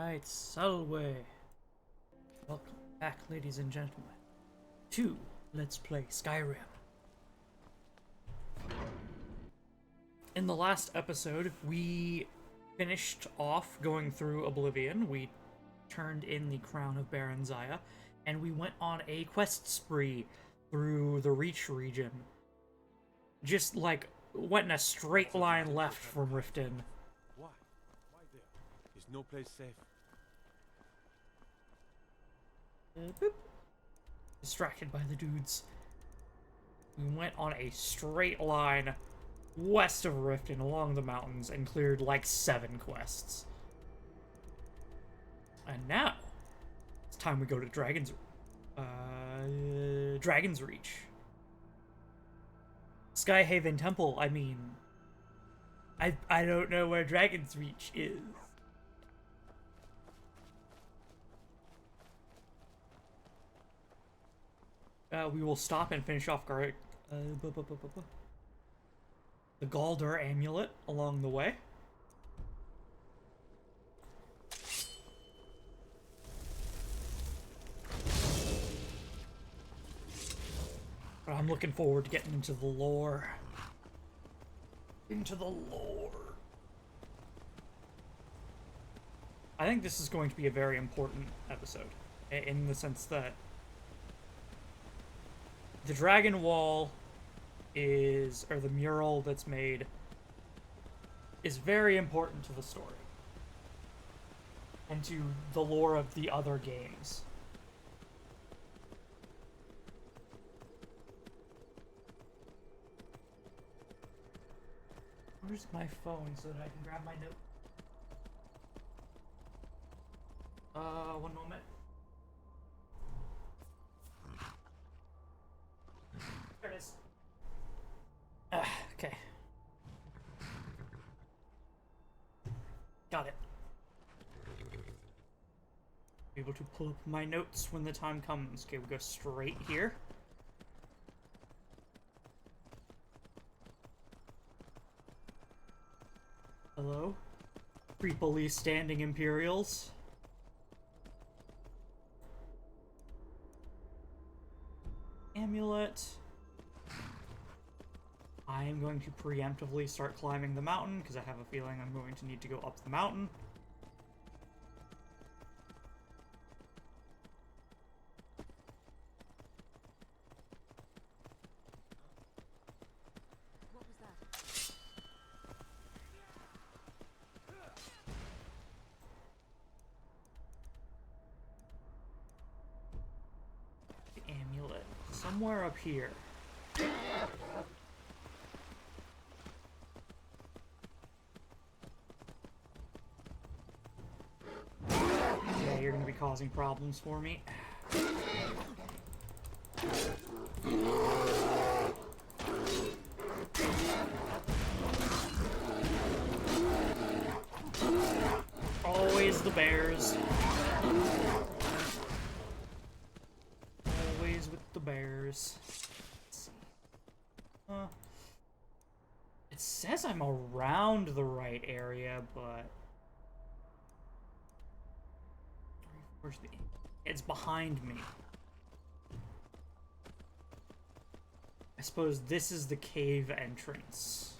Alright, Salwe. Welcome back, ladies and gentlemen, to Let's Play Skyrim. In the last episode, we finished off going through Oblivion. We turned in the Crown of Baron Zaya, and we went on a quest spree through the Reach region. Just, like, went in a straight line left from Riften. Why? Why there? Is no place safe? Boop. Distracted by the dudes. We went on a straight line west of Riften along the mountains and cleared like 7 quests. And now, it's time we go to Dragon's Reach. Skyhaven Temple, I mean... I don't know where Dragon's Reach is. We will stop and finish off the Galder amulet along the way. But I'm looking forward to getting into the lore. I think this is going to be a very important episode, in the sense that the Dragon Wall is, or the mural that's made, is very important to the story. And to the lore of the other games. Where's my phone so that I can grab my note? One moment. There it is. Okay. Got it. Be able to pull up my notes when the time comes. Okay, we go straight here. Hello? Creepily standing Imperials. Amulet. I am going to preemptively start climbing the mountain, because I have a feeling I'm going to need to go up the mountain. What was that? The amulet. Somewhere up here. Yeah, you're gonna be causing problems for me. Always the bears. Always with the bears. Let's see. It says I'm around the right area, but... Where's the... It's behind me. I suppose this is the cave entrance.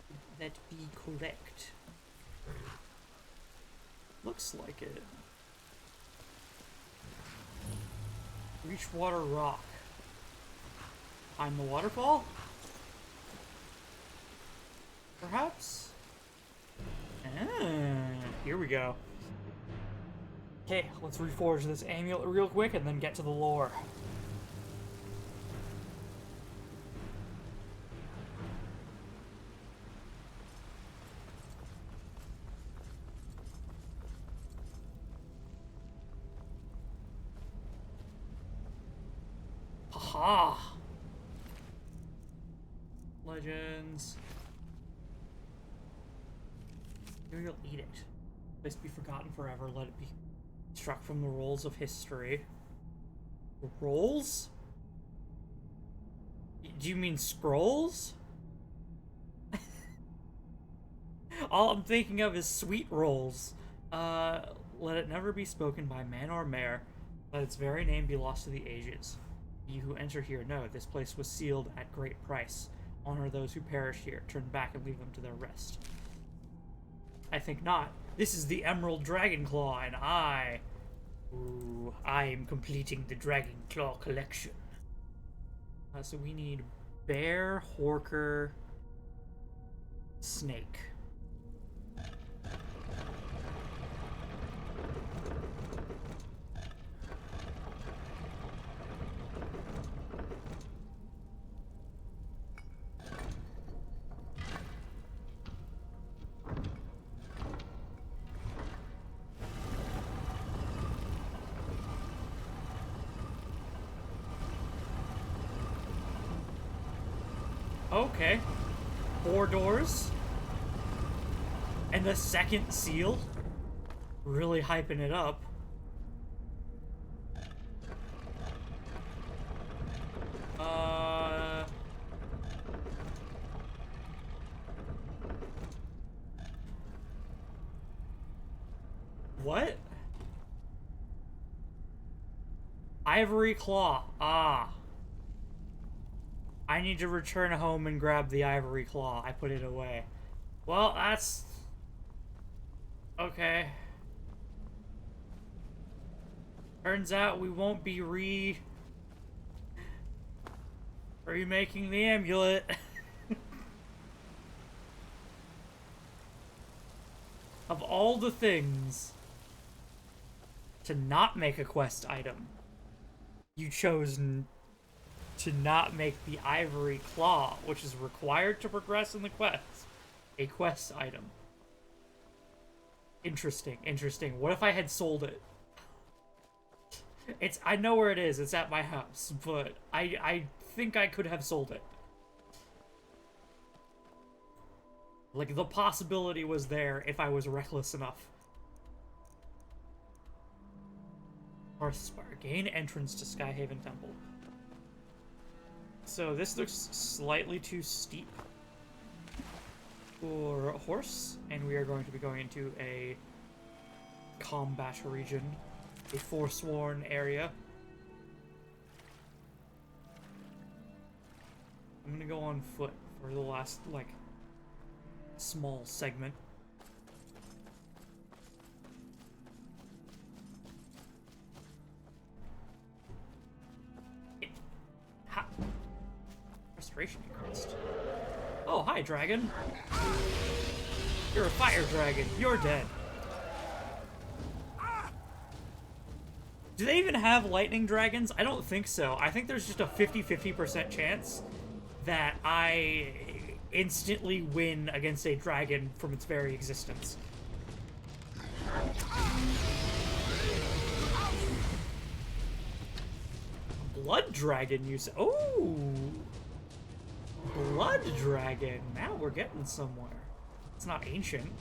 Would that be correct? Looks like it. Reachwater Rock. Behind the waterfall? Perhaps? Here we go. Okay, let's reforge this amulet real quick and then get to the lore. Haha! Legends. Imperial Edict. Place be forgotten forever, let it be struck from the rolls of history. Rolls? Do you mean scrolls? All I'm thinking of is sweet rolls. Let it never be spoken by man or mare. Let its very name be lost to the ages. You who enter here know this place was sealed at great price. Honor those who perish here. Turn back and leave them to their rest. I think not. This is the Emerald Dragon Claw, and I am completing the Dragon Claw collection. So we need bear, horker, snake. Okay. 4 doors. And the second seal. Really hyping it up. What? Ivory claw. Ah. I need to return home and grab the ivory claw. I put it away. Well, that's... okay. Turns out we won't be remaking the amulet. Of all the things to not make a quest item, you chose to not make the ivory claw, which is required to progress in the quest, a quest item. Interesting, interesting. What if I had sold it? I know where it is, it's at my house, but I think I could have sold it. Like, the possibility was there if I was reckless enough. Hearthspire. Gain entrance to Skyhaven Temple. So this looks slightly too steep for a horse, and we are going to be going into a combat region, a Forsworn area. I'm gonna go on foot for the last, like, small segment. Restoration increased. Oh, hi, dragon. You're a fire dragon. You're dead. Do they even have lightning dragons? I don't think so. I think there's just a 50-50% chance that I instantly win against a dragon from its very existence. Blood dragon, you say? Oh! Blood dragon. Now we're getting somewhere. It's not ancient.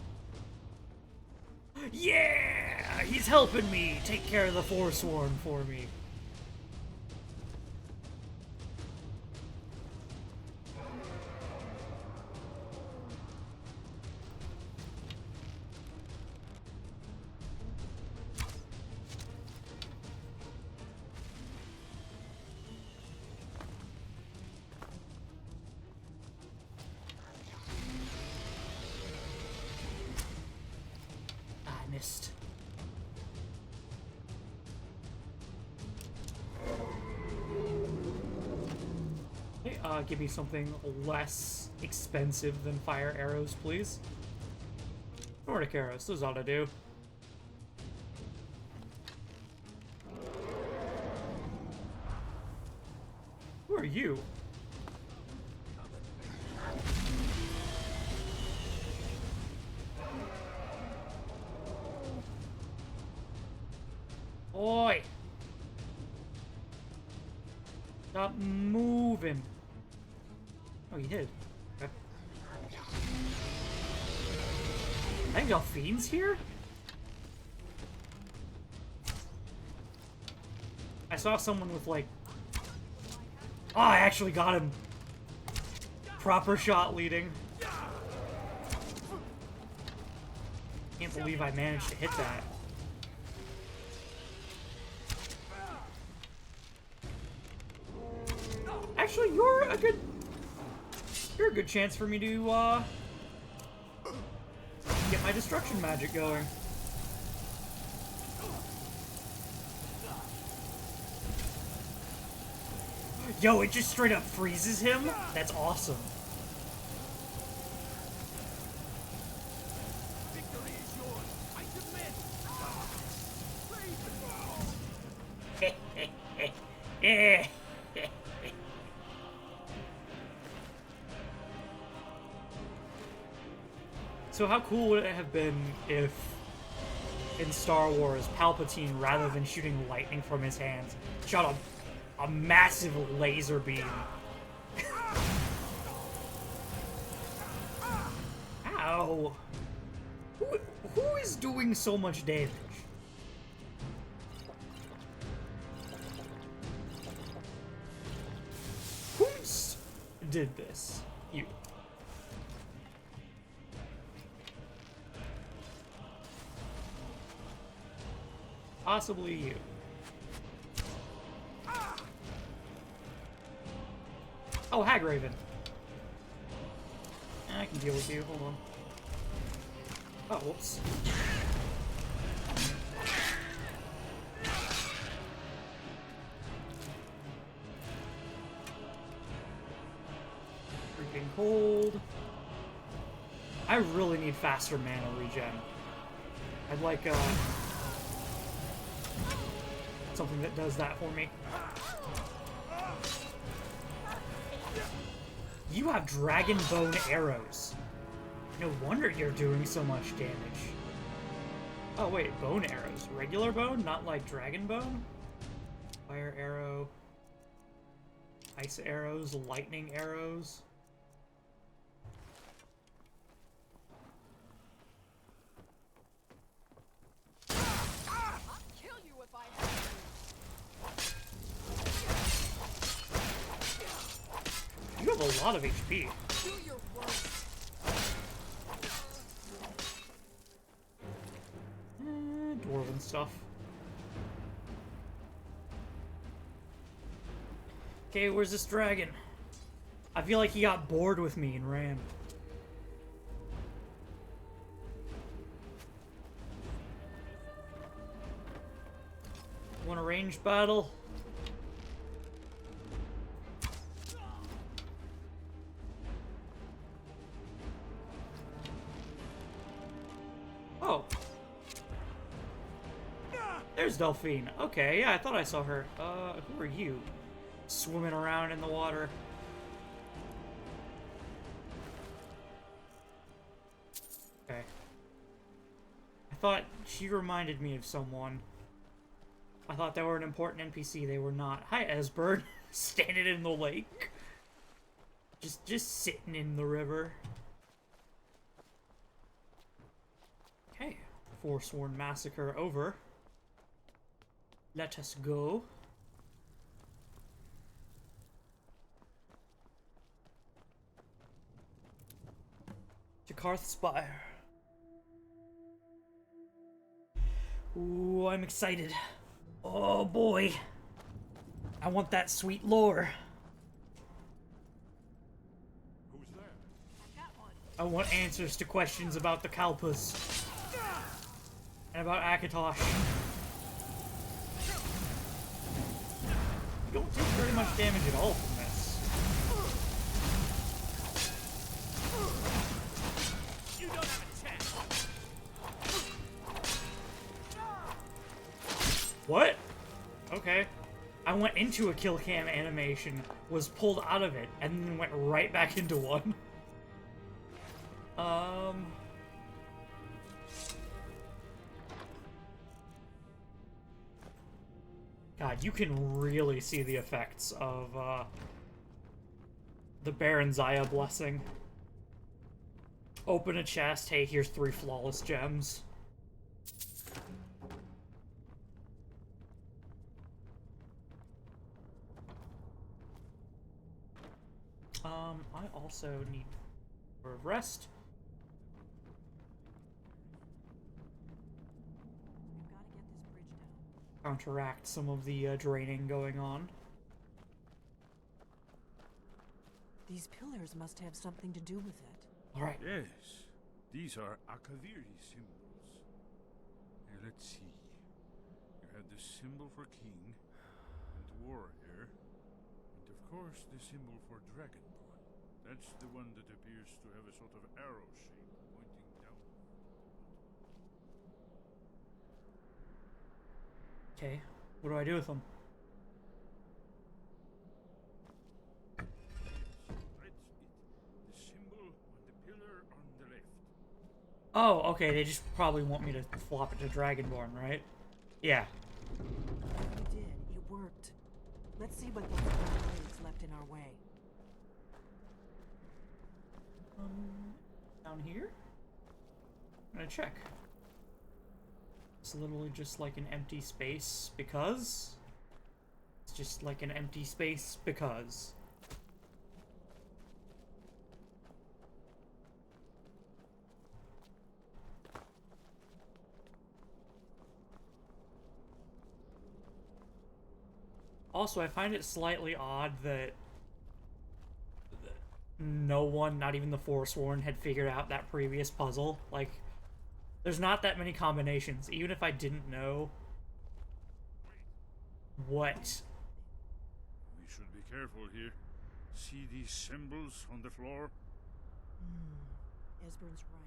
Yeah! He's helping me take care of the Forsworn for me. Missed. Hey, give me something less expensive than fire arrows, please. Nordic arrows, those ought to do. Who are you? Oi! Stop moving. Oh, he hid. Okay. I think Delphine's here? I saw someone with, like... Oh, I actually got him. Proper shot leading. Can't believe I managed to hit that. Actually, you're a good chance for me to get my destruction magic going. Yo, it just straight up freezes him? That's awesome. Victory is yours. I submit. So how cool would it have been if, in Star Wars, Palpatine, rather than shooting lightning from his hands, shot a massive laser beam? Ow! Who is doing so much damage? Who did this? You. Possibly you. Oh, Hagraven. I can deal with you. Hold on. Oh, whoops. Freaking cold. I really need faster mana regen. I'd like, something that does that for me. You have dragon bone arrows. No wonder you're doing so much damage. Oh wait, bone arrows. Regular bone, not like dragon bone? Fire arrow. Ice arrows, lightning arrows. You have a lot of HP. Do your work. Dwarven stuff. Okay, where's this dragon? I feel like he got bored with me and ran. Want a ranged battle? Oh. There's Delphine. Okay, yeah, I thought I saw her. Who are you? Swimming around in the water. Okay. I thought she reminded me of someone. I thought they were an important NPC. They were not. Hi, Esbern. Standing in the lake. Just sitting in the river. Okay. Forsworn Massacre over. Let us go. To Karth Spire. Ooh, I'm excited. Oh boy. I want that sweet lore. Who's there? I want answers to questions about the Kalpas. And about Akatosh. You don't take very much damage at all from this. You don't have a chance. What? Okay. I went into a kill cam animation, was pulled out of it, and then went right back into one. God, you can really see the effects of, the Baron Zaya blessing. Open a chest, hey, here's 3 flawless gems. I also need a rest. counteract some of the draining going on. These pillars must have something to do with it. All right. Yes, these are Akaviri symbols. Here, let's see. You had the symbol for king and warrior, and of course the symbol for dragonborn. That's the one that appears to have a sort of arrow shape pointing down. Okay. What do I do with them? That's it. The symbol on the pillar on the left. Oh, okay. They just probably want me to flop it to Dragonborn, right? Yeah. You did. It worked. Let's see what those blades left in our way. Down here? I'm gonna check. It's literally just like an empty space because. It's just like an empty space because. Also, I find it slightly odd that no one, not even the Forsworn, had figured out that previous puzzle. Like, there's not that many combinations. Even if I didn't know what... We should be careful here. See these symbols on the floor? Esbern's right.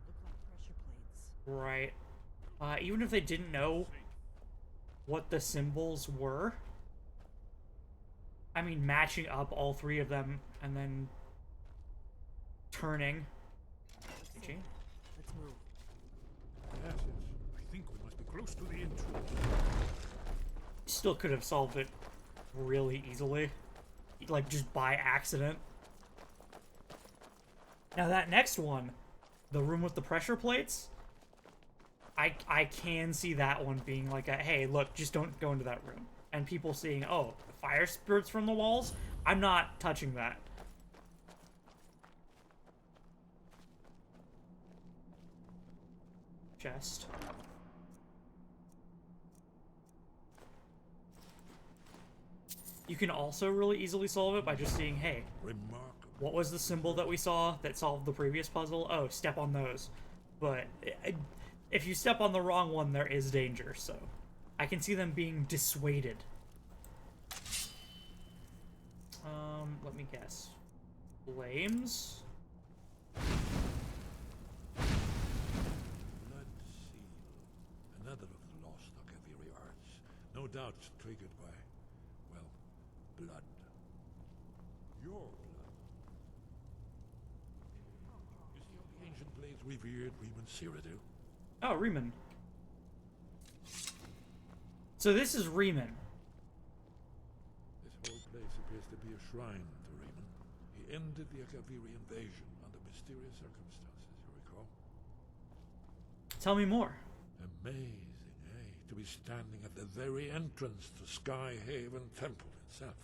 Look like pressure plates. Right. Even if they didn't know what the symbols were, I mean, matching up all three of them and then turning. Let's move. Yes, yes. I think we must be close to the entrance. Still could have solved it really easily, like just by accident. Now that next one, the room with the pressure plates, I can see that one being like a, hey, look, just don't go into that room. And people seeing, oh, fire spurts from the walls? I'm not touching that. Chest. You can also really easily solve it by just seeing, hey, Remarkable. what was the symbol that we saw that solved the previous puzzle? Oh, step on those. But if you step on the wrong one, there is danger, so I can see them being dissuaded. Let me guess. Flames? Blood seal. Another of the lost Akaviri arts. No doubt triggered by, well, blood. Your blood. You see all the ancient blades revered Riemann Cyrodiil? Oh, Riemann. So this is Riemann. This whole place appears to be a shrine to Riemann. He ended the Akaviri invasion under mysterious circumstances, you recall? Tell me more. Amazing, eh? To be standing at the very entrance to Skyhaven Temple itself.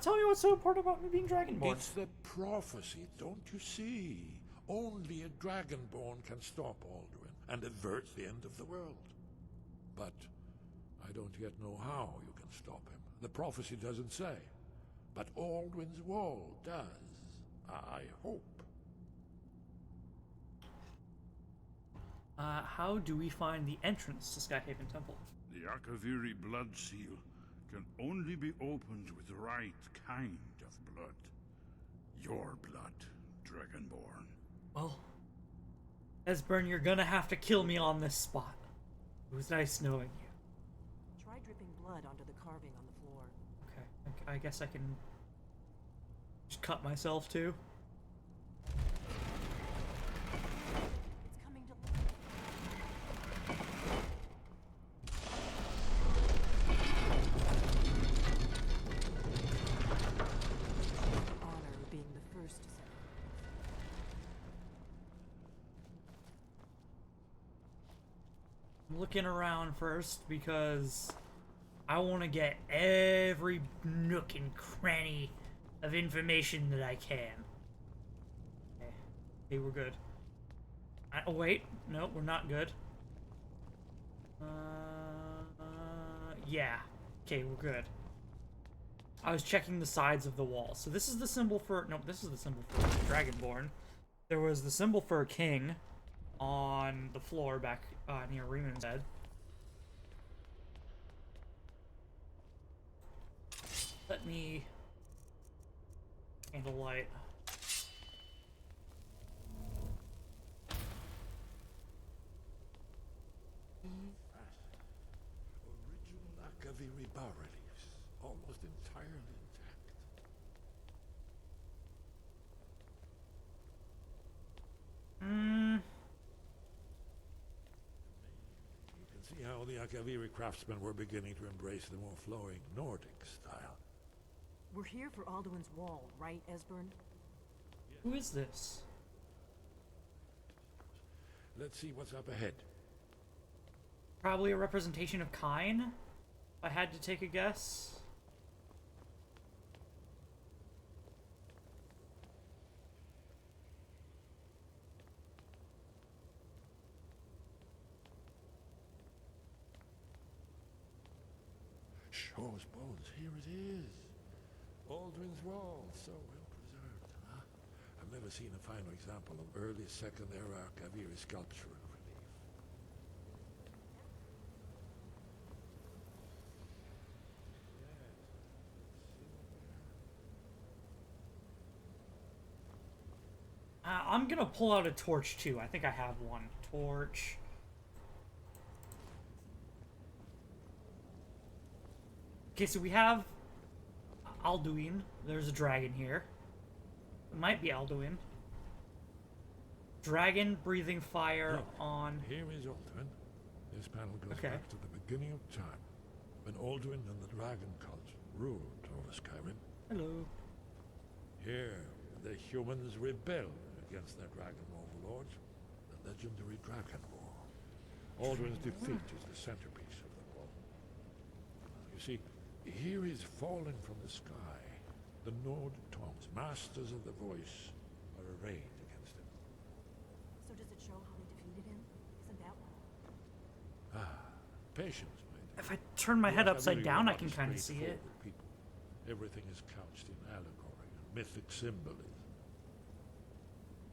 Tell me what's so important about me being Dragonborn. It's the prophecy, don't you see? Only a Dragonborn can stop Alduin and avert the end of the world. But I don't yet know how you can stop him. The prophecy doesn't say. But Alduin's wall does. I hope. How do we find the entrance to Skyhaven Temple? The Akaviri blood seal can only be opened with the right kind of blood. Your blood, Dragonborn. Well, Esbern, you're gonna have to kill me on this spot. It was nice knowing you. Try dripping blood onto the carving on the floor. Okay, I guess I can just cut myself too. It's coming to life. Honor being the first to set. I'm looking around first because I want to get every nook and cranny of information that I can. Okay, we're good. Oh wait, no, we're not good. Yeah. Okay, we're good. I was checking the sides of the wall. So this is the symbol for... No, this is the symbol for Dragonborn. There was the symbol for a king on the floor back near Reeman's head. Let me... Candlelight. Original Akaviri bas-reliefs, almost entirely intact. You can see how the Akaviri craftsmen were beginning to embrace the more flowing Nordic style. We're here for Alduin's Wall, right, Esbern? Who is this? Let's see what's up ahead. Probably a representation of Kine, if I had to take a guess. Shaw's bones, here it is. Aldrin's Wall, so well preserved, huh? I've never seen a finer example of early Second Era Akaviri sculpture and relief. I'm gonna pull out a torch too. I think I have one. Torch. Okay, so we have Alduin. There's a dragon here. It might be Alduin. Dragon breathing fire Look, on... Here is Alduin. This panel goes Okay. back to the beginning of time, when Alduin and the dragon cult ruled over Skyrim. Hello. Here, the humans rebelled against their dragon overlords, the legendary Dragon War. Alduin's defeat is the centerpiece of the wall. You see, here is fallen from the sky. The Nord Tongs, masters of the voice, are arrayed against him. So does it show how they defeated him? Isn't that one? Patience, my dear. If I turn my The head upside Akaviri down, are I can not kind of see it. straightforward people. Everything is couched in allegory and mythic symbolism.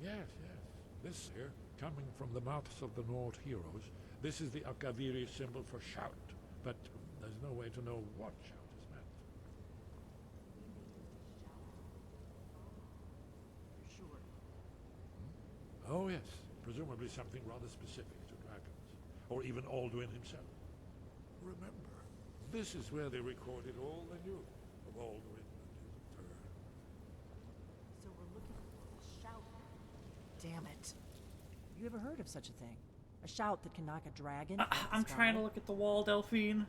Yes, yes. This here, coming from the mouths of the Nord heroes, this is the Akaviri symbol for shout. But there's no way to know what shout is meant. For sure. Oh yes, presumably something rather specific to dragons. Or even Alduin himself. Remember, this is where they recorded all they knew of Alduin and his turn. So we're looking for a shout. Damn it. You ever heard of such a thing? A shout that can knock a dragon? out of the I'm trying to sky? look at the wall, Delphine.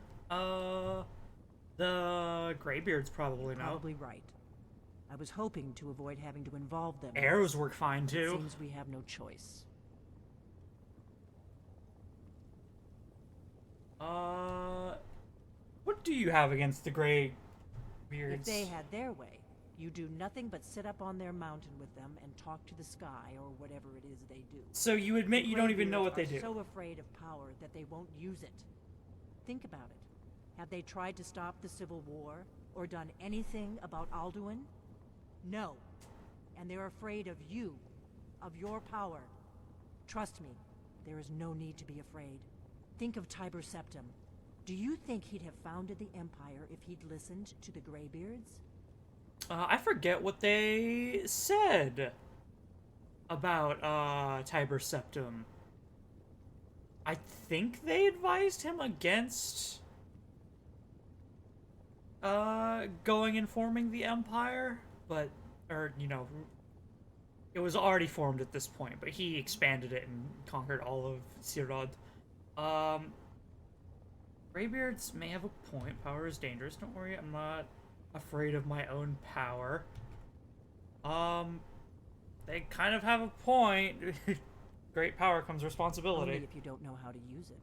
The Greybeards probably know. Probably right. I was hoping to avoid having to involve them. in Arrows this, work fine but it too. seems we have no choice. What do you have against the Greybeards? If they had their way, you do nothing but sit up on their mountain with them and talk to the sky or whatever it is they do. So you admit you don't even know what they Greybeards do. are so afraid of power that they won't use it. Think about it. Have they tried to stop the Civil War or done anything about Alduin? No. And they're afraid of you, of your power. Trust me, there is no need to be afraid. Think of Tiber Septim. Do you think he'd have founded the Empire if he'd listened to the Greybeards? I forget what they said about Tiber Septim. I think they advised him against going and forming the Empire, but it was already formed at this point, but he expanded it and conquered all of Sirod. Greybeards may have a point. Power is dangerous. Don't worry, I'm not afraid of my own power. They kind of have a point. Great power comes responsibility. Only if you don't know how to use it.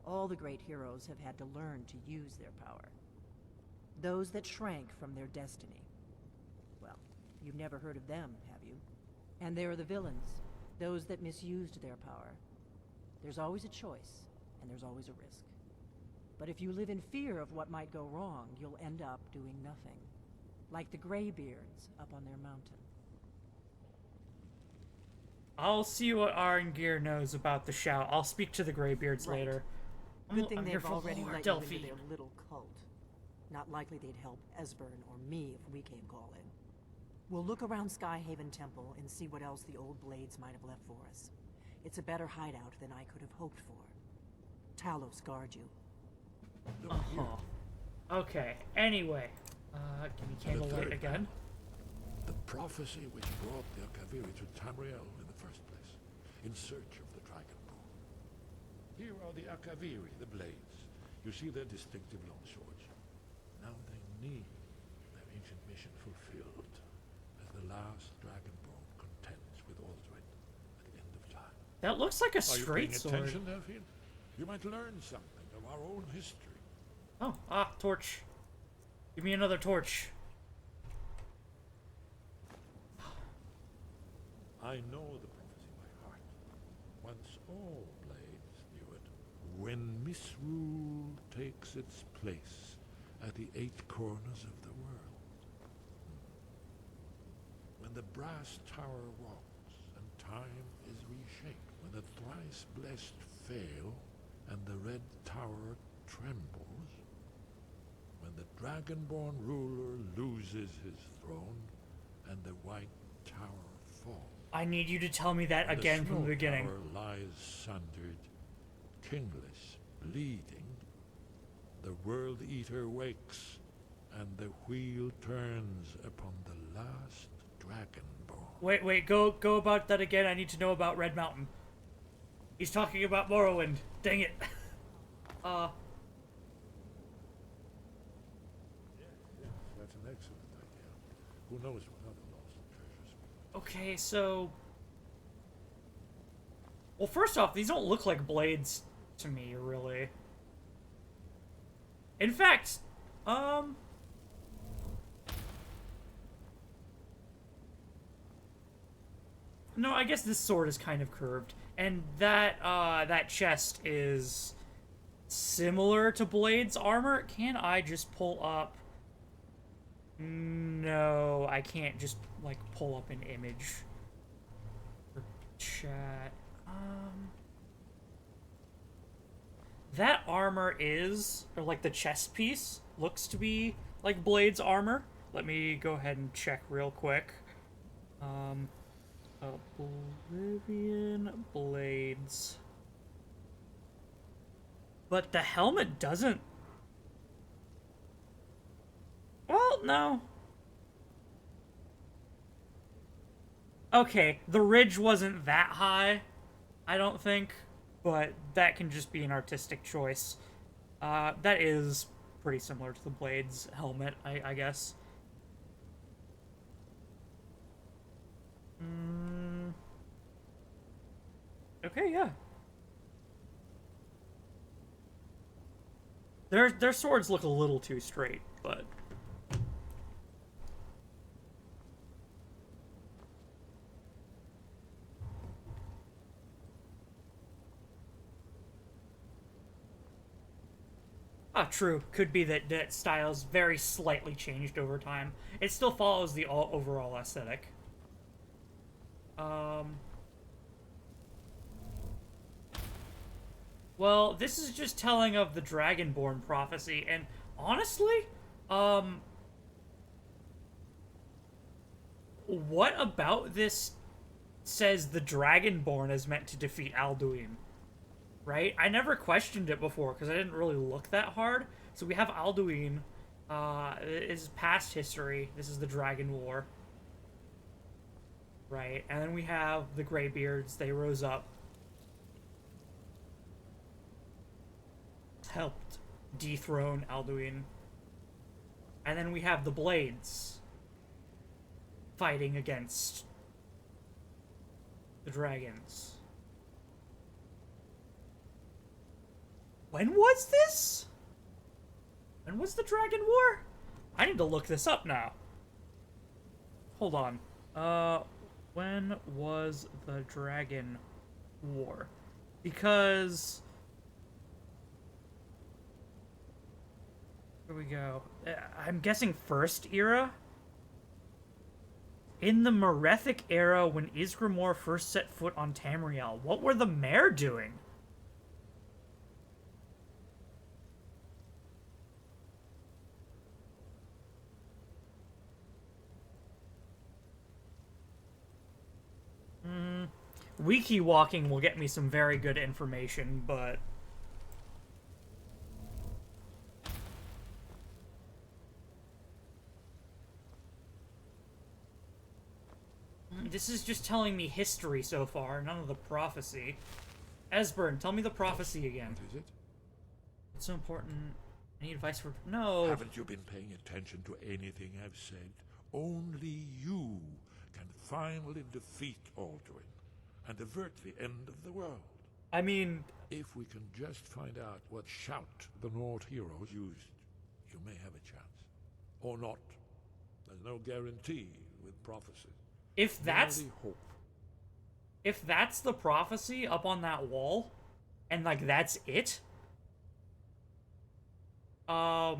All the great heroes have had to learn to use their power. Those that shrank from their destiny. Well, you've never heard of them, have you? And there are the villains, those that misused their power. There's always a choice, and there's always a risk. But if you live in fear of what might go wrong, you'll end up doing nothing. Like the Greybeards up on their mountain. I'll see what Arngir knows about the shout. I'll speak to the Greybeards Right. later. Good thing I'm here they've for already Lord let you into Delphine. their little cult. Not likely they'd help Esbern or me if we came calling. We'll look around Skyhaven Temple and see what else the old Blades might have left for us. It's a better hideout than I could have hoped for. Talos guard you. Okay, anyway. Give me candlelight third again. The prophecy which brought the Akaviri to Tamriel in the first place, in search of the Dragonborn. Here are the Akaviri, the Blades. You see their distinctive long swords. Now they need their ancient mission fulfilled, as the last Dragonborn contends with Aldred at the end of time. That looks like a Are you straight paying sword. attention, Delphine? You might learn something of our own history. Oh, torch. Give me another torch. I know the prophecy by heart. Once all blades knew it. When misrule takes its place at the 8 corners of the world. When the brass tower rocks and time is reshaped. When the thrice blessed fail and the red tower trembles. When the Dragonborn ruler loses his throne and the white tower falls. I need you to tell me that And again from the snow beginning. tower lies sundered, kingless, bleeding. The World Eater wakes, and the wheel turns upon the last Dragonborn. Wait, go about that again. I need to know about Red Mountain. He's talking about Morrowind. Dang it. That's an excellent idea. Who knows what other lost treasures we Okay, so... Well, first off, these don't look like blades to me, really. In fact, no, I guess this sword is kind of curved. And that chest is similar to Blade's armor. Can I just pull up... No, I can't just, like, pull up an image for chat. That armor is, or like the chest piece, looks to be like Blade's armor. Let me go ahead and check real quick. Oblivion Blades. But the helmet doesn't. Well, no. Okay, the ridge wasn't that high, I don't think, but that can just be an artistic choice. That is pretty similar to the Blade's helmet, I guess. Okay, yeah. Their swords look a little too straight, but... Ah, true. Could be that style's very slightly changed over time. It still follows the overall aesthetic. Well, this is just telling of the Dragonborn prophecy, and honestly, what about this says the Dragonborn is meant to defeat Alduin? Right? I never questioned it before because I didn't really look that hard. So we have Alduin. This is past history. This is the Dragon War. Right? And then we have the Greybeards. They rose up. Helped dethrone Alduin. And then we have the Blades fighting against the dragons. When was this? When was the Dragon War? I need to look this up now. Hold on. When was the Dragon War? Because... Here we go. I'm guessing First Era? In the Merethic era, when Isgrimor first set foot on Tamriel, what were the Mare doing? Wiki walking will get me some very good information, but this is just telling me history so far, none of the prophecy. Esbern, tell me the prophecy again. What is it? It's so important. Any advice for... No. Haven't you been paying attention to anything I've said? Only you can finally defeat Alduin and avert the end of the world. I mean... If we can just find out what shout the Nord heroes used, you may have a chance. Or not. There's no guarantee with prophecy. If that's... Merely hope. If that's the prophecy up on that wall, and, like, that's it... I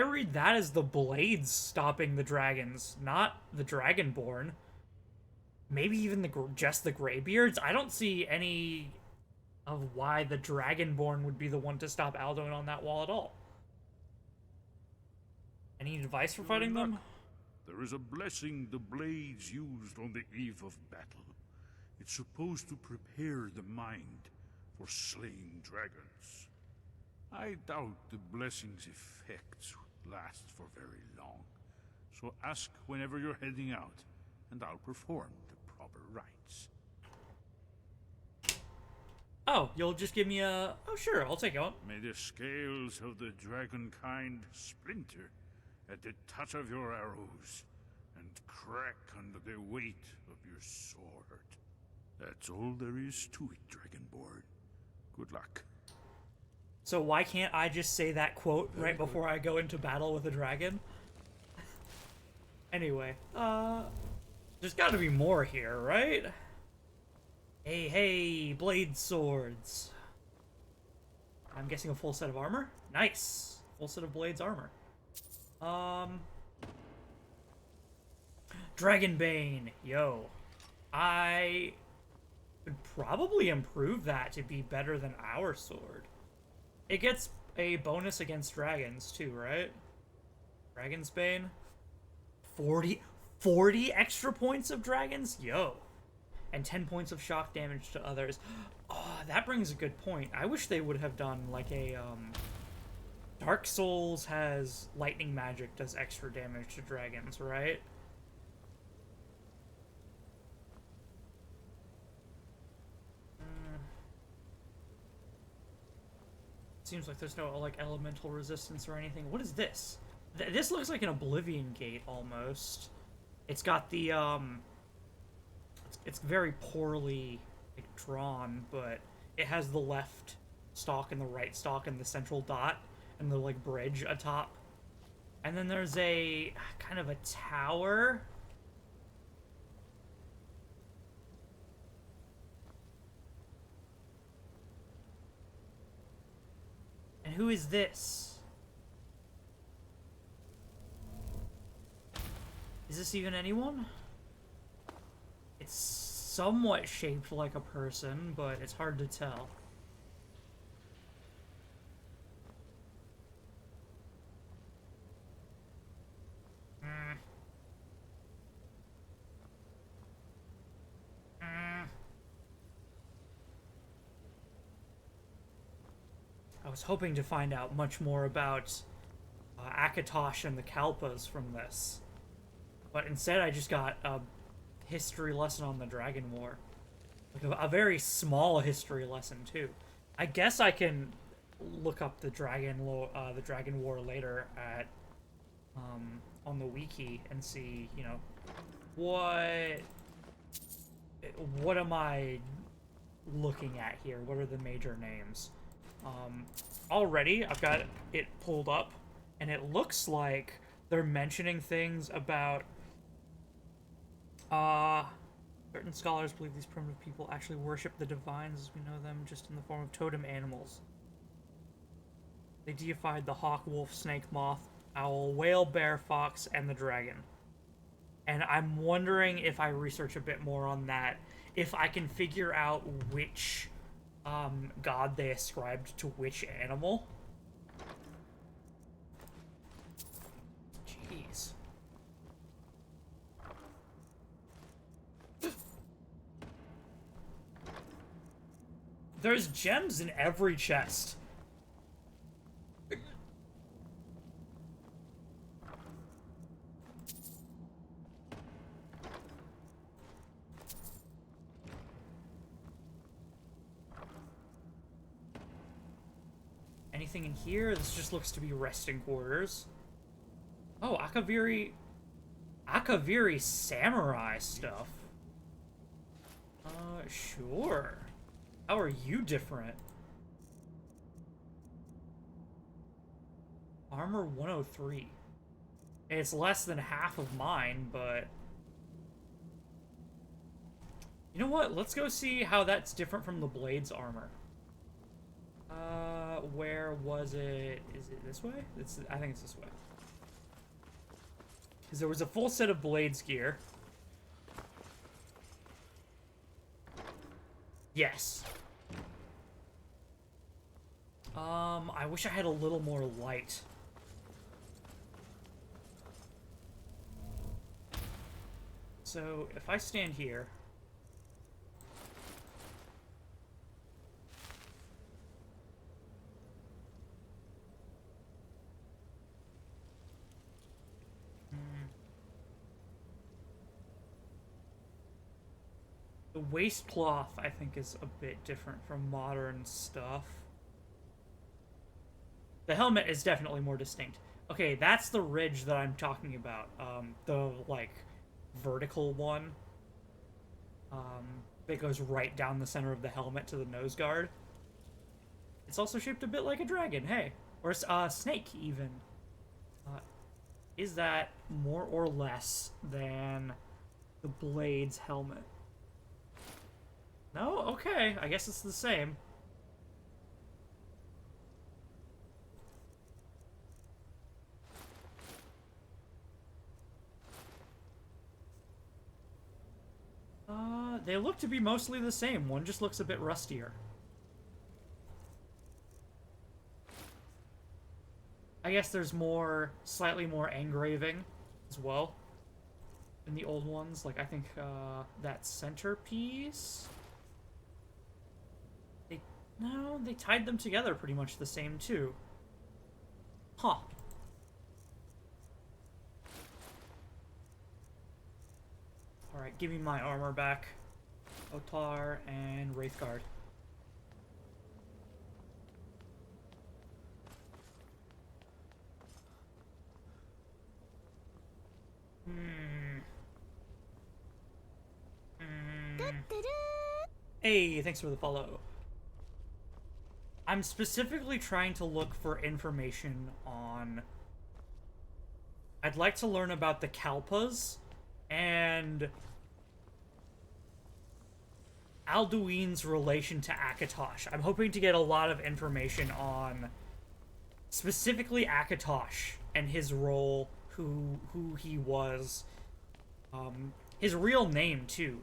read that as the blades stopping the dragons, not the Dragonborn. Maybe even just the Greybeards? I don't see any of why the Dragonborn would be the one to stop Alduin on that wall at all. Any advice for fighting them? There is a blessing the blades used on the eve of battle. It's supposed to prepare the mind for slaying dragons. I doubt the blessing's effects last for very long. So ask whenever you're heading out, and I'll perform the proper rites. Oh, you'll just give me a... Oh, sure, I'll take it. May the scales of the dragonkind splinter at the touch of your arrows, and crack under the weight of your sword. That's all there is to it, Dragonborn. Good luck. So why can't I just say that quote right before I go into battle with a dragon? Anyway, there's gotta be more here, right? Hey, hey, blade swords. I'm guessing a full set of armor? Nice. Full set of blades armor. Dragonbane, yo. I could probably improve that to be better than our sword. It gets a bonus against dragons too, right? Dragon's Bane. 40 extra points of dragons? Yo. And 10 points of shock damage to others. Oh, that brings a good point. I wish they would have done like a, Dark Souls has lightning magic, does extra damage to dragons, right? Seems like there's no, like, elemental resistance or anything. What is this? This looks like an Oblivion Gate, almost. It's got the, It's very poorly, like, drawn, but it has the left stalk and the right stalk and the central dot and the, like, bridge atop. And then there's a, kind of a tower. And who is this? Is this even anyone? It's somewhat shaped like a person, but it's hard to tell. I was hoping to find out much more about Akatosh and the Kalpas from this. But instead I just got a history lesson on the Dragon War. Like a very small history lesson, too. I guess I can look up the Dragon War later at on the wiki and see, you know, what am I looking at here? What are the major names? Already I've got it pulled up, and it looks like they're mentioning things about certain scholars believe these primitive people actually worship the divines as we know them, just in the form of totem animals. They deified the hawk, wolf, snake, moth, owl, whale, bear, fox, and the dragon. And I'm wondering if I research a bit more on that, if I can figure out which god they ascribed to which animal. Jeez. There's gems in every chest. Anything in here? This just looks to be resting quarters. Oh, Akaviri samurai stuff. Sure. How are you different? Armor 103. It's less than half of mine, but... You know what? Let's go see how that's different from the Blade's armor. Where was it? Is it this way? I think it's this way. Because there was a full set of Blade's gear. Yes. I wish I had a little more light. So, if I stand here... The waistcloth, I think, is a bit different from modern stuff. The helmet is definitely more distinct. Okay, that's the ridge that I'm talking about. The, like, vertical one. That goes right down the center of the helmet to the nose guard. It's also shaped a bit like a dragon, hey. Or a snake, even. Is that more or less than the Blade's helmet? No? Okay, I guess it's the same. They look to be mostly the same. One just looks a bit rustier. I guess there's slightly more engraving as well in the old ones. Like, I think, that centerpiece... No, they tied them together pretty much the same, too. Huh. Alright, give me my armor back. Otar and Wraithguard. Hey, thanks for the follow. I'm specifically trying to look for information on... I'd like to learn about the Kalpas and Alduin's relation to Akatosh. I'm hoping to get a lot of information on specifically Akatosh and his role, who he was, his real name too.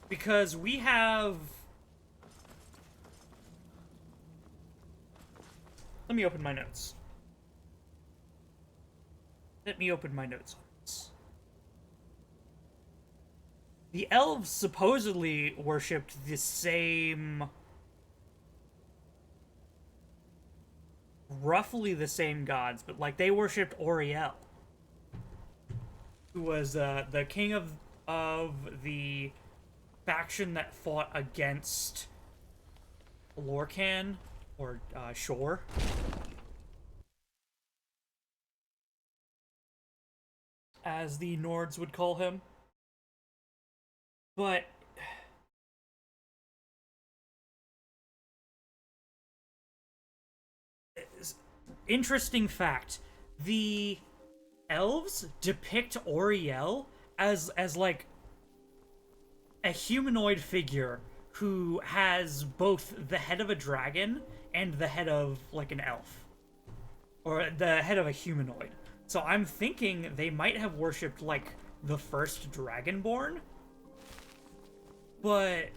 Because we have... Let me open my notes. Let me open my notes on this. The elves supposedly worshipped the same... roughly the same gods, but, like, they worshipped Oriel, who was, the king of the faction that fought against Lorcan, or, Shore. As the Nords would call him. But... interesting fact, the elves depict Oriel as like a humanoid figure who has both the head of a dragon and the head of, like, an elf. Or the head of a humanoid. So I'm thinking they might have worshipped, like, the first Dragonborn? But...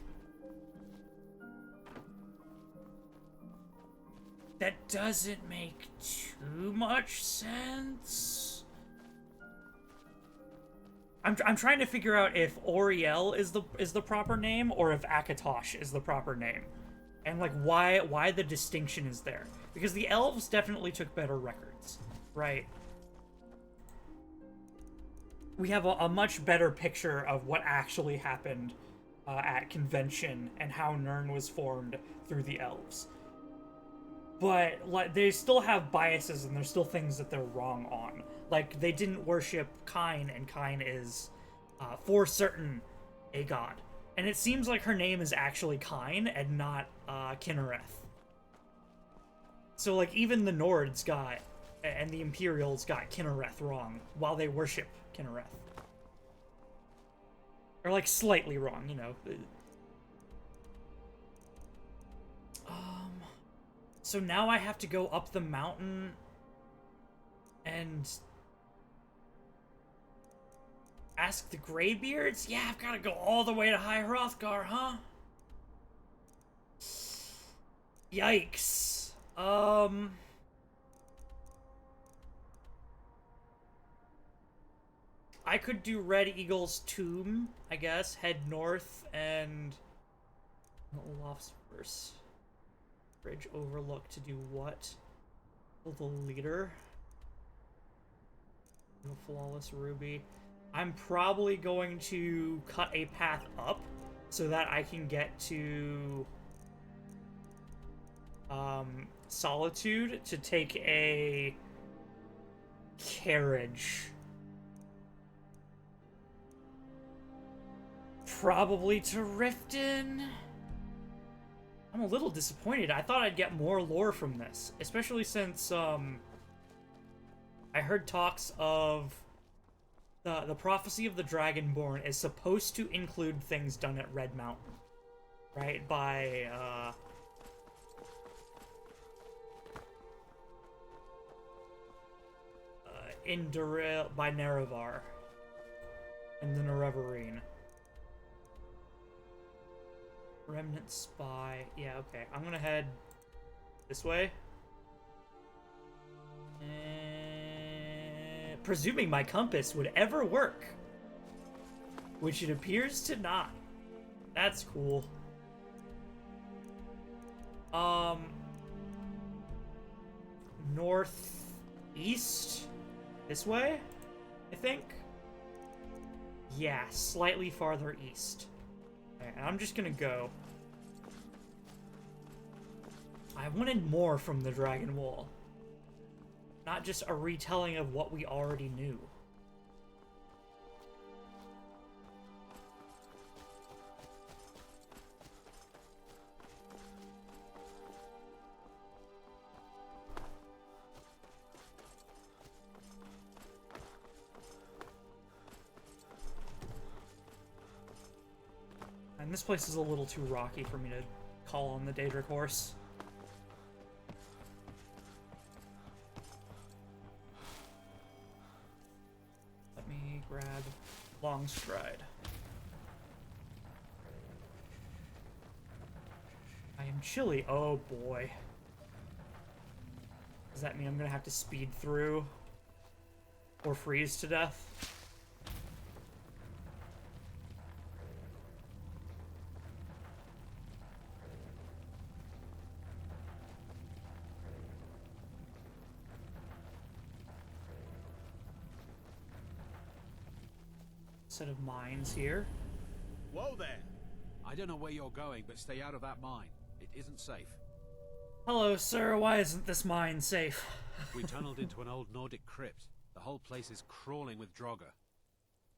that doesn't make too much sense. I'm trying to figure out if Oriel is the proper name or if Akatosh is the proper name. And like why the distinction is there. Because the elves definitely took better records, right? We have a much better picture of what actually happened at convention and how Nirn was formed through the elves. But like they still have biases and there's still things that they're wrong on. Like they didn't worship Kine, and Kine is for certain a god. And it seems like her name is actually Kine and not Kinnereth. So like even the Nords got and the Imperials got Kinnereth wrong while they worship Kinnereth. Or like slightly wrong, you know. So now I have to go up the mountain and ask the Greybeards? Yeah, I've got to go all the way to High Hrothgar, huh? Yikes. I could do Red Eagle's tomb, I guess. Head north and Olaf's verse. Bridge overlook to do what? Kill the leader. A flawless ruby. I'm probably going to cut a path up so that I can get to Solitude to take a carriage. Probably to Riften. I'm a little disappointed. I thought I'd get more lore from this, especially since I heard talks of the prophecy of the Dragonborn is supposed to include things done at Red Mountain, right? By by Nerevar and the Nerevarine. Remnant spy. Yeah, okay. I'm gonna head this way. Presuming my compass would ever work. Which it appears to not. That's cool. Northeast? This way? I think? Yeah, slightly farther east. And I'm just gonna go. I wanted more from the Dragon Wall. Not just a retelling of what we already knew. And this place is a little too rocky for me to call on the Daedric horse. Let me grab Long Stride. I am chilly. Oh boy. Does that mean I'm gonna have to speed through? Or freeze to death? Set of mines here. Whoa there! I don't know where you're going, but stay out of that mine. It isn't safe. Hello, sir. Why isn't this mine safe? We tunneled into an old Nordic crypt. The whole place is crawling with Draugr.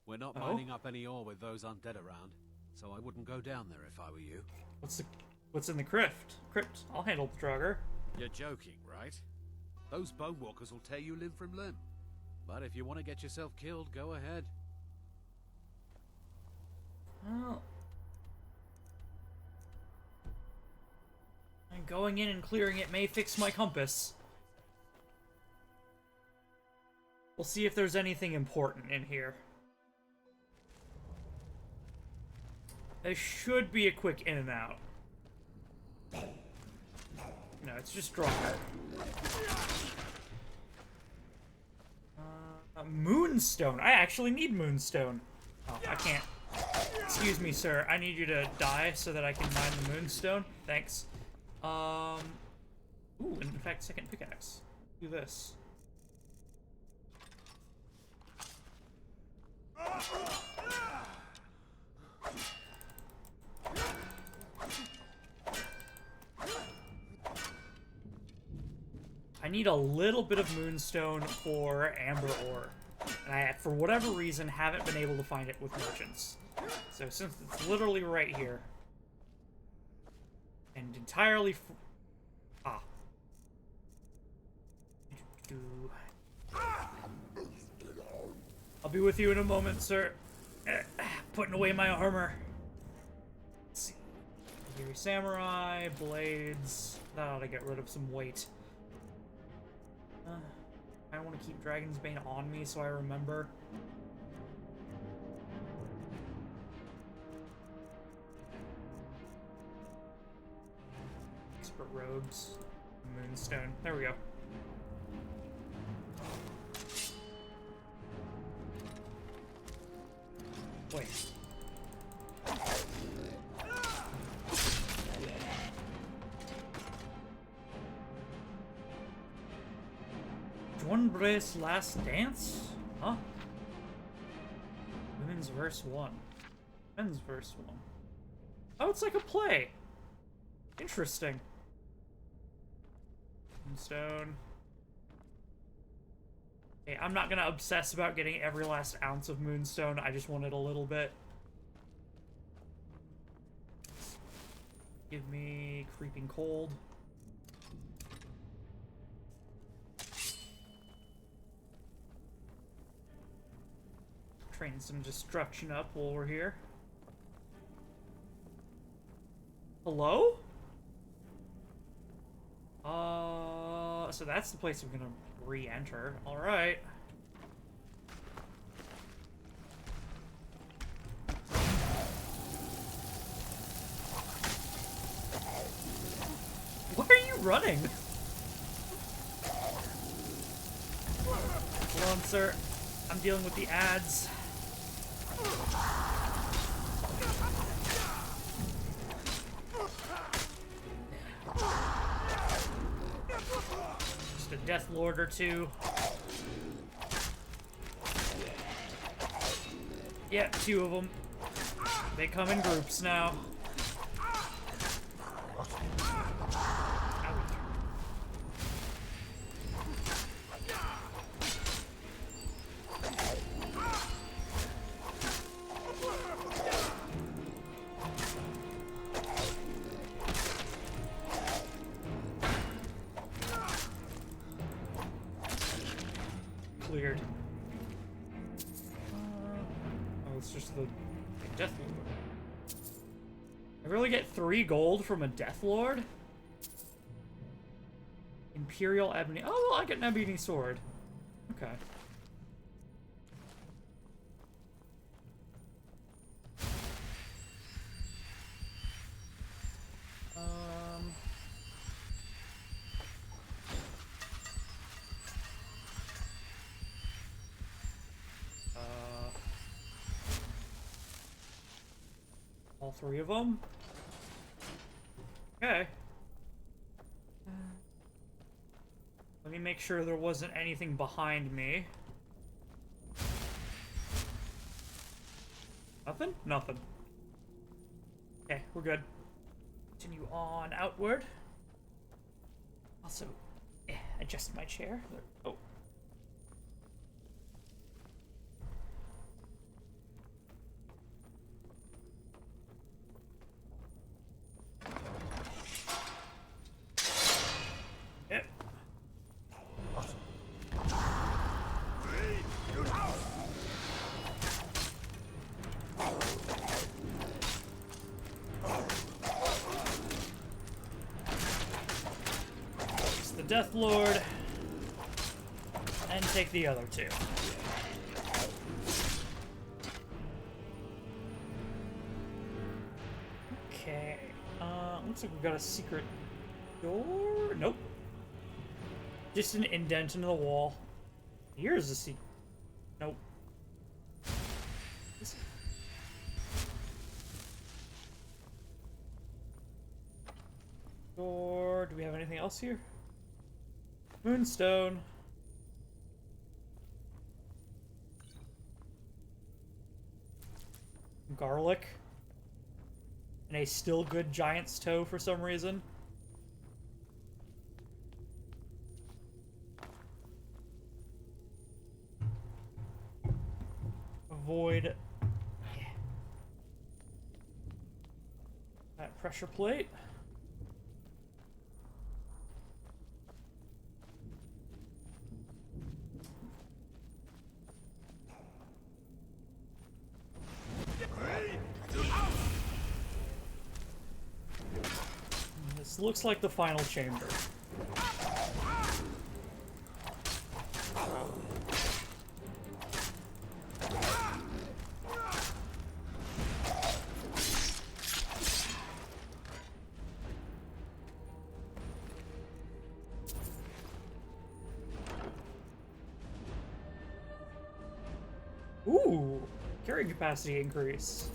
We're not mining up any ore with those undead around, so I wouldn't go down there if I were you. What's in the crypt? I'll handle the Draugr. You're joking, right? Those bone walkers will tear you limb from limb. But if you want to get yourself killed, go ahead. Well, I going in and clearing it may fix my compass. We'll see if there's anything important in here. There should be a quick in and out. No, it's just draw. Moonstone. I actually need Moonstone. Oh, I can't. Excuse me, sir. I need you to die so that I can mine the Moonstone. Thanks. Ooh, in fact, second pickaxe. Do this. I need a little bit of Moonstone for Amber Ore. And I, for whatever reason, haven't been able to find it with merchants. So since it's literally right here, and entirely I'll be with you in a moment, sir. Putting away my armor. Let's see. Here, samurai, blades. That ought to get rid of some weight. I want to keep Dragon's Bane on me so I remember. Expert robes. Moonstone. There we go. Wait. Brace Last Dance? Huh? Women's verse 1. Men's verse 1. Oh, it's like a play. Interesting. Moonstone. Okay, I'm not gonna obsess about getting every last ounce of Moonstone. I just wanted a little bit. Give me Creeping Cold. Train some destruction up while we're here. Hello? So that's the place I'm gonna re-enter. Alright. Why are you running? Hold on, sir. I'm dealing with the ads. Just a Death Lord or two. Yeah, 2 of them. They come in groups now. Cleared. Oh, it's just the Death Lord. I really get 3 gold from a Death Lord? Imperial Ebony. Oh, well, I get an Ebony Sword. Okay. All 3 of them? Okay. Let me make sure there wasn't anything behind me. Nothing? Nothing. Okay, we're good. Continue on outward. Also, adjust my chair. Oh. Death Lord. And take the other two. Okay. Looks like we've got a secret door. Nope. Just an indent into the wall. Here's a secret. Nope. Door. Do we have anything else here? Moonstone. Garlic. And a still good giant's toe for some reason. Avoid that pressure plate. This looks like the final chamber. Ooh, carrying capacity increase.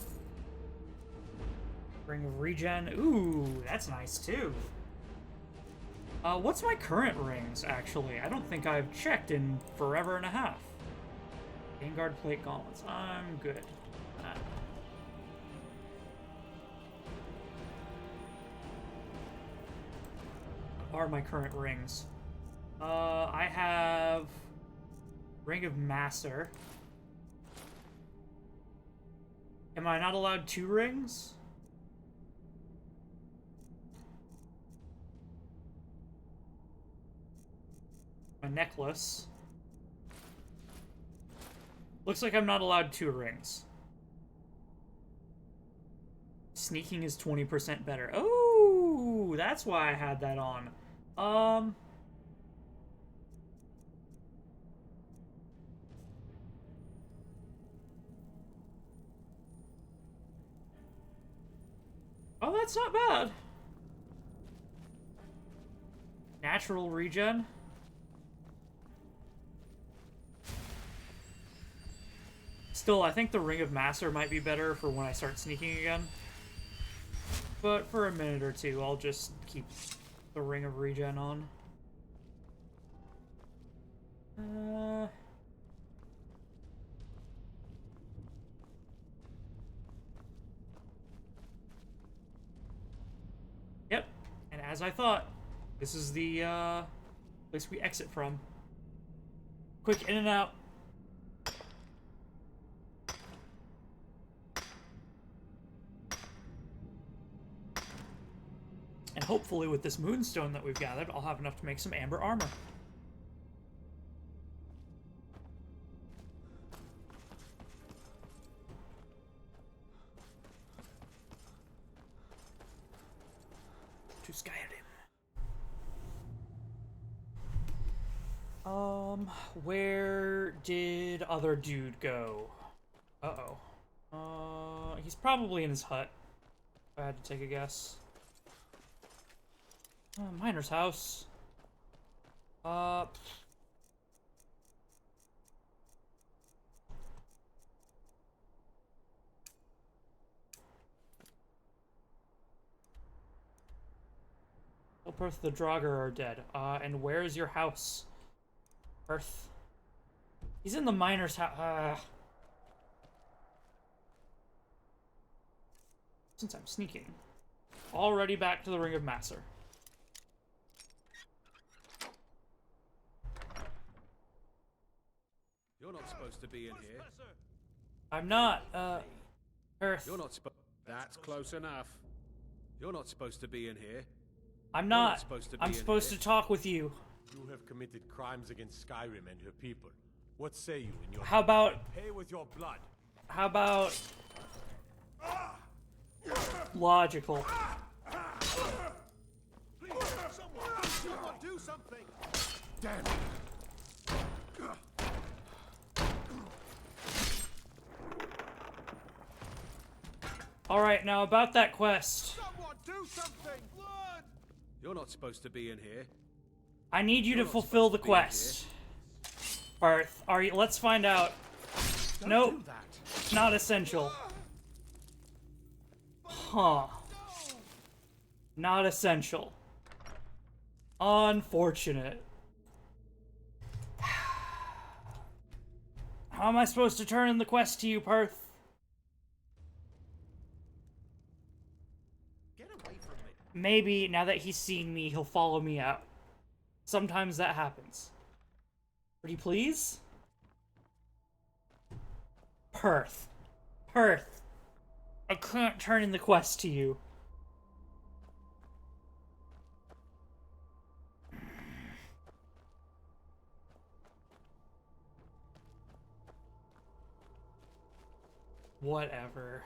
Ring of regen. Ooh, that's nice too. What's my current rings, actually? I don't think I've checked in forever and a half. Vanguard plate gauntlets. I'm good. Are my current rings? I have Ring of Master. Am I not allowed 2 rings? A necklace. Looks like I'm not allowed 2 rings. Sneaking is 20% better. Oh, that's why I had that on. Oh, that's not bad. Natural regen. Still, I think the Ring of Master might be better for when I start sneaking again. But for a minute or two, I'll just keep the Ring of Regen on. Yep, and as I thought, this is the place we exit from. Quick in and out. And hopefully with this moonstone that we've gathered, I'll have enough to make some amber armor. To Skyrim. Where did other dude go? Uh-oh. He's probably in his hut, if I had to take a guess. Miner's house. I'll Perth the Draugr are dead. And where is your house? Perth. He's in the miner's house. Since I'm sneaking. Already back to the Ring of Master. You're not supposed to be in here. I'm not, Earth. You're not supposed. That's close enough. You're not supposed to be in here. I'm not. I'm supposed to talk with you. You have committed crimes against Skyrim and her people. What say you in your... How about... Pay with your blood. How about... Logical. Please, someone do something. Damn it! Alright, now about that quest. Someone do something! Blood! You're not supposed to be in here. I need you to You're not fulfill the supposed to be in quest. Barth, are you? Let's find out. Nope, Do that. not essential. Huh. Not essential. Unfortunate. How am I supposed to turn in the quest to you, Perth? Get away from me. Maybe, now that he's seen me, he'll follow me out. Sometimes that happens. Pretty please? Perth. Perth. I can't turn in the quest to you. Whatever.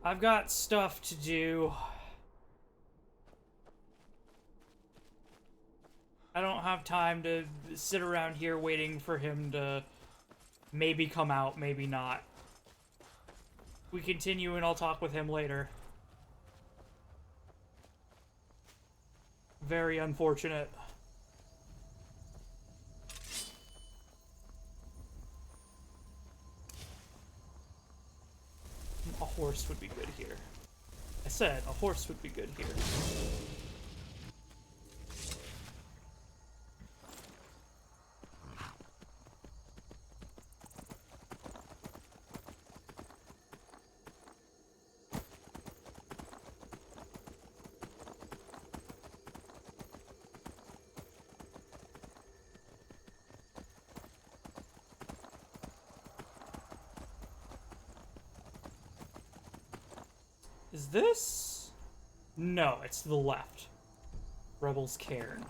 I've got stuff to do. I don't have time to sit around here waiting for him to maybe come out, maybe not. We continue and I'll talk with him later. Very unfortunate. A horse would be good here. I said a horse would be good here. Is this? No, it's to the left. Rebel's Cairn.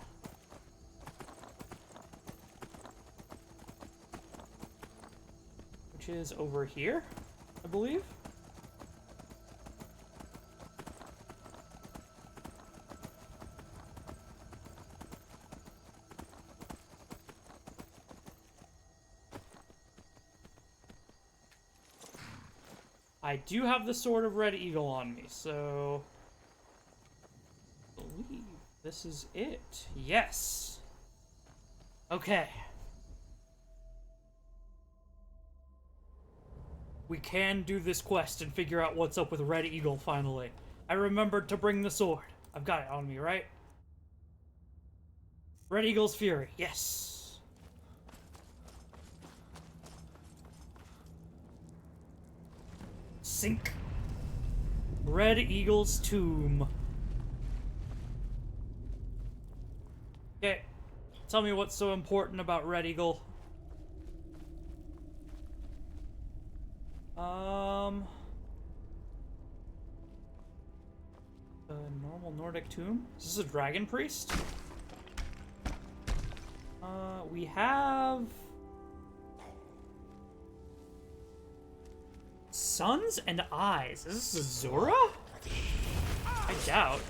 Which is over here, I believe. I do have the Sword of Red Eagle on me, so I believe this is it. Yes. Okay. We can do this quest and figure out what's up with Red Eagle finally. I remembered to bring the sword. I've got it on me, right? Red Eagle's Fury. Yes. Sink. Red Eagle's tomb. Okay. Tell me what's so important about Red Eagle. The normal Nordic tomb? Is this a dragon priest? We have Suns and Eyes. Is this Azura? I doubt.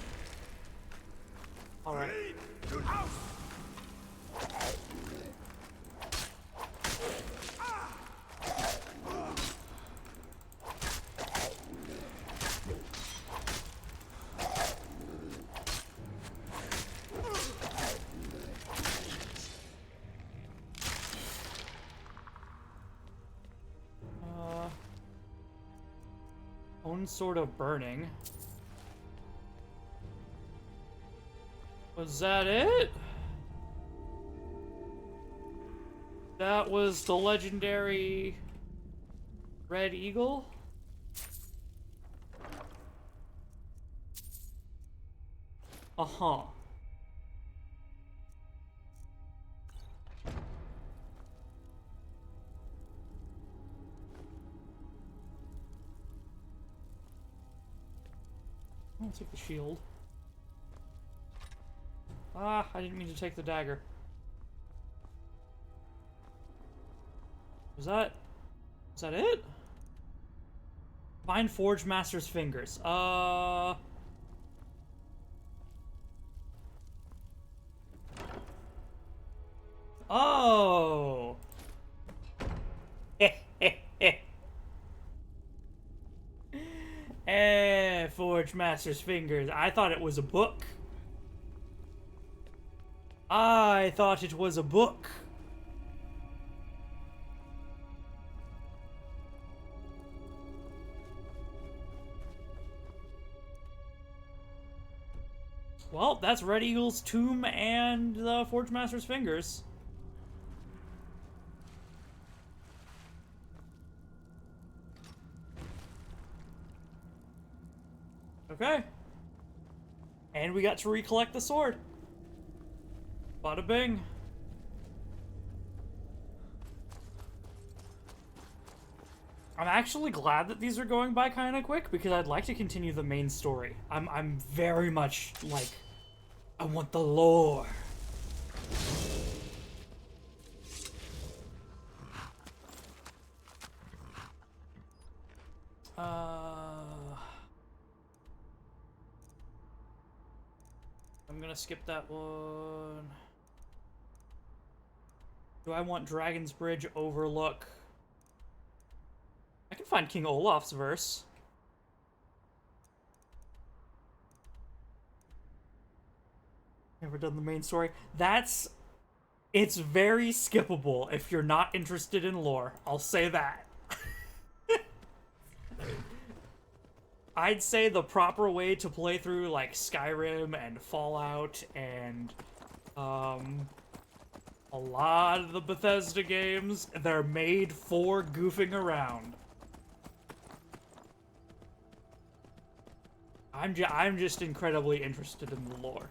Alright. Own Sword of Burning. Was that it? That was the legendary Red Eagle? Uh-huh. I'll take the shield. Ah, I didn't mean to take the dagger. Was that it? Find Forge Master's fingers. Oh! Forge Master's Fingers. I thought it was a book. I thought it was a book. Well, that's Red Eagle's tomb and the Forge Master's Fingers. Okay. And we got to recollect the sword. Bada bing. I'm actually glad that these are going by kind of quick because I'd like to continue the main story. I'm very much like, I want the lore. I'm gonna skip that one. Do I want Dragon's Bridge Overlook? I can find King Olaf's verse. Never done the main story. It's very skippable if you're not interested in lore. I'll say that. I'd say the proper way to play through like Skyrim and Fallout and a lot of the Bethesda games, they're made for goofing around. I'm just incredibly interested in the lore.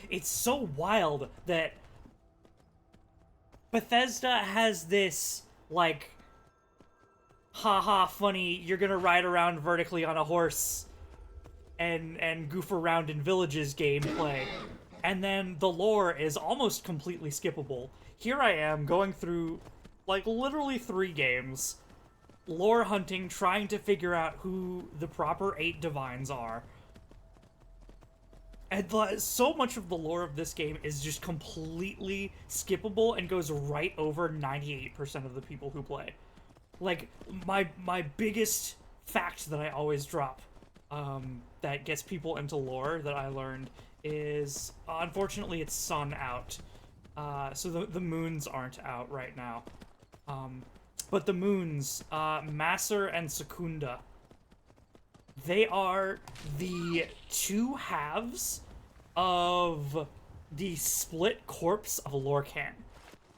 It's so wild that Bethesda has this, like, haha funny, you're gonna ride around vertically on a horse and goof around in villages gameplay. And then the lore is almost completely skippable. Here I am going through, like, literally 3 games, lore hunting, trying to figure out who the proper 8 divines are. And so much of the lore of this game is just completely skippable and goes right over 98% of the people who play. Like, my biggest fact that I always drop that gets people into lore that I learned is, unfortunately, it's sun out. So the moons aren't out right now. But the moons, Masser and Secunda, they are the 2 halves of the split corpse of Lorcan.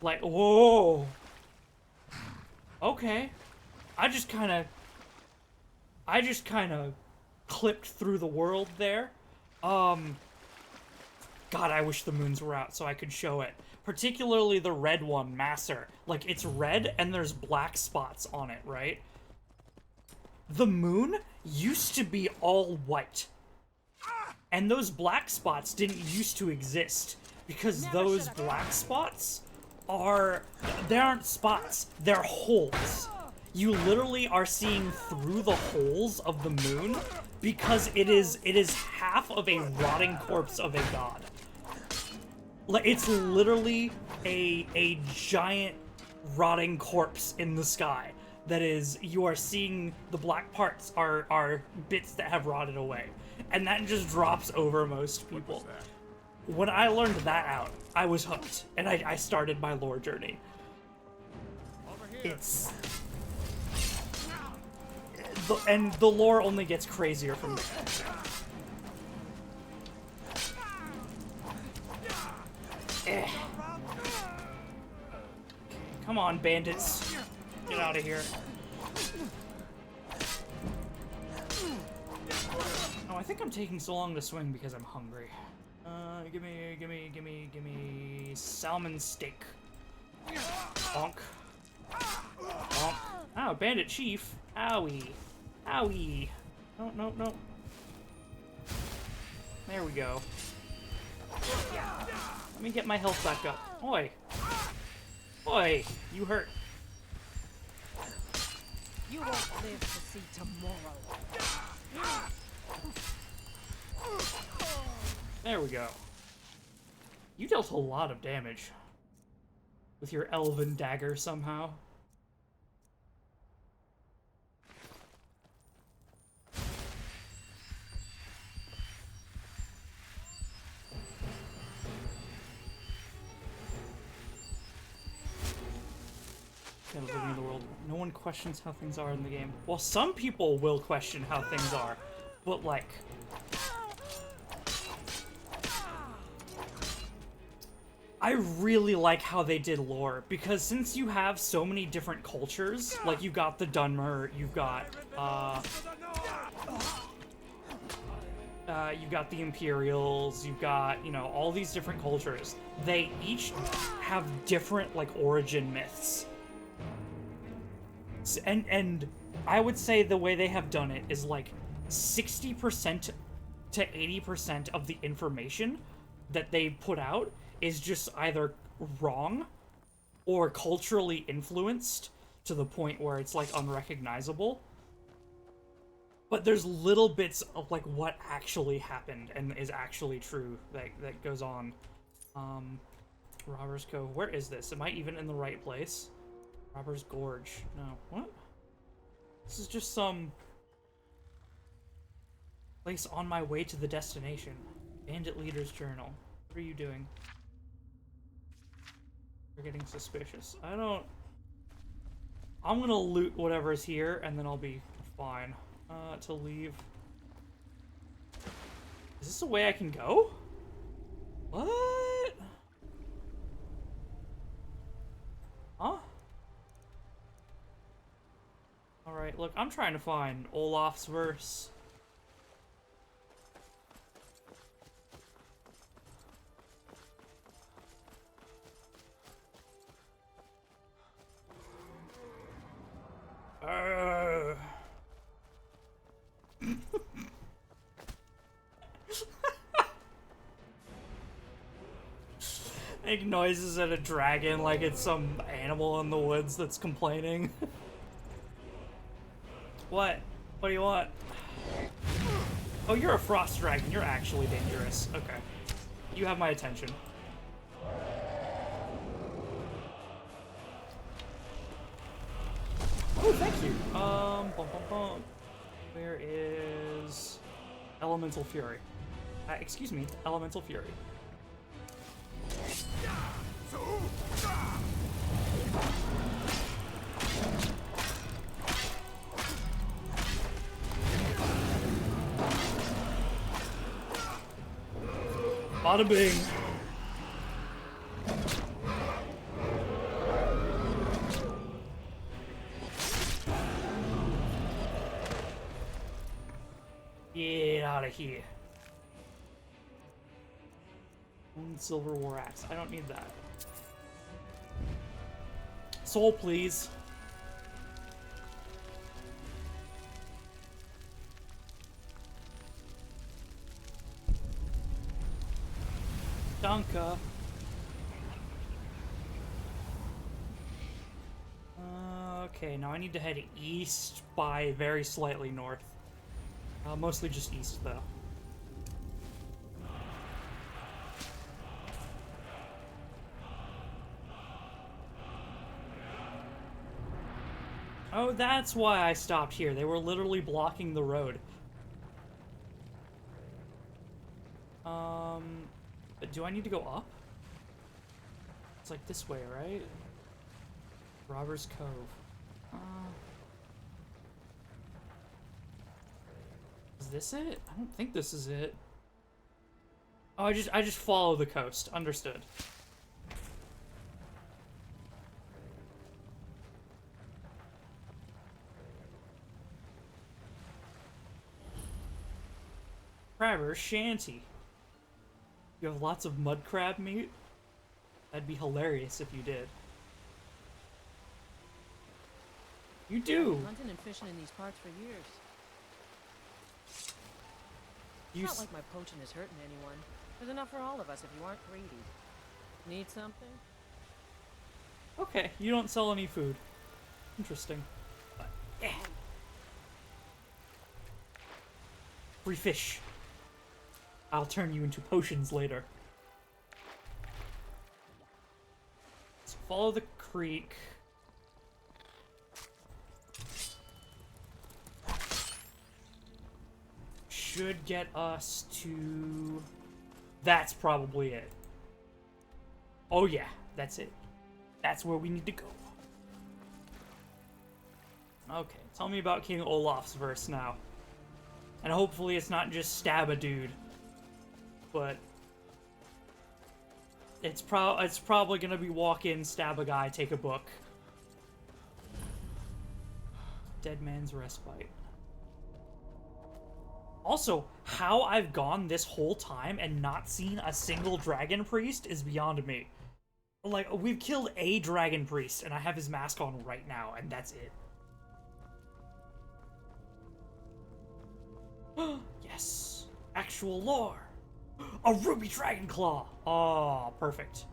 Like, whoa. Okay. I just kind of clipped through the world there. God, I wish the moons were out so I could show it. Particularly the red one, Masser. Like, it's red and there's black spots on it, right? The moon used to be all white. And those black spots didn't used to exist. Because those black spots they aren't spots, they're holes. You literally are seeing through the holes of the moon because it is half of a rotting corpse of a god. Like, it's literally a giant rotting corpse in the sky. That is, you are seeing the black parts are bits that have rotted away. And that just drops over most people. When I learned that out, I was hooked. And I started my lore journey. It's... And the lore only gets crazier from there. Eh. Come on, bandits. Get out of here. Oh, I think I'm taking so long to swing because I'm hungry. Give me salmon steak. Bonk. Bonk. Oh, bandit chief. Owie. Owie. No. There we go. Let me get my health back up. Oi. Oi, you hurt. You won't live to see tomorrow. There we go. You dealt a lot of damage with your elven dagger somehow. Living in the world. No one questions how things are in the game. Well, some people will question how things are, but like, I really like how they did lore, because since you have so many different cultures, like you've got the Dunmer, you've got the Imperials, you've got, you know, all these different cultures. They each have different like origin myths. And I would say the way they have done it is like 60% to 80% of the information that they put out is just either wrong or culturally influenced to the point where it's like unrecognizable. But there's little bits of like what actually happened and is actually true that goes on. Robbers Cove. Where is this? Am I even in the right place? Robbers Gorge. No. What? This is just some place on my way to the destination. Bandit Leader's Journal. What are you doing? You're getting suspicious. I'm gonna loot whatever's here, and then I'll be fine. To leave. Is this a way I can go? What? Huh? Alright, look, I'm trying to find Olaf's verse. Make noises at a dragon like it's some animal in the woods that's complaining. What? What do you want? Oh, you're a frost dragon. You're actually dangerous. Okay. You have my attention. Oh, thank you. Bum, bum, bum. Where is Elemental Fury? Excuse me, Elemental Fury. Bada bing. Get out of here. Silver War Axe. I don't need that. Soul, please. Danka. Okay, now I need to head east by very slightly north. Mostly just east, though. Oh, that's why I stopped here. They were literally blocking the road. But do I need to go up? It's like this way, right? Robbers Cove. Is this it? I don't think this is it. Oh, I just follow the coast. Understood. Crabber Shanty. You have lots of mud crab meat? That'd be hilarious if you did. You do! I've been hunting and fishing in these parts for years. It's not like my poaching is hurting anyone. There's enough for all of us if you aren't greedy. Need something? Okay, you don't sell any food. Interesting. Yeah. Free fish. I'll turn you into potions later. So follow the creek. Should get us to... That's probably it. Oh yeah, that's it. That's where we need to go. Okay, tell me about King Olaf's verse now. And hopefully it's not just stab a dude. But... It's probably gonna be walk in, stab a guy, take a book. Dead Man's Respite. Also, how I've gone this whole time and not seen a single dragon priest is beyond me. Like, we've killed a dragon priest, and I have his mask on right now, and that's it. Yes! Actual lore! A ruby dragon claw! Oh, perfect.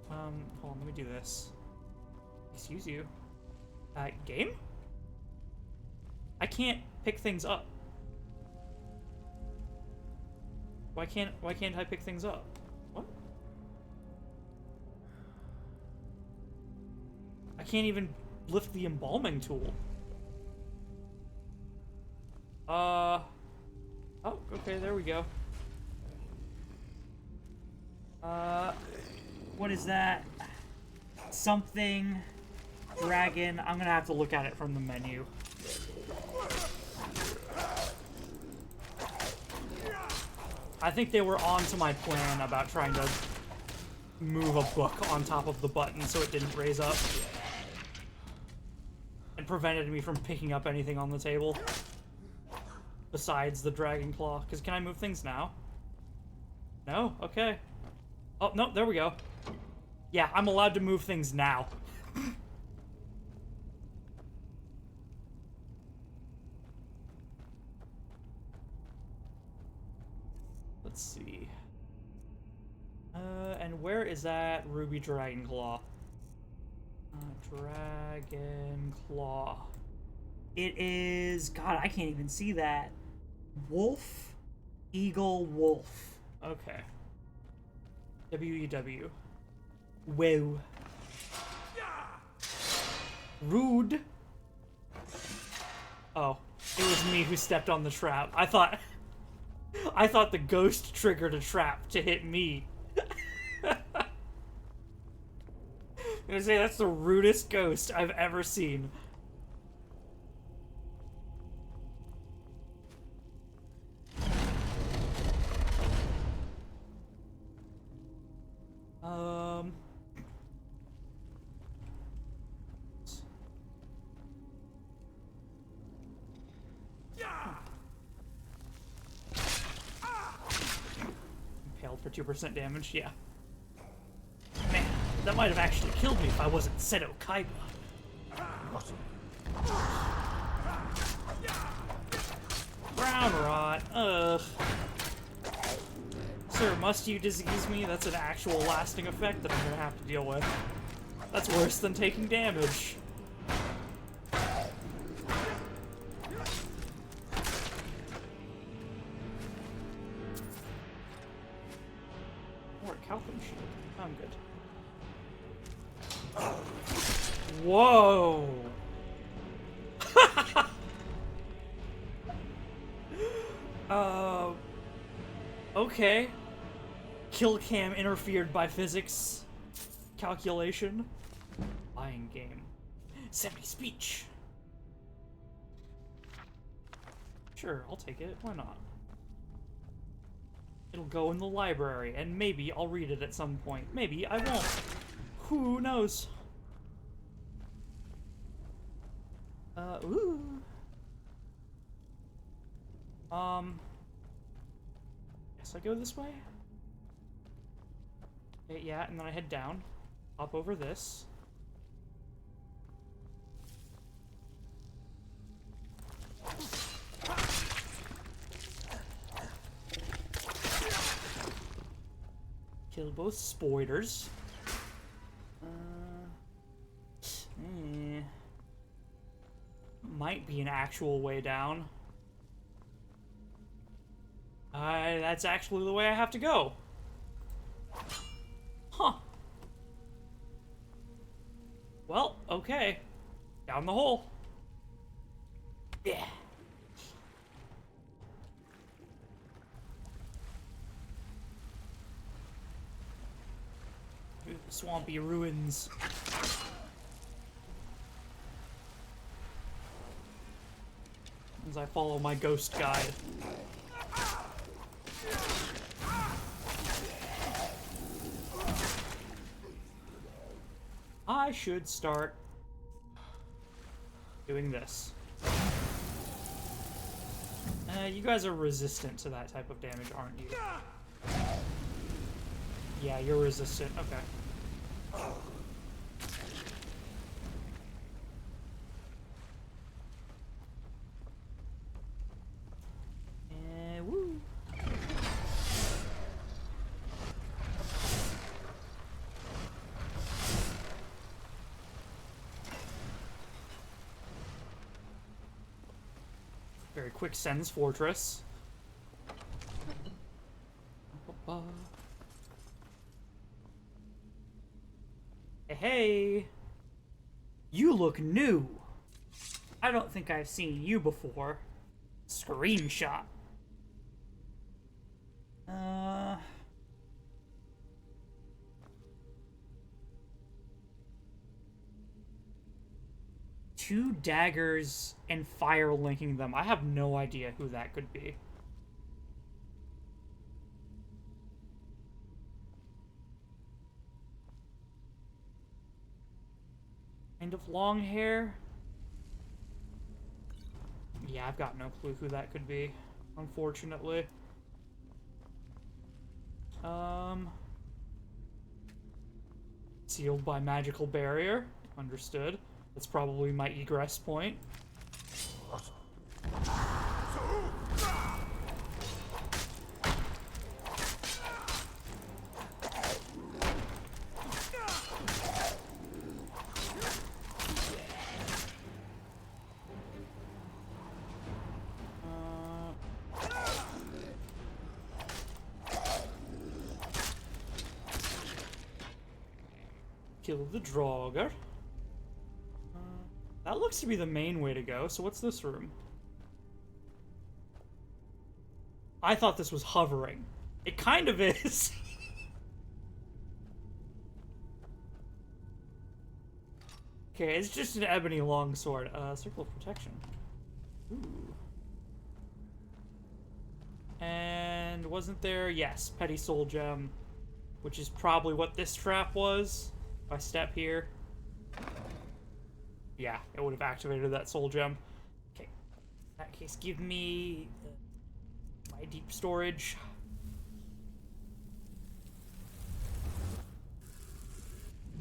Hold on, let me do this. Excuse you. Game? I can't pick things up. Why can't I pick things up? What? I can't even lift the embalming tool. Oh, okay, there we go. What is that? Something dragon. I'm gonna have to look at it from the menu. I think they were on to my plan about trying to move a book on top of the button so it didn't raise up. And prevented me from picking up anything on the table. Besides the dragon claw. Because can I move things now? No? Okay. Oh, no, there we go. Yeah, I'm allowed to move things now. Let's see. And where is that ruby dragon claw? Dragon claw. It is... God, I can't even see that. Wolf? Eagle wolf. Okay. W-E-W. Wow. Rude. Oh. It was me who stepped on the trap. I thought the ghost triggered a trap to hit me. I'm gonna say that's the rudest ghost I've ever seen. Impaled for 2% damage, yeah. Man, that might have actually killed me if I wasn't Seto Kaiba. Brown rot, ugh. Sir, must you disease me? That's an actual lasting effect that I'm gonna have to deal with. That's worse than taking damage. More Calcum shield. I'm good. Whoa! Okay. Kill cam interfered by physics. Calculation. Lying game. 70 speech. Sure, I'll take it. Why not? It'll go in the library, and maybe I'll read it at some point. Maybe I won't. Who knows? Ooh. Guess I go this way? Okay, yeah, and then I head down. Hop over this. Kill both spoiders. might be an actual way down. That's actually the way I have to go. Huh. Well, okay. Down the hole. Yeah. Through the swampy ruins. As I follow my ghost guide. I should start doing this. You guys are resistant to that type of damage, aren't you? Yeah, you're resistant. Okay. Woo. Very quick Sen's Fortress. Hey, you look new. I don't think I've seen you before. Screenshot. Two daggers and fire linking them. I have no idea who that could be. Kind of long hair. Yeah, I've got no clue who that could be, unfortunately. Sealed by magical barrier. Understood. That's probably my egress point. Kill the Draugr. That looks to be the main way to go, so what's this room? I thought this was hovering. It kind of is. Okay, it's just an ebony longsword. Circle of protection. Ooh. And wasn't there? Yes, petty soul gem, which is probably what this trap was. If I step here. Yeah, it would have activated that soul gem. Okay. In that case, give me my deep storage.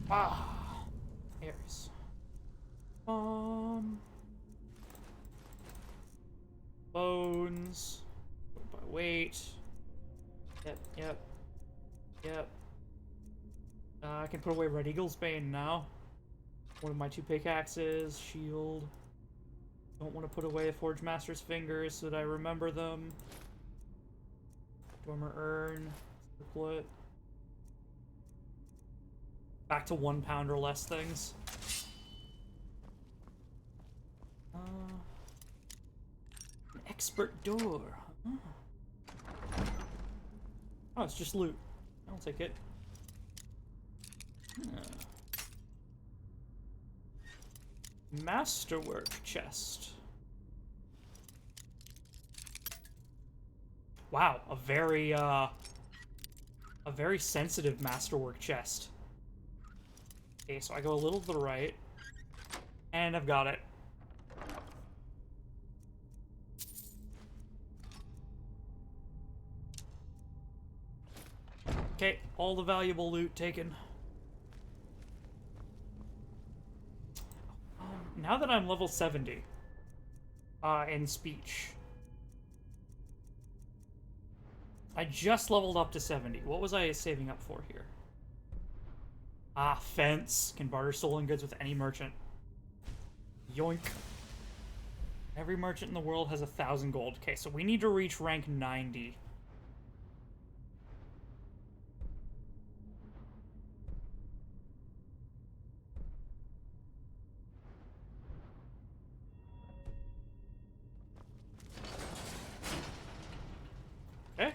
Ah, there's. Bones. By weight. Yep. I can put away Red Eagle's Bane now. One of my two pickaxes, shield. Don't want to put away a Forge Master's Fingers so that I remember them. Dormer Urn. Circlet. Back to 1 pound or less things. An expert door. Oh, it's just loot. I'll take it. Masterwork chest. Wow, a very sensitive masterwork chest. Okay, so I go a little to the right, and I've got it. Okay, all the valuable loot taken. Now that I'm level 70 in speech, I just leveled up to 70. What was I saving up for here? Ah, fence. Can barter stolen goods with any merchant. Yoink. Every merchant in the world has 1,000 gold. Okay, so we need to reach rank 90. Okay.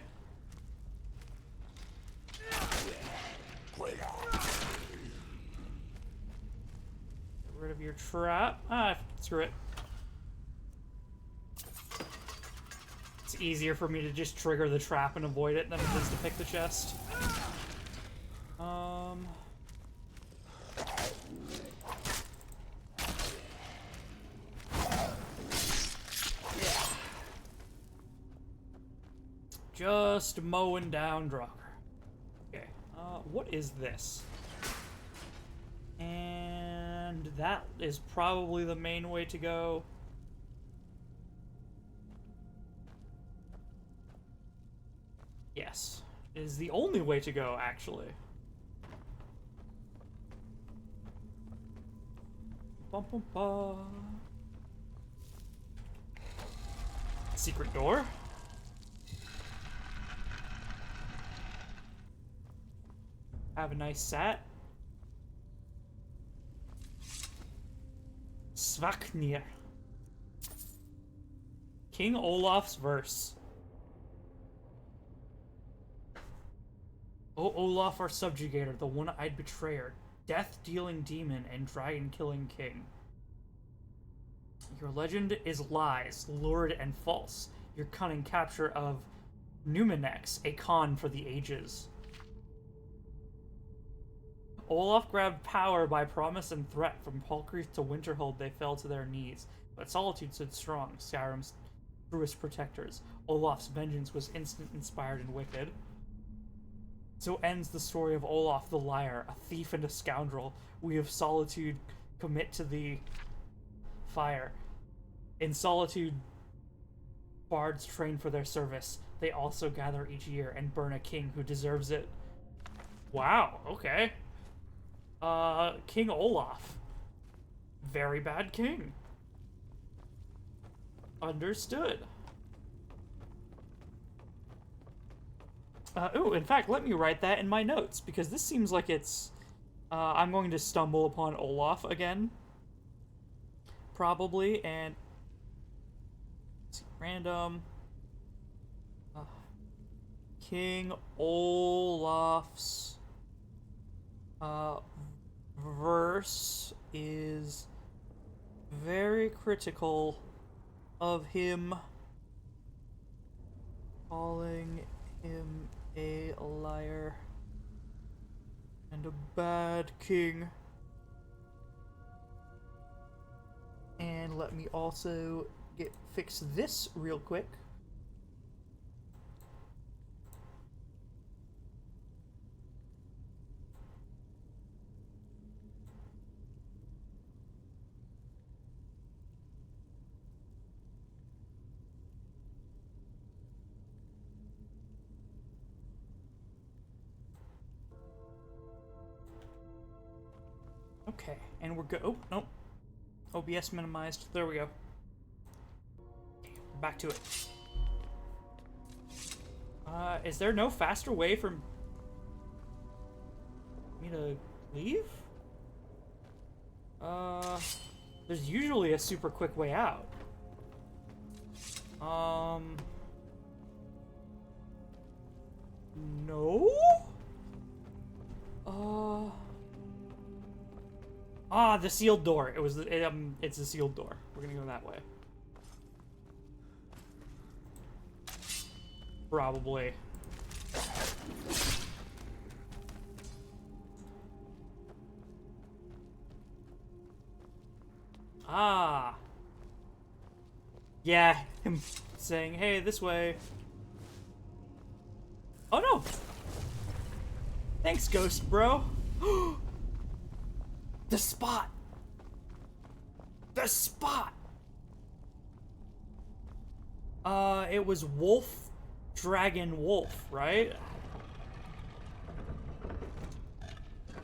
Get rid of your trap. Ah, screw it. It's easier for me to just trigger the trap and avoid it than it is to pick the chest. Just mowing down Draugr. Okay, what is this? And that is probably the main way to go. Yes, it is the only way to go, actually. Bum, bum, bum. Secret door. Have a nice sat. Svaknir. King Olaf's verse. O Olaf, our subjugator, the one-eyed betrayer, death-dealing demon, and dragon-killing king. Your legend is lies, lurid and false. Your cunning capture of Numenex, a con for the ages. Olaf grabbed power by promise and threat. From Falkreath to Winterhold, they fell to their knees. But Solitude stood strong, Skyrim's truest protectors. Olaf's vengeance was instant, inspired, and wicked. So ends the story of Olaf the Liar, a thief and a scoundrel. We of Solitude commit to the fire. In Solitude, bards train for their service. They also gather each year and burn a king who deserves it. Wow, okay. King Olaf. Very bad king. Understood. Ooh, in fact, let me write that in my notes, because this seems like it's... I'm going to stumble upon Olaf again. Probably, and... Let's see, random... King Olaf's... verse is very critical of him, calling him a liar and a bad king. And let me also fix this real quick. Okay, and we're good. Oh, nope. OBS minimized. There we go. Okay, back to it. Is there no faster way for me to leave? There's usually a super quick way out. No? Ah, the sealed door. It was it's the sealed door. We're gonna go that way. Probably. Ah. Yeah, him saying, "Hey, this way." Oh no. Thanks, Ghost Bro. The spot! The spot! It was Wolf, Dragon, Wolf, right?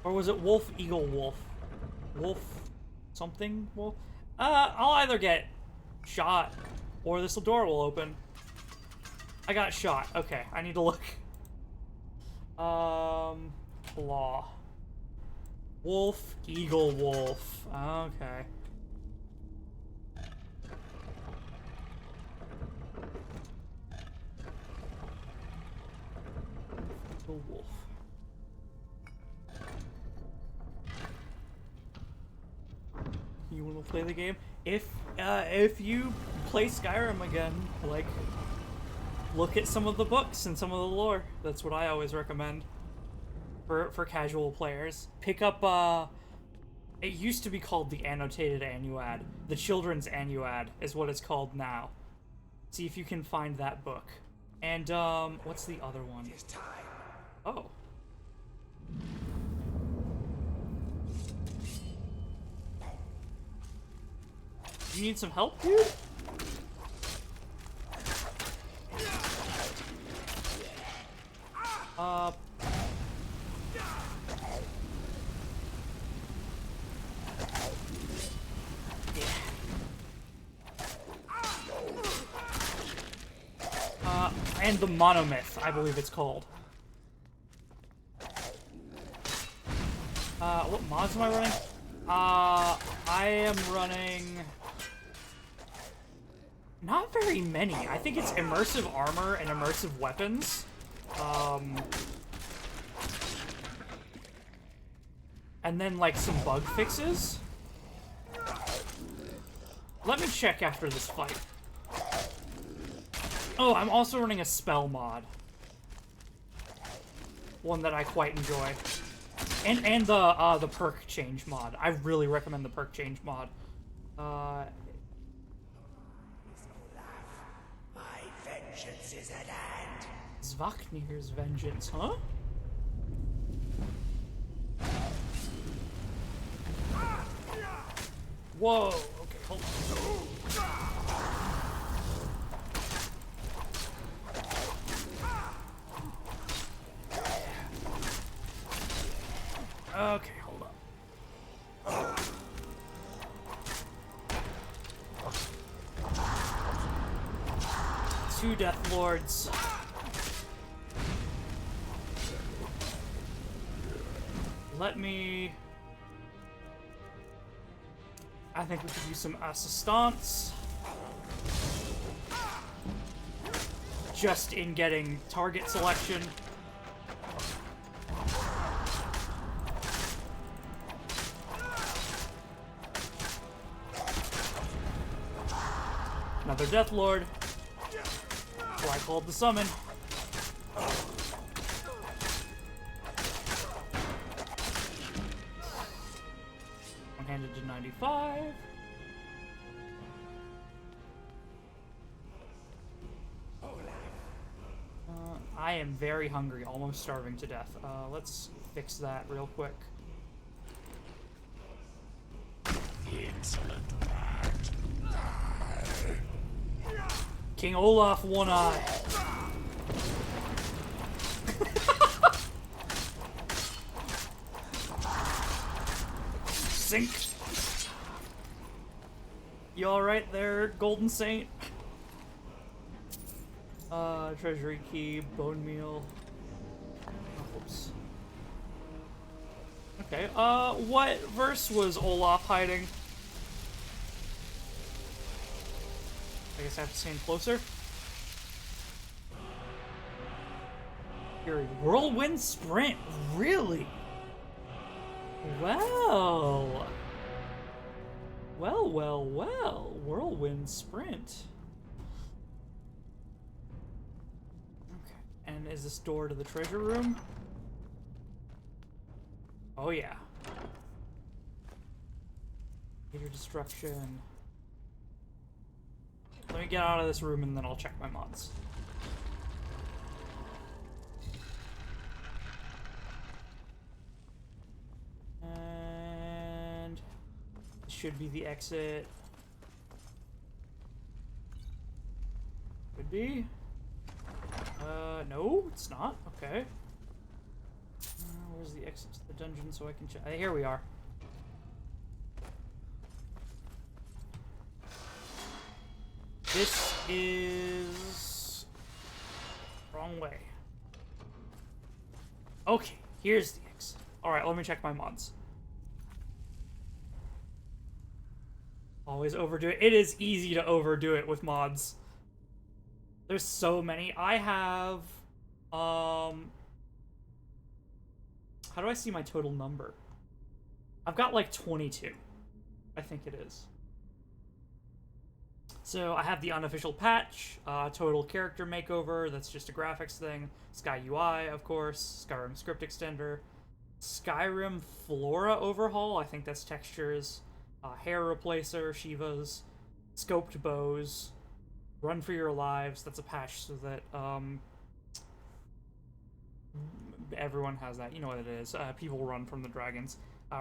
Or was it Wolf, Eagle, Wolf? Wolf, something, Wolf? I'll either get shot. Or this door will open. I got shot. Okay, I need to look. Claw. Wolf, eagle, wolf. Okay. The wolf. You want to play the game? If you play Skyrim again, like, look at some of the books and some of the lore. That's what I always recommend for casual players. Pick up, it used to be called the Annotated Annuad. The Children's Annuad is what it's called now. See if you can find that book. And, what's the other one? Oh. You need some help, dude? And the Monomyth, I believe it's called. What mods am I running? I am running... Not very many. I think it's immersive armor and immersive weapons. And then, like, some bug fixes. Let me check after this fight. Oh, I'm also running a spell mod. One that I quite enjoy. And the perk change mod. I really recommend the perk change mod. My vengeance is at hand. Svaknir's vengeance, huh? Whoa, okay, hold on. Okay, hold up. 2 Death Lords. Let me... I think we could use some assistance. Just in getting target selection. Another Death Lord. Who I called the summon. One-handed to 95. I am very hungry, almost starving to death. Let's fix that real quick. Insolent rat. King Olaf, one eye. Sink. You alright there, Golden Saint? Treasury key, bone meal. Oh, oops. Okay, what verse was Olaf hiding? I guess I have to stand closer. Fury. Whirlwind Sprint? Really? Well. Well. Whirlwind Sprint. Okay. And is this door to the treasure room? Oh, yeah. Meter destruction. Let me get out of this room and then I'll check my mods. And this should be the exit. Could be. No, it's not. Okay. Where's the exit to the dungeon so I can check? Here we are. This is... wrong way. Okay, here's the exit. Alright, let me check my mods. Always overdo it. It is easy to overdo it with mods. There's so many. I have... How do I see my total number? I've got like 22. I think it is. So I have the unofficial patch, total character makeover, that's just a graphics thing, Sky UI, of course, Skyrim script extender, Skyrim flora overhaul, I think that's textures, hair replacer, Shivas, scoped bows, run for your lives, that's a patch so that, everyone has that, you know what it is, people run from the dragons,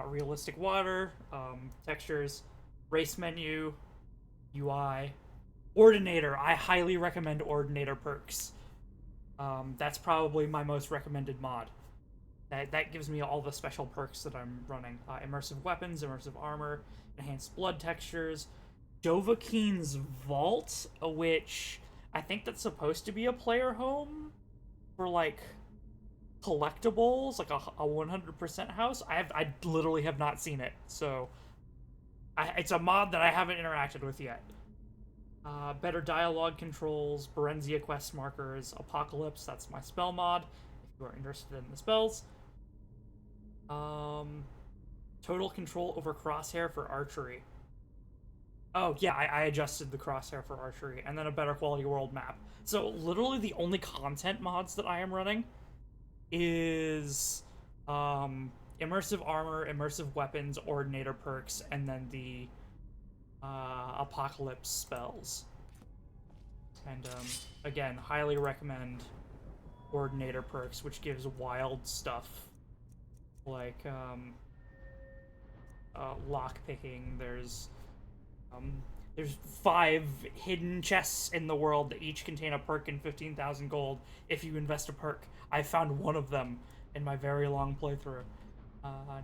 realistic water, textures, race menu, UI, Ordinator. I highly recommend Ordinator perks. That's probably my most recommended mod. That gives me all the special perks that I'm running. Immersive weapons, immersive armor, enhanced blood textures, Dovahkiin's Vault, which I think that's supposed to be a player home for like collectibles, like a 100% house. I literally have not seen it, so it's a mod that I haven't interacted with yet. Better dialogue controls, Berenzia quest markers, Apocalypse, that's my spell mod, if you are interested in the spells. Total control over crosshair for archery. Oh, yeah, I adjusted the crosshair for archery, and then a better quality world map. So, literally the only content mods that I am running is, immersive armor, immersive weapons, Ordinator perks, and then the Apocalypse spells. And again, highly recommend Ordinator perks, which gives wild stuff like lock picking. There's 5 hidden chests in the world that each contain a perk and 15,000 gold if you invest a perk. I found one of them in my very long playthrough.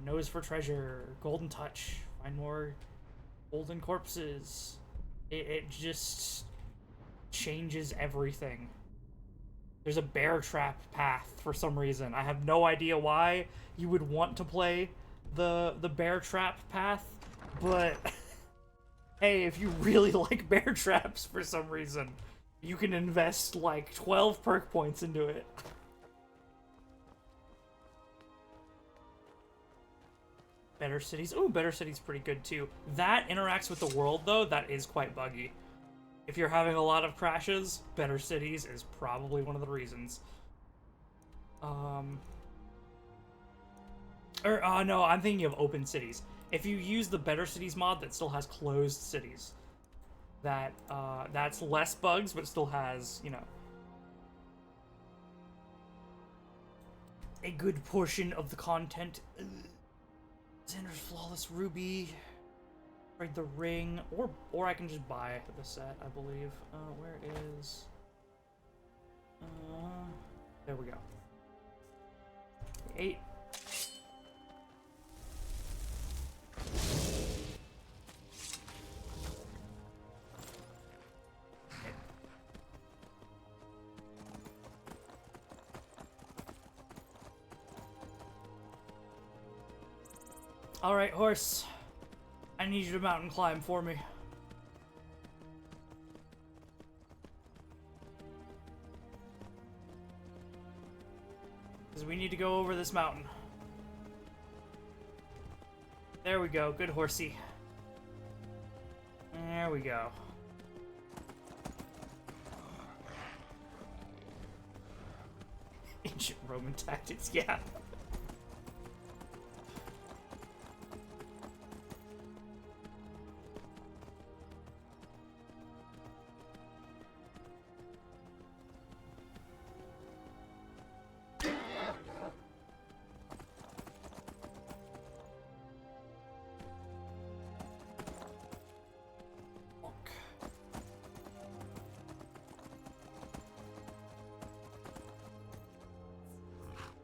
Nose for treasure, golden touch, find more golden corpses. It just changes everything. There's a bear trap path for some reason. I have no idea why you would want to play the bear trap path, but hey, if you really like bear traps for some reason, you can invest like 12 perk points into it. Better Cities. Ooh, Better Cities pretty good too. That interacts with the world though, that is quite buggy. If you're having a lot of crashes, Better Cities is probably one of the reasons. No, I'm thinking of Open Cities. If you use the Better Cities mod that still has closed cities, that's less bugs, but still has, you know, a good portion of the content. Xander's Flawless Ruby, trade the ring, or I can just buy the set, I believe. Where is... there we go. 8. Alright, horse. I need you to mountain climb for me. Because we need to go over this mountain. There we go. Good horsey. There we go. Ancient Roman tactics, yeah.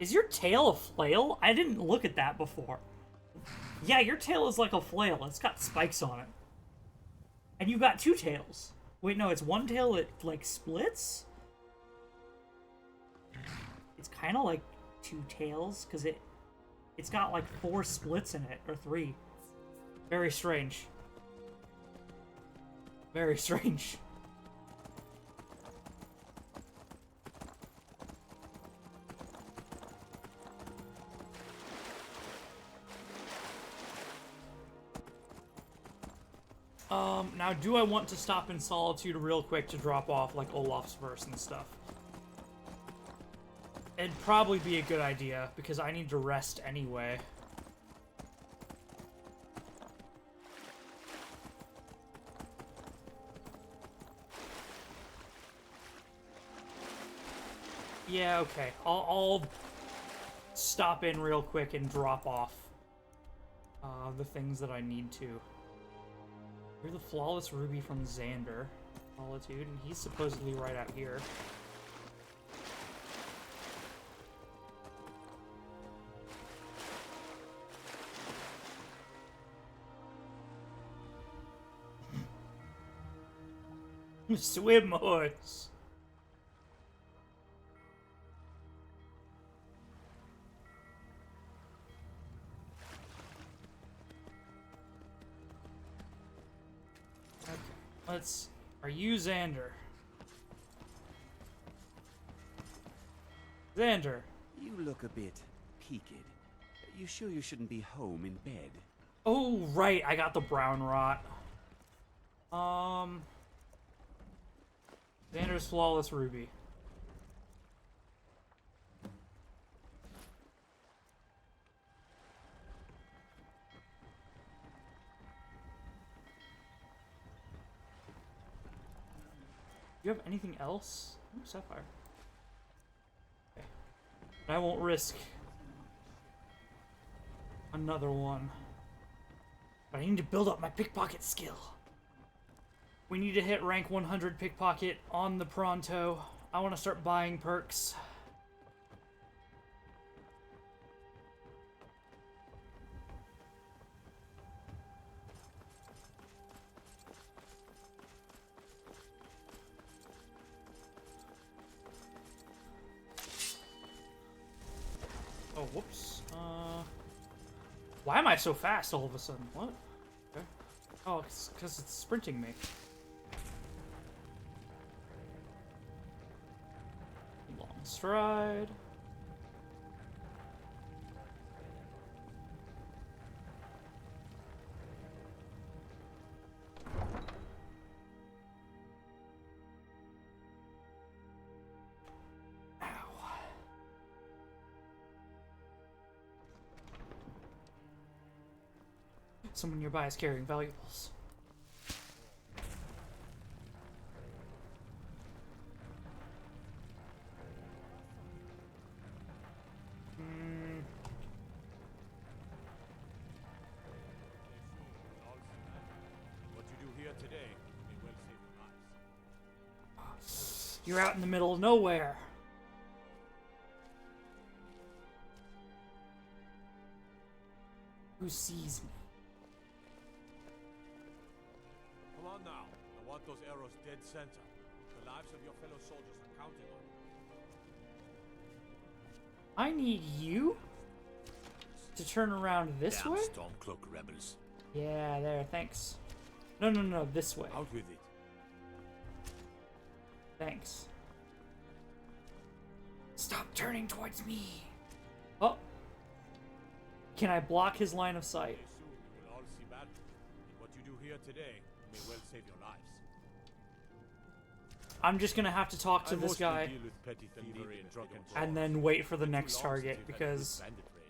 Is your tail a flail? I didn't look at that before. Yeah, your tail is like a flail. It's got spikes on it. And you got 2 tails. Wait, no, it's one tail. It like splits. It's kind of like two tails because it's got like 4 splits in it, or 3. Very strange. Very strange. Now do I want to stop in Solitude real quick to drop off like Olaf's verse and stuff? It'd probably be a good idea because I need to rest anyway. Yeah, okay. I'll stop in real quick and drop off the things that I need to. You're the flawless ruby from Xander. Solitude, and he's supposedly right out here. Swim horse. Okay, let's. Are you Xander? Xander. You look a bit peaked. You sure you shouldn't be home in bed? Oh, right, I got the brown rot. Xander's flawless ruby. Do you have anything else? Ooh, sapphire. Okay. I won't risk another one. But I need to build up my pickpocket skill. We need to hit rank 100 pickpocket on the pronto. I want to start buying perks. Oh, whoops. Why am I so fast all of a sudden? What? Okay. Oh, it's because it's sprinting me. Long stride. Someone nearby is carrying valuables. What you do here today may well save your lives. You're out in the middle of nowhere. Who sees me? Come on now. I want those arrows dead center. The lives of your fellow soldiers are counting on you. I need you to turn around this Damn way? Stormcloak rebels. Yeah, there, thanks. No, this way. Out with it. Thanks. Stop turning towards me. Oh. Can I block his line of sight? Very soon we will all see battle. And what you do here today may well save your lives. I'm just gonna have to talk to I this mostly guy deal with petty thievery and drug and then wait for the next target because bandit raid.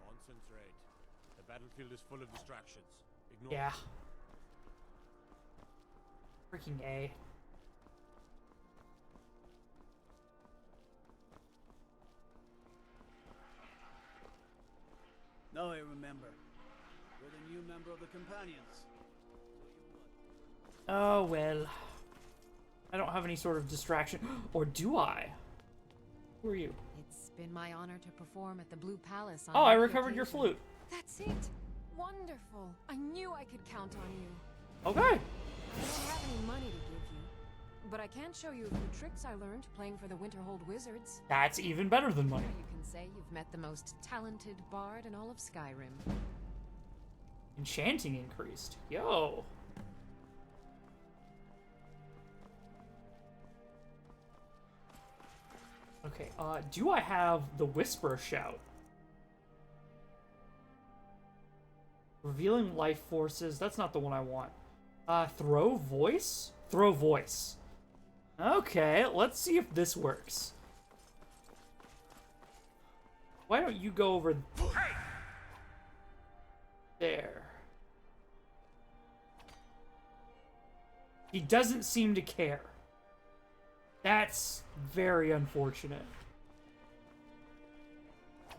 Concentrate. The battlefield is full of distractions. Ignore yeah. Freaking A. Now I remember. You're the new member of the Companions. Oh well. I don't have any sort of distraction. Or do I? Who are you? It's been my honor to perform at the Blue Palace on Oh, I every recovered your occasion. flute. That's it. Wonderful. I knew I could count on you. Okay. I don't have any money to give you, but I can show you a few tricks I learned playing for the Winterhold Wizards. That's even better than money. You can say you've met the most talented bard in all of Skyrim. Enchanting increased. Yo. Okay, do I have the Whisper Shout? Revealing life forces. That's not the one I want. Throw voice? Throw voice. Okay, let's see if this works. Why don't you go over there? He doesn't seem to care. That's very unfortunate.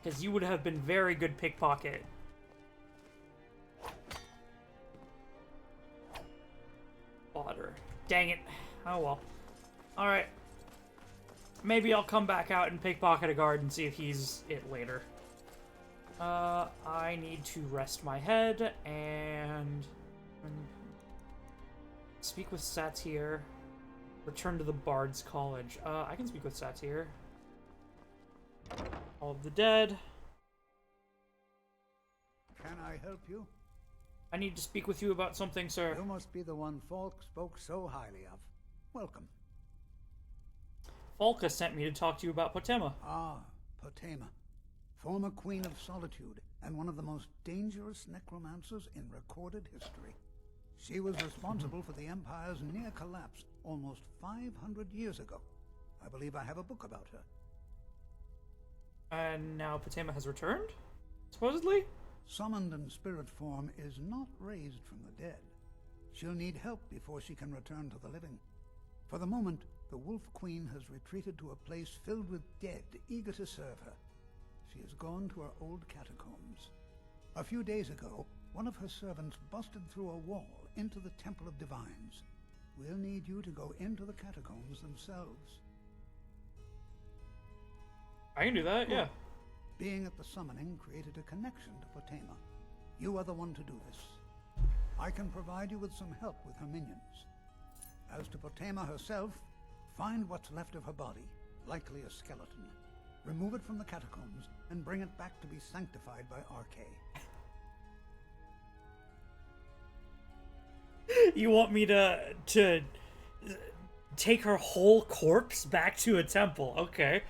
Because you would have been very good pickpocket. Fodder. Dang it. Oh well. Alright. Maybe I'll come back out and pickpocket a guard and see if he's it later. I need to rest my head and speak with Satyr. Return to the Bard's College. I can speak with Satyr. All of the dead. Can I help you? I need to speak with you about something, sir. You must be the one Falk spoke so highly of. Welcome. Falka sent me to talk to you about Potema. Ah, Potema. Former Queen of Solitude, and one of the most dangerous necromancers in recorded history. She was responsible for the Empire's near collapse almost 500 years ago. I believe I have a book about her. And now Potema has returned? Supposedly? Summoned in spirit form is not raised from the dead. She'll need help before she can return to the living. For the moment, the Wolf Queen has retreated to a place filled with dead, eager to serve her. She has gone to her old catacombs. A few days ago, one of her servants busted through a wall into the Temple of Divines. We'll need you to go into the catacombs themselves. I can do that, yeah. Being at the summoning created a connection to Potema. You are the one to do this. I can provide you with some help with her minions. As to Potema herself, find what's left of her body, likely a skeleton. Remove it from the catacombs and bring it back to be sanctified by RK. You want me to take her whole corpse back to a temple? Okay.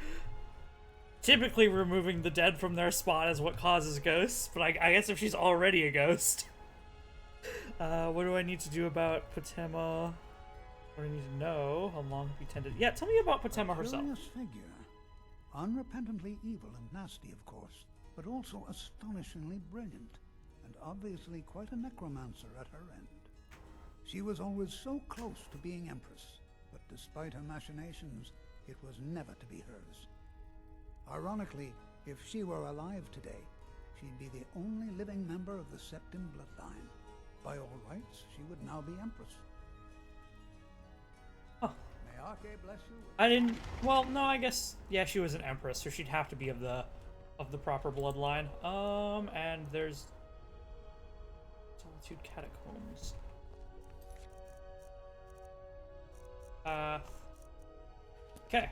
Typically, removing the dead from their spot is what causes ghosts, but I guess if she's already a ghost. What do I need to do about Potema? What do I need to know? How long have you tended? Yeah, tell me about Potema herself. Curious figure. Unrepentantly evil and nasty, of course, but also astonishingly brilliant, and obviously quite a necromancer at her end. She was always so close to being Empress, but despite her machinations, it was never to be hers. Ironically, if she were alive today, she'd be the only living member of the Septim bloodline. By all rights, she would now be Empress. Huh. May Arche bless you. I didn't. Well, no, I guess yeah, she was an Empress, so she'd have to be of the proper bloodline. And there's Solitude Catacombs. Okay.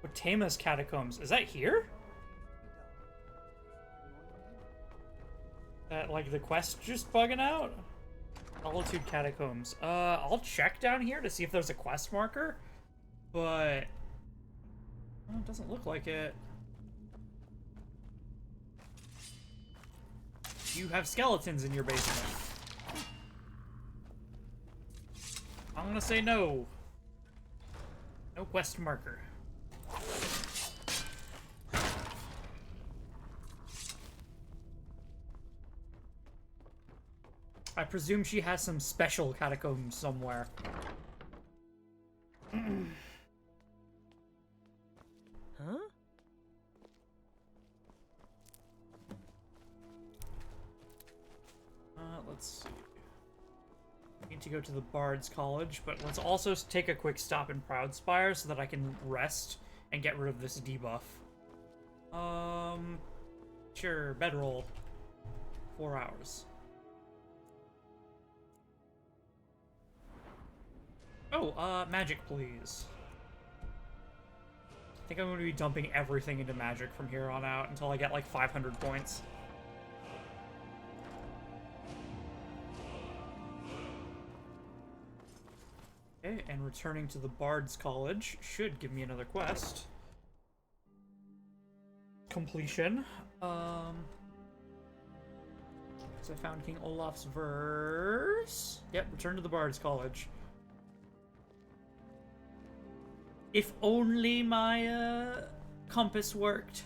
Potema's Catacombs. Is that here? That, like, the quest just bugging out? Solitude Catacombs. I'll check down here to see if there's a quest marker, but well, it doesn't look like it. You have skeletons in your basement. I'm gonna say no. No quest marker. I presume she has some special catacombs somewhere. Huh? to go to the Bard's College, but let's also take a quick stop in Proudspire so that I can rest and get rid of this debuff. Sure, bedroll. 4 hours. Oh, magic, please. I think I'm going to be dumping everything into magic from here on out until I get like 500 points. Okay, and returning to the Bard's College should give me another quest. Completion. So I found King Olaf's verse. Yep, return to the Bard's College. If only my compass worked.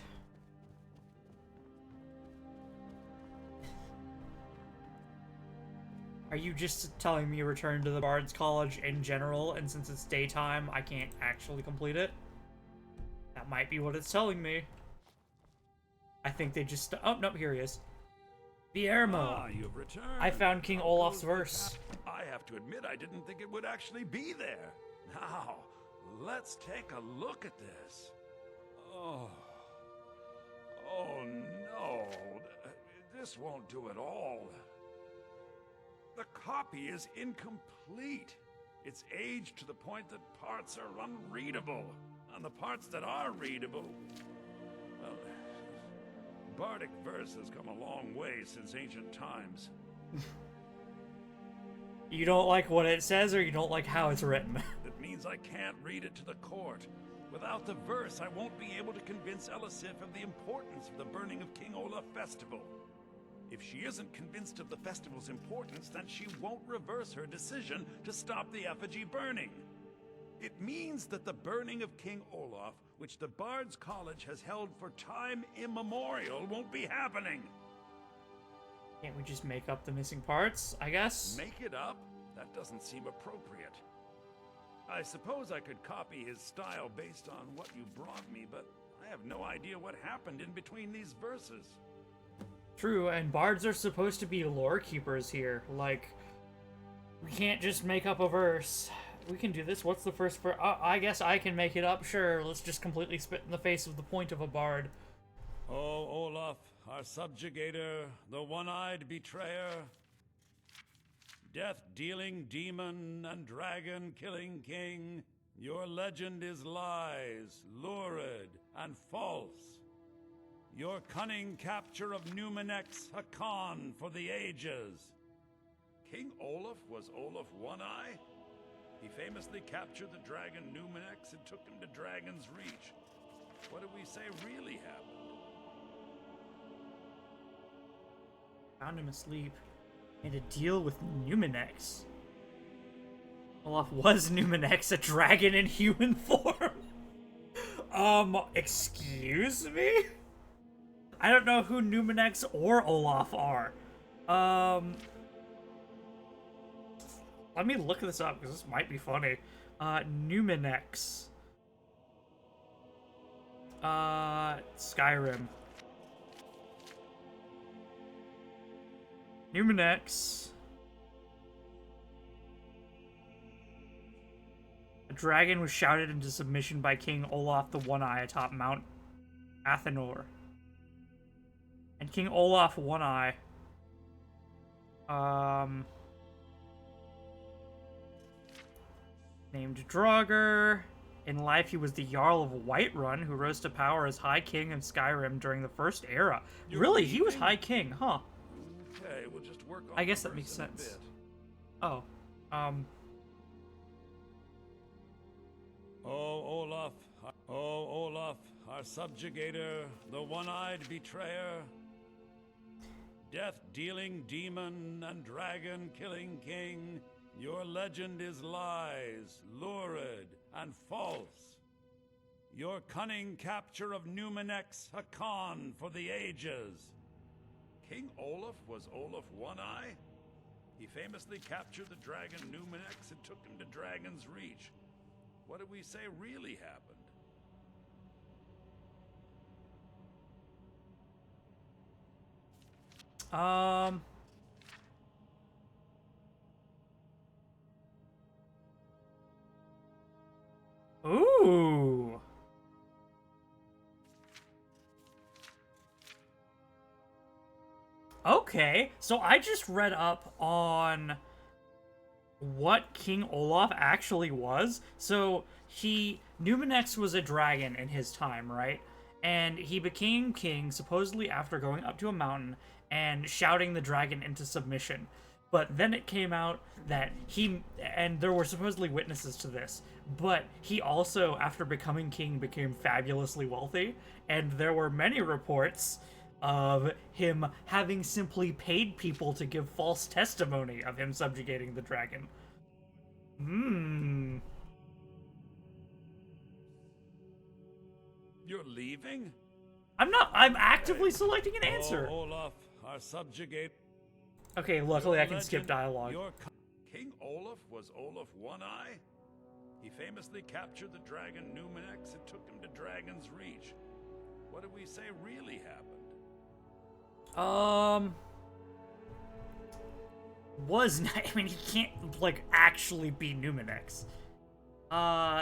Are you just telling me return to the Bard's College in general, and since it's daytime, I can't actually complete it? That might be what it's telling me. I think they just... Oh, no, here he is. Viermo. Ah, you've returned. I found King Olaf's verse. I have to admit, I didn't think it would actually be there. Now, let's take a look at this. Oh no. This won't do at all. The copy is incomplete. It's aged to the point that parts are unreadable. And the parts that are readable... Well, Bardic verse has come a long way since ancient times. You don't like what it says, or you don't like how it's written? It means I can't read it to the court. Without the verse, I won't be able to convince Elisif of the importance of the burning of King Olaf Festival. If she isn't convinced of the festival's importance, then she won't reverse her decision to stop the effigy burning. It means that the burning of King Olaf, which the Bard's College has held for time immemorial, won't be happening. Can't we just make up the missing parts, I guess? Make it up? That doesn't seem appropriate. I suppose I could copy his style based on what you brought me, but I have no idea what happened in between these verses. True, and bards are supposed to be lore keepers here. Like, we can't just make up a verse. We can do this. What's the first verse? I guess I can make it up. Sure, let's just completely spit in the face of the point of a bard. Oh, Olaf, our subjugator, the one-eyed betrayer, death-dealing demon and dragon-killing king, your legend is lies, lurid, and false. Your cunning capture of Numenex, a con for the ages. King Olaf was Olaf One-Eye? He famously captured the dragon Numenex and took him to Dragon's Reach. What do we say really happened? Found him asleep. Made a deal with Numenex. Olaf was Numenex, a dragon in human form. Excuse me? I don't know who Numenex or Olaf are. Let me look this up, because this might be funny. Numenex. Skyrim. Numenex. A dragon was shouted into submission by King Olaf the One-Eye atop Mount Athenor. And King Olaf One-Eye, named Draugr. In life, he was the Jarl of Whiterun, who rose to power as High King of Skyrim during the First Era. Really? He was High King, huh? Okay, we'll just work on I guess the that makes verse in a sense. bit. Oh, Oh, Olaf, our subjugator, the one-eyed betrayer, death-dealing demon and dragon-killing king, your legend is lies, lurid, and false. Your cunning capture of Numenex, a con for the ages. King Olaf was Olaf One-Eye? He famously captured the dragon Numenex and took him to Dragon's Reach. What do we say really happened? Okay, so I just read up on what King Olaf actually was. So Numenex was a dragon in his time, right? And he became king supposedly after going up to a mountain and shouting the dragon into submission. But then it came out that and there were supposedly witnesses to this, but he also, after becoming king, became fabulously wealthy, and there were many reports of him having simply paid people to give false testimony of him subjugating the dragon. You're leaving? I'm actively selecting an answer. Oh, Olaf, our subjugate. Okay, luckily I can skip dialogue. King Olaf was Olaf One-Eye? He famously captured the dragon Numenex and took him to Dragon's Reach. What do we say really happened? I mean, he can't, like, actually be Numenex.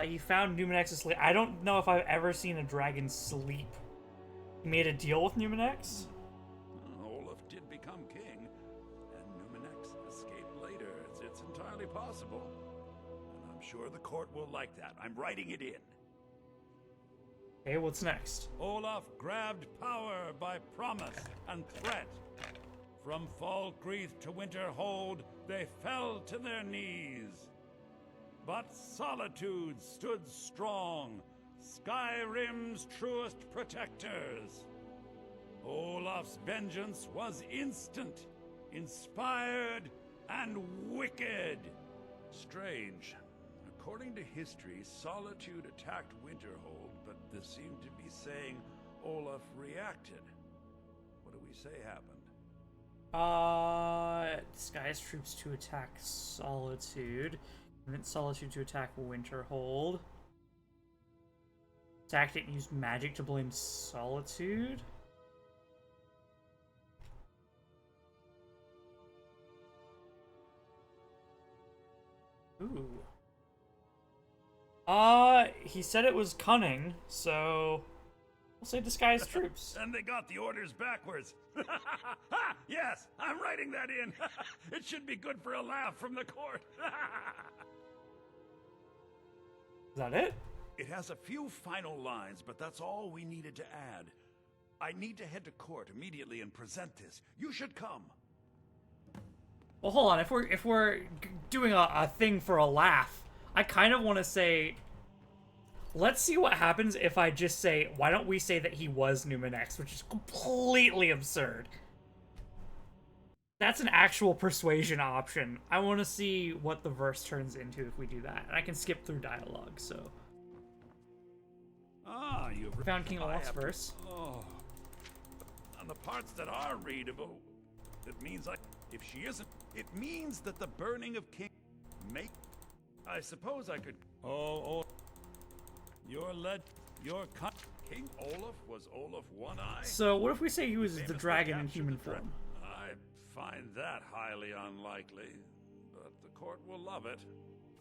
He found Numenex asleep. I don't know if I've ever seen a dragon sleep. He made a deal with Numenex? Olaf did become king, and Numenex escaped later. It's entirely possible. And I'm sure the court will like that. I'm writing it in. Okay, what's next? Olaf grabbed power by promise and threat. From Falkreath to Winterhold, they fell to their knees. But Solitude stood strong, Skyrim's truest protectors. Olaf's vengeance was instant, inspired, and wicked. Strange. According to history, Solitude attacked Winterhold, but this seemed to be saying Olaf reacted. What do we say happened? Disguise troops to attack Solitude. Convince Solitude to attack Winterhold. Attacked it and used magic to blame Solitude. Ooh. He said it was cunning, so we'll say disguised troops. And they got the orders backwards. Yes, I'm writing that in. It should be good for a laugh from the court. Is that it? It has a few final lines, but that's all we needed to add. I need to head to court immediately and present this. You should come. Well, hold on. If we're doing a thing for a laugh, I kind of want to say, let's see what happens if I just say, why don't we say that he was Numenex, which is completely absurd. That's an actual persuasion option. I want to see what the verse turns into if we do that. And I can skip through dialogue, so. You've found King Olaf's verse. Oh. On the parts that are readable, it means if she isn't, it means that the burning of King I suppose I could. Oh, King Olaf was Olaf One-Eye. So what if we say he was the dragon in human form? I find that highly unlikely, but the court will love it.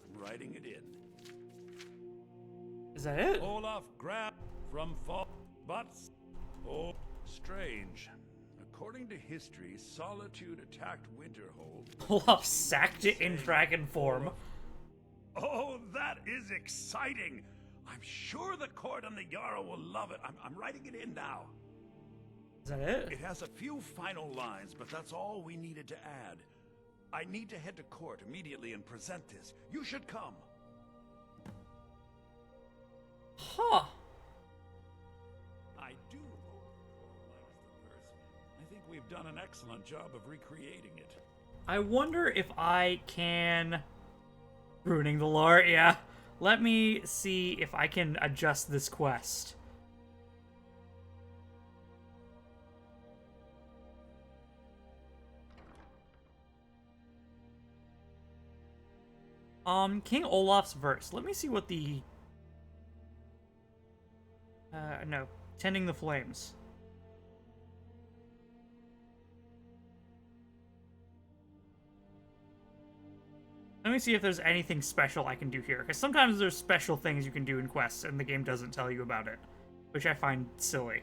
I'm writing it in. Is that it? Olaf grabbed from but strange. According to history, Solitude attacked Winterhold. Olaf sacked it in dragon form. Oh, that is exciting! I'm sure the court and the Jarl will love it. I'm writing it in now. Is that it? It has a few final lines, but that's all we needed to add. I need to head to court immediately and present this. You should come. Huh. I do hope the court likes the verse. I think we've done an excellent job of recreating it. I wonder if I can... Ruining the lore, yeah. Let me see if I can adjust this quest. King Olaf's verse. Let me see what the... no. Tending the Flames. Let me see if there's anything special I can do here, because sometimes there's special things you can do in quests and the game doesn't tell you about it, which I find silly.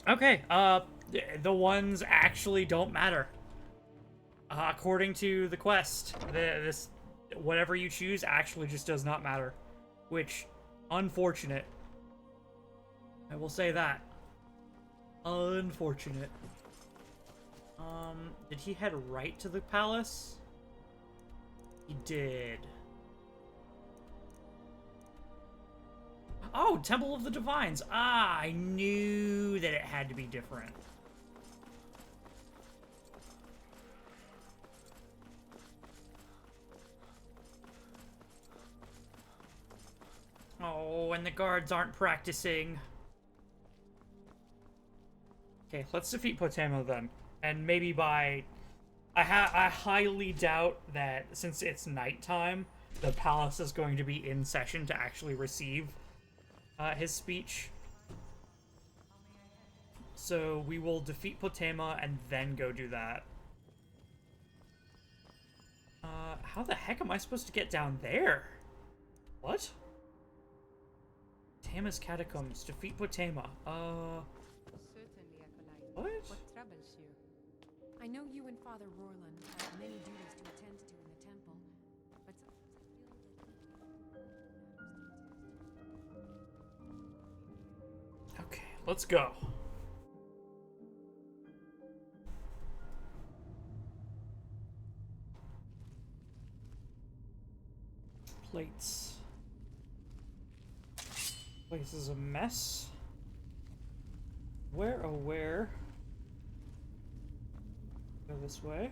Okay, the ones actually don't matter. According to the quest, this whatever you choose actually just does not matter. Which, unfortunate. I will say that. Unfortunate. Did he head right to the palace? He did. Oh, Temple of the Divines. Ah, I knew that it had to be different. Oh, and the guards aren't practicing. Okay, let's defeat Potemo then. And maybe by... I highly doubt that since it's nighttime, the palace is going to be in session to actually receive his speech. So we will defeat Potema and then go do that. How the heck am I supposed to get down there? What? Potema's catacombs. Defeat Potema. Certainly, Acolyte. What? What troubles you? I know you and Father Roland have many duties to attend to in the temple, but sometimes I feel that Okay, let's go. Plates. Place is a mess. Where, oh where? Go this way.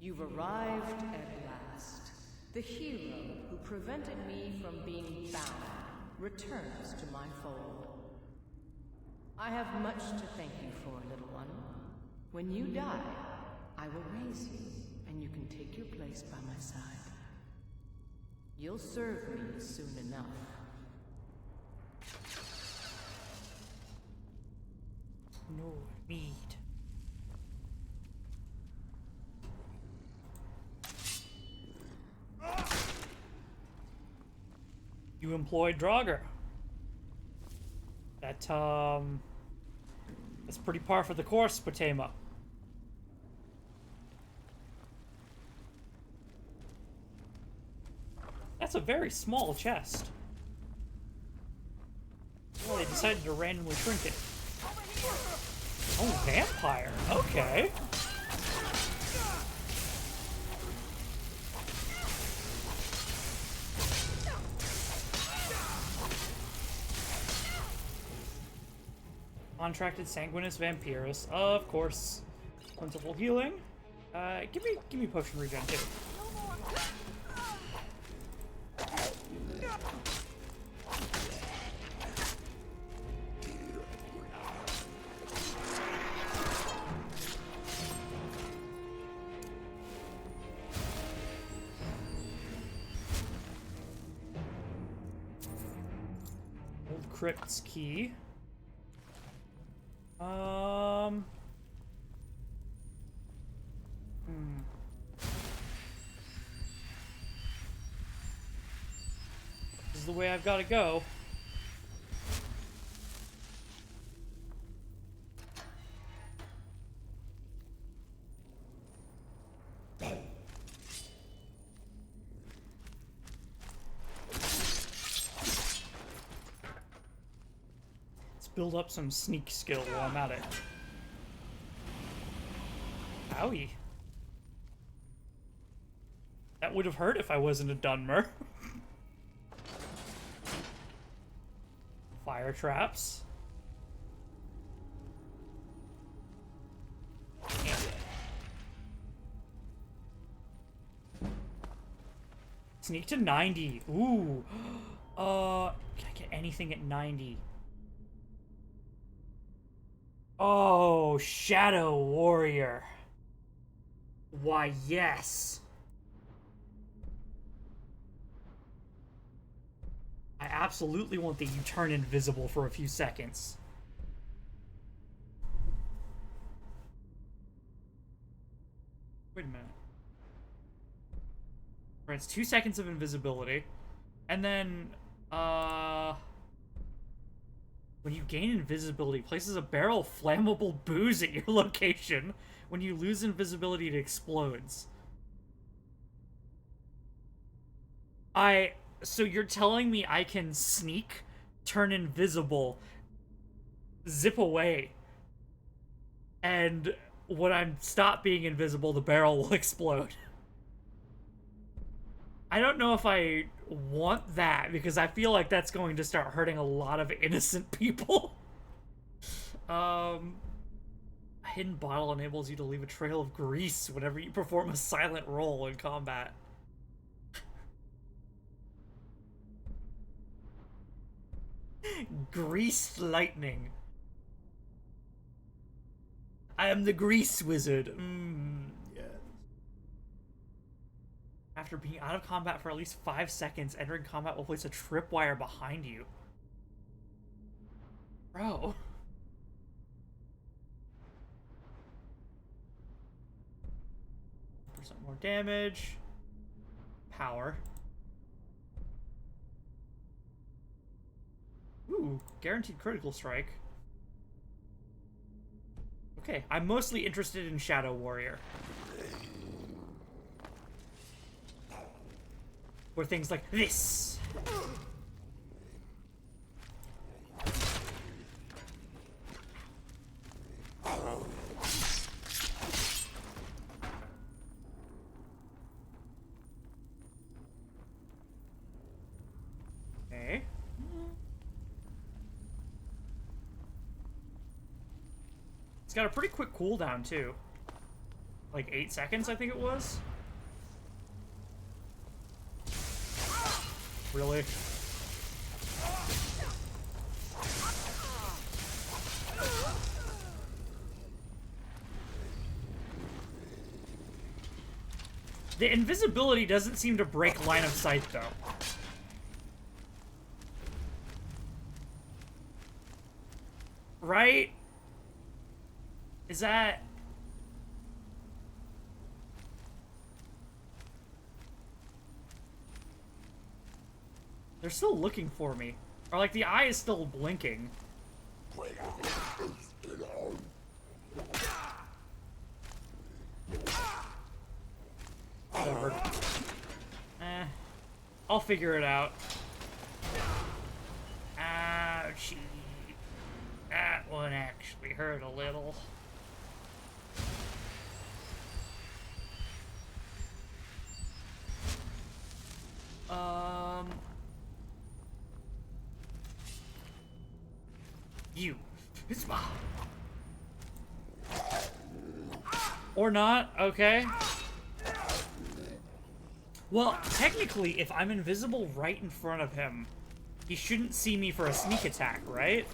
You've arrived at last. The hero who prevented me from being bound returns to my fold. I have much to thank you for, little one. When you die, I will raise you, and you can take your place by my side. You'll serve me soon enough. No need. You employed Draugr. That's pretty par for the course, Potema. That's a very small chest. Well, they decided to randomly shrink it. Oh, vampire. Okay. Contracted Sanguinous Vampirus, of course. Plentiful healing. Give me potion regen too. Old Crypt's key. This is the way I've got to go. Let's build up some sneak skill while I'm at it. Owie. That would have hurt if I wasn't a Dunmer. Fire traps. Sneak to 90. Ooh. Can I get anything at 90? Oh, Shadow Warrior. Why, yes. I absolutely want that you turn invisible for a few seconds. Wait a minute. Right, it's 2 seconds of invisibility. And then, When you gain invisibility, places a barrel of flammable booze at your location. When you lose invisibility, it explodes. So you're telling me I can sneak, turn invisible, zip away, and when I stop being invisible, the barrel will explode. I don't know if I want that, because I feel like that's going to start hurting a lot of innocent people. A hidden bottle enables you to leave a trail of grease whenever you perform a silent roll in combat. Greased lightning. I am the grease wizard. Yes. After being out of combat for at least 5 seconds, entering combat will place a tripwire behind you. Bro. For some more damage. Power. Ooh, guaranteed critical strike. Okay, I'm mostly interested in Shadow Warrior. Where things like this. Okay. It's got a pretty quick cooldown, too. Like 8 seconds, I think it was. Really? The invisibility doesn't seem to break line of sight, though. Right? Is that... They're still looking for me. Or, like, the eye is still blinking. Whatever. I'll figure it out. Ouchie. That one actually hurt a little. You. It's mine. Or not, okay. Well, technically, if I'm invisible right in front of him, he shouldn't see me for a sneak attack, right?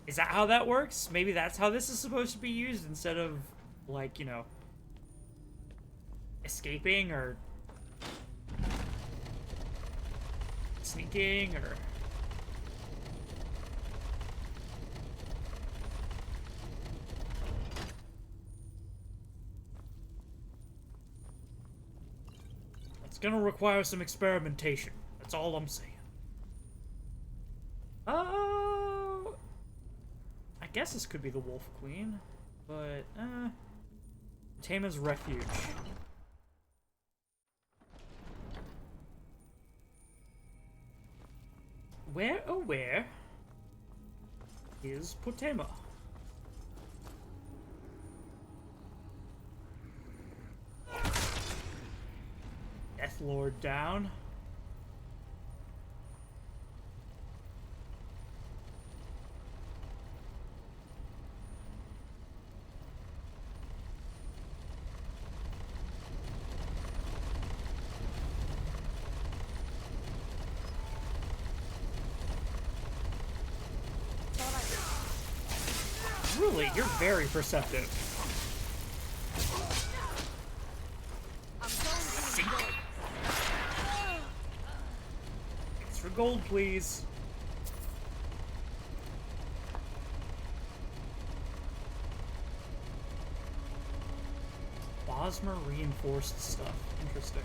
Is that how that works? Maybe that's how this is supposed to be used instead of, like, you know, escaping or sneaking or... It's gonna require some experimentation. That's all I'm saying. I guess this could be the Wolf Queen, but, Tama's Refuge. Where, oh where, is Potema? Deathlord down. Really, you're very perceptive. Extra gold, please. Bosmer reinforced stuff. Interesting.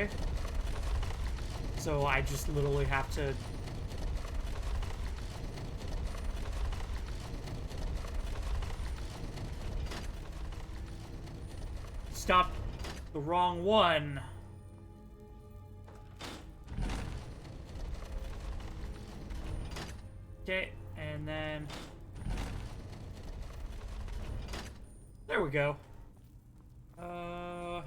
Okay. So I just literally have to... stop the wrong one. Okay, and then... there we go. And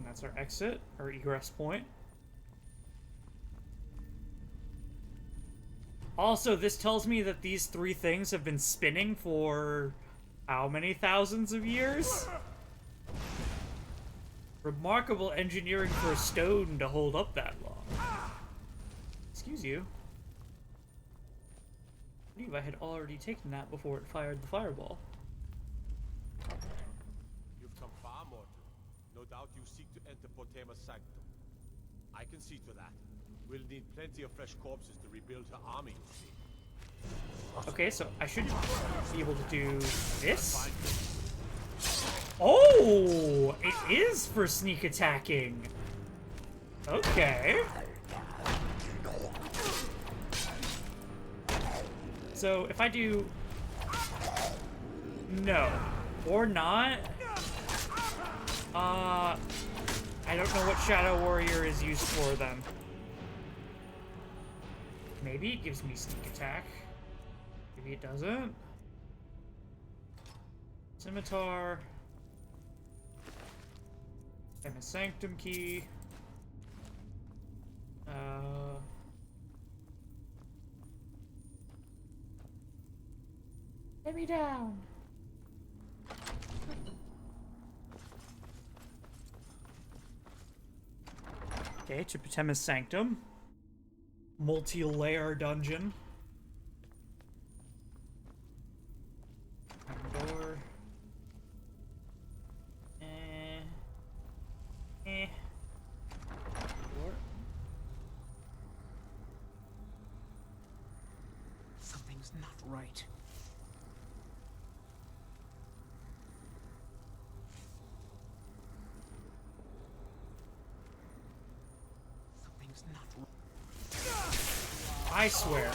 that's our exit, or egress point. Also, this tells me that these three things have been spinning for how many thousands of years? Remarkable engineering for a stone to hold up that long. Excuse you. I believe I had already taken that before it fired the fireball. You've come far, mortal. No doubt you seek to enter Potema's sanctum. I can see to that. We'll need plenty of fresh corpses to rebuild her army, you see. Okay, so I should be able to do this. Oh! It is for sneak attacking! Okay. So, if I do... no. Or not... I don't know what Shadow Warrior is used for, then. Maybe it gives me sneak attack. Maybe it doesn't. Scimitar. And a Sanctum key. Let me down. Okay, to Potema's Sanctum. Multi-layer dungeon. Door. Door. Something's not right. Something's not right. I swear.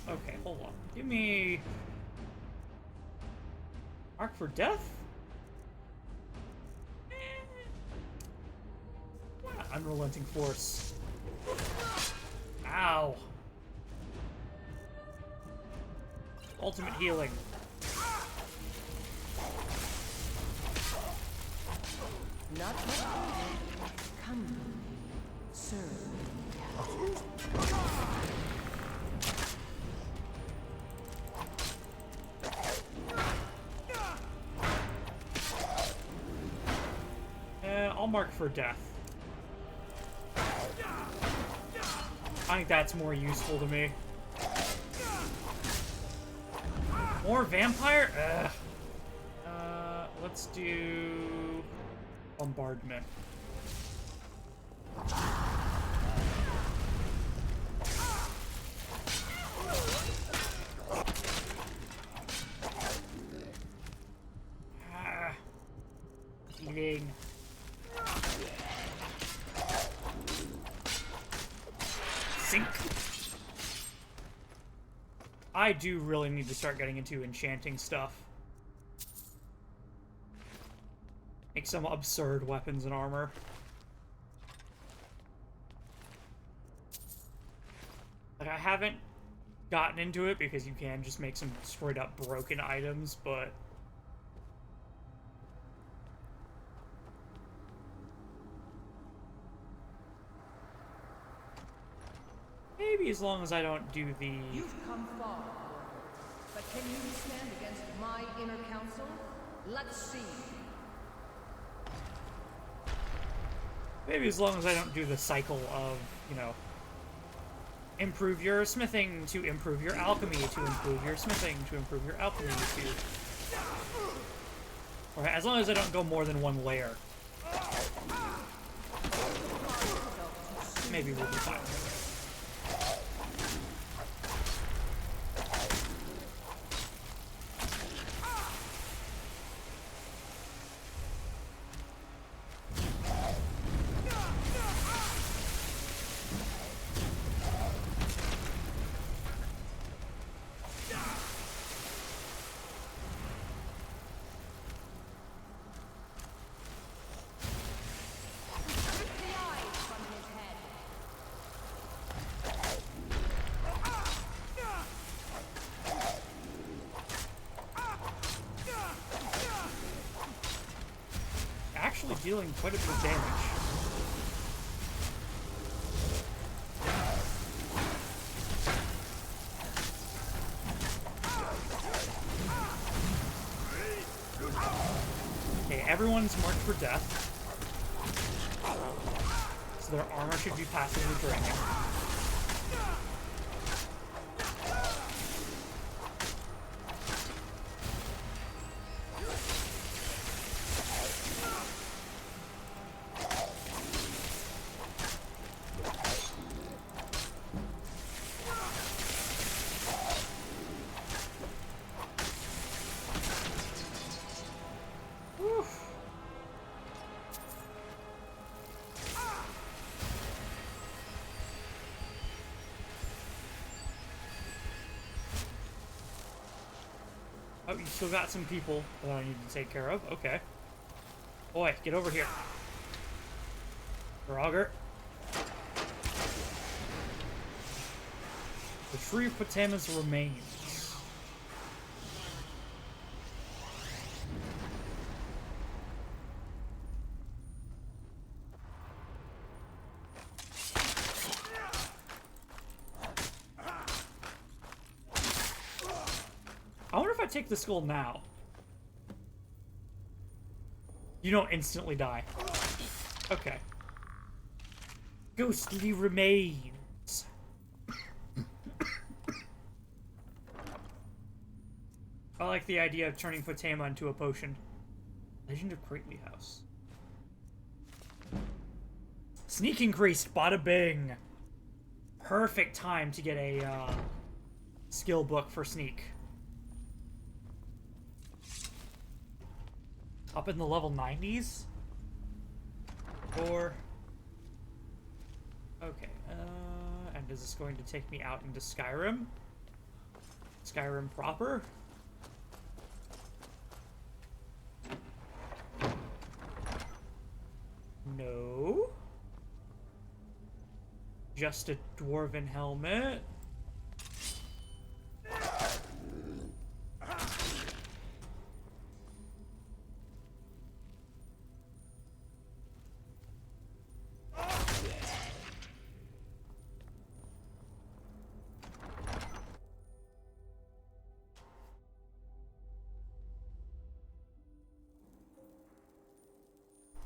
Okay, hold on. Give me... Mark for death? Unrelenting force. Ow. Ultimate healing. Not much. Come, serve. I'll mark for death. I think that's more useful to me. More vampire? Ugh. Let's do... bombardment. Eating. Sink. I do really need to start getting into enchanting stuff. Make some absurd weapons and armor. Like, I haven't gotten into it because you can just make some straight up broken items, but... maybe as long as I don't do the... You've come far, but can you stand against my inner council? Let's see. Maybe as long as I don't do the cycle of, you know, improve your smithing to improve your alchemy to improve your smithing to improve your alchemy to... or as long as I don't go more than one layer. maybe we'll be fine. Actually dealing quite a bit of damage. Okay, everyone's marked for death. So their armor should be passively draining. Oh, you still got some people that I need to take care of. Okay. Boy, get over here. Roger. Retrieve Potama's remains. I wonder if I take the skull now. You don't instantly die. Okay. Ghostly remains. I like the idea of turning Potama into a potion. Legend of Crately House. Sneak increased, bada bing. Perfect time to get a skill book for sneak. Up in the level 90s? Or... Okay, and is this going to take me out into Skyrim? Skyrim proper? No. Just a dwarven helmet.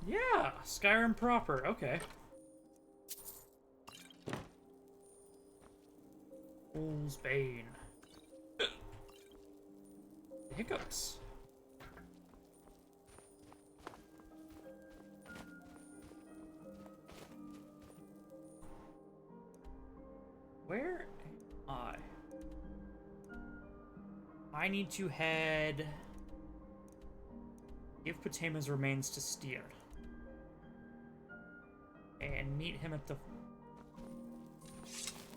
Yeah, Skyrim proper. Okay. Fool's Bane. Hiccups. Where am I? I need to head... Give Potama's remains to Steer. And meet him at the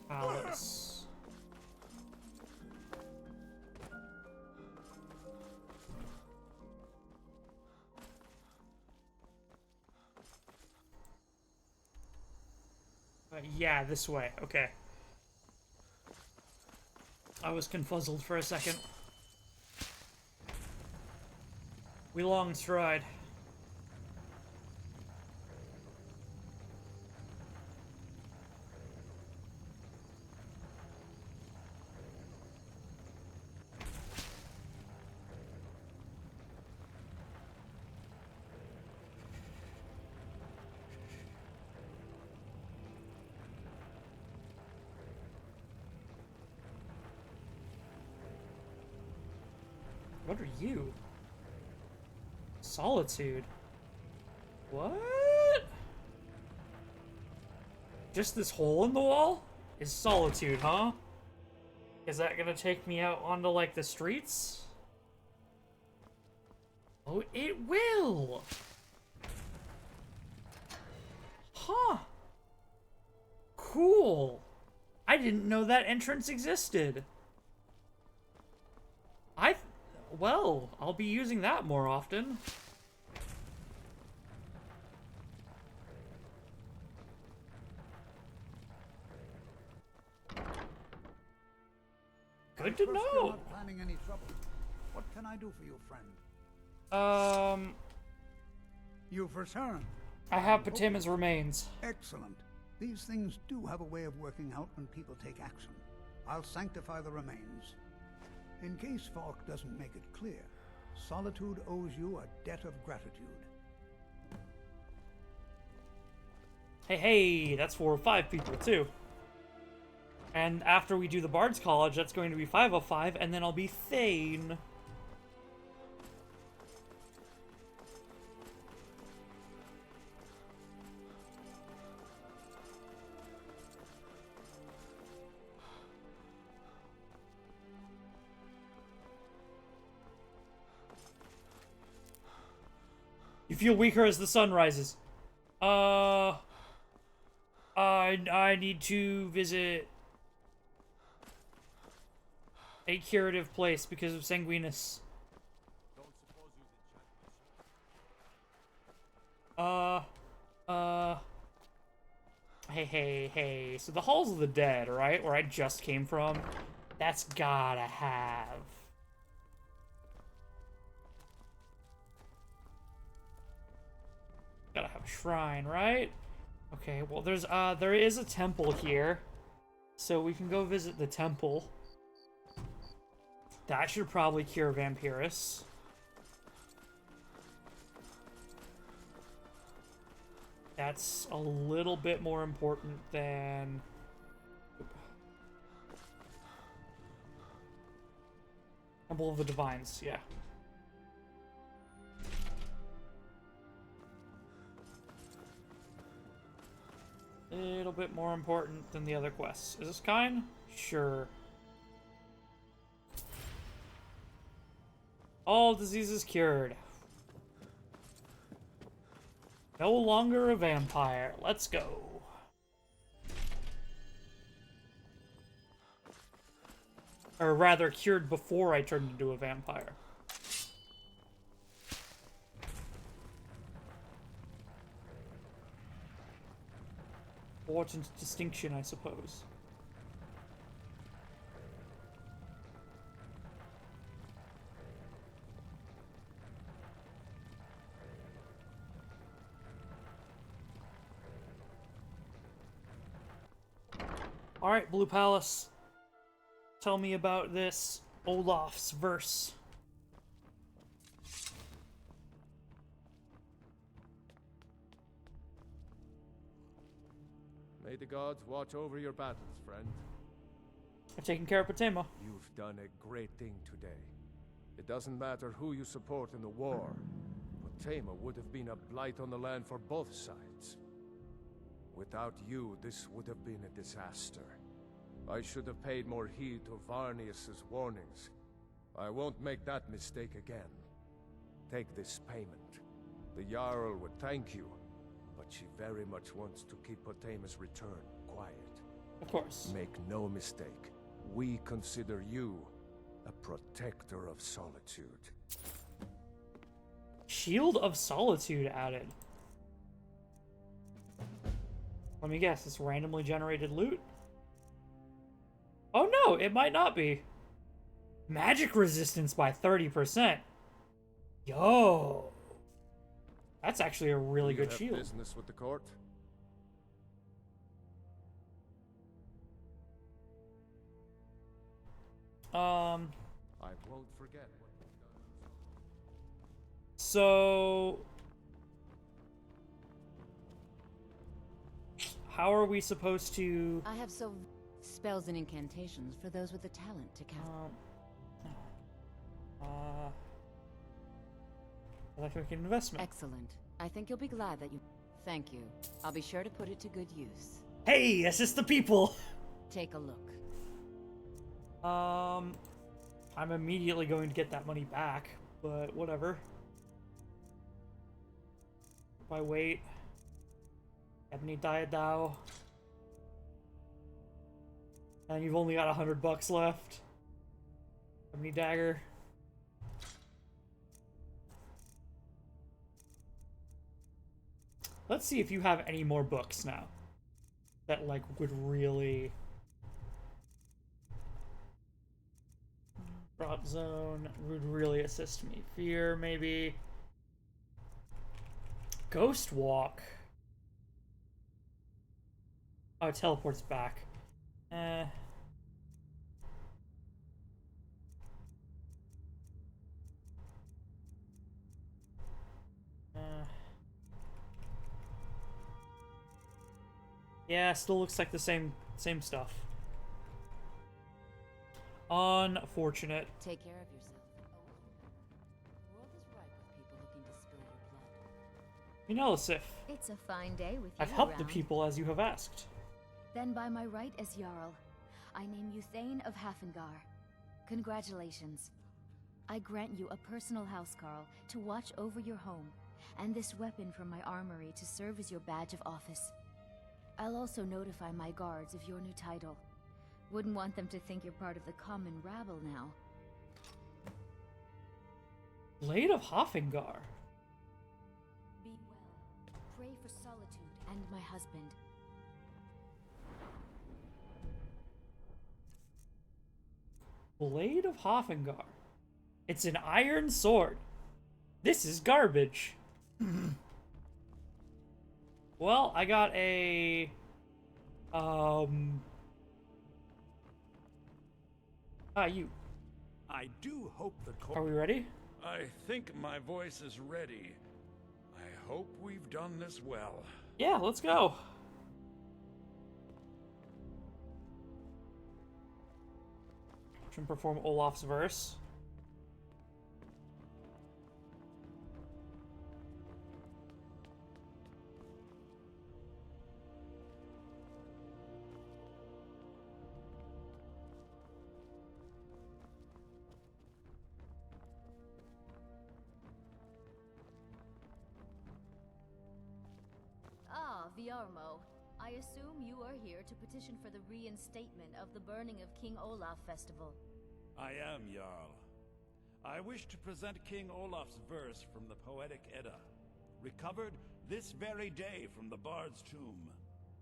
palace. Yeah, this way. Okay. I was confuzzled for a second. We long stride. What are you? Solitude. What? Just this hole in the wall is Solitude, huh? Is that gonna take me out onto, like, the streets? Oh, it will! Huh. Cool. I didn't know that entrance existed. Well, I'll be using that more often. Good to You're know. not planning any trouble. What can I do for you, friend? You've returned. I have Patima's remains. Excellent. These things do have a way of working out when people take action. I'll sanctify the remains. In case Falk doesn't make it clear, Solitude owes you a debt of gratitude. Hey, that's 4 or 5 people, too. And after we do the Bard's College, that's going to be 5 of 5, and then I'll be Thane. You feel weaker as the sun rises. I need to visit a curative place because of Sanguinus. Hey. So the Halls of the Dead, right? Where I just came from. That's gotta have. Gotta have a shrine, right? Okay, well there is a temple here. So we can go visit the temple. That should probably cure Vampirus. That's a little bit more important than... Temple of the Divines, yeah. A little bit more important than the other quests. Is this kind? Sure. All diseases cured. No longer a vampire. Let's go. Or rather, cured before I turned into a vampire. Important distinction, I suppose. Alright, Blue Palace. Tell me about this Olaf's verse. May the gods watch over your battles, friend. I've taken care of Patema. You've done a great thing today. It doesn't matter who you support in the war, but Tama would have been a blight on the land for both sides. Without you, this would have been a disaster. I should have paid more heed to Varnius's warnings. I won't make that mistake again. Take this payment. The Jarl would thank you, but she very much wants to keep Potama's return quiet. Of course. Make no mistake. We consider you a protector of Solitude. Shield of Solitude added. Let me guess, it's randomly generated loot? Oh no, it might not be. Magic resistance by 30%. Yo. That's actually a really good shield. Business with the court? I won't forget what you've done. So how are we supposed to... I have spells and incantations for those with the talent to cast. I'd like to make an investment. Excellent. I think you'll be glad that you... Thank you. I'll be sure to put it to good use. Hey, assist the people! Take a look. I'm immediately going to get that money back, but whatever. If I wait. Ebony Diadao. And you've only got $100 left. Ebony Dagger. Let's see if you have any more books now. That, like, would really... Drop Zone would really assist me. Fear, maybe. Ghost Walk. Oh, it teleports back. Yeah, still looks like the same stuff. Unfortunate. Take care of yourself. The world is ripe with people looking to spill your blood. Menelisif, It's a fine day with you I've helped the around. people as you have asked. Then by my right as Jarl, I name you Thane of Hafengar. Congratulations. I grant you a personal housecarl to watch over your home, and this weapon from my armory to serve as your badge of office. I'll also notify my guards of your new title. Wouldn't want them to think you're part of the common rabble now. Blade of Hofengar. Be well. Pray for Solitude and my husband. Blade of Hofengar. It's an iron sword. This is garbage. Well, I got a... you. I do hope the Are we ready? I think my voice is ready. I hope we've done this well. Yeah, let's go. Can perform Olaf's verse. Ah, Viarmo. I assume you are here to petition for the reinstatement of the burning of King Olaf festival. I am, Jarl. I wish to present King Olaf's verse from the Poetic Edda, recovered this very day from the Bard's tomb.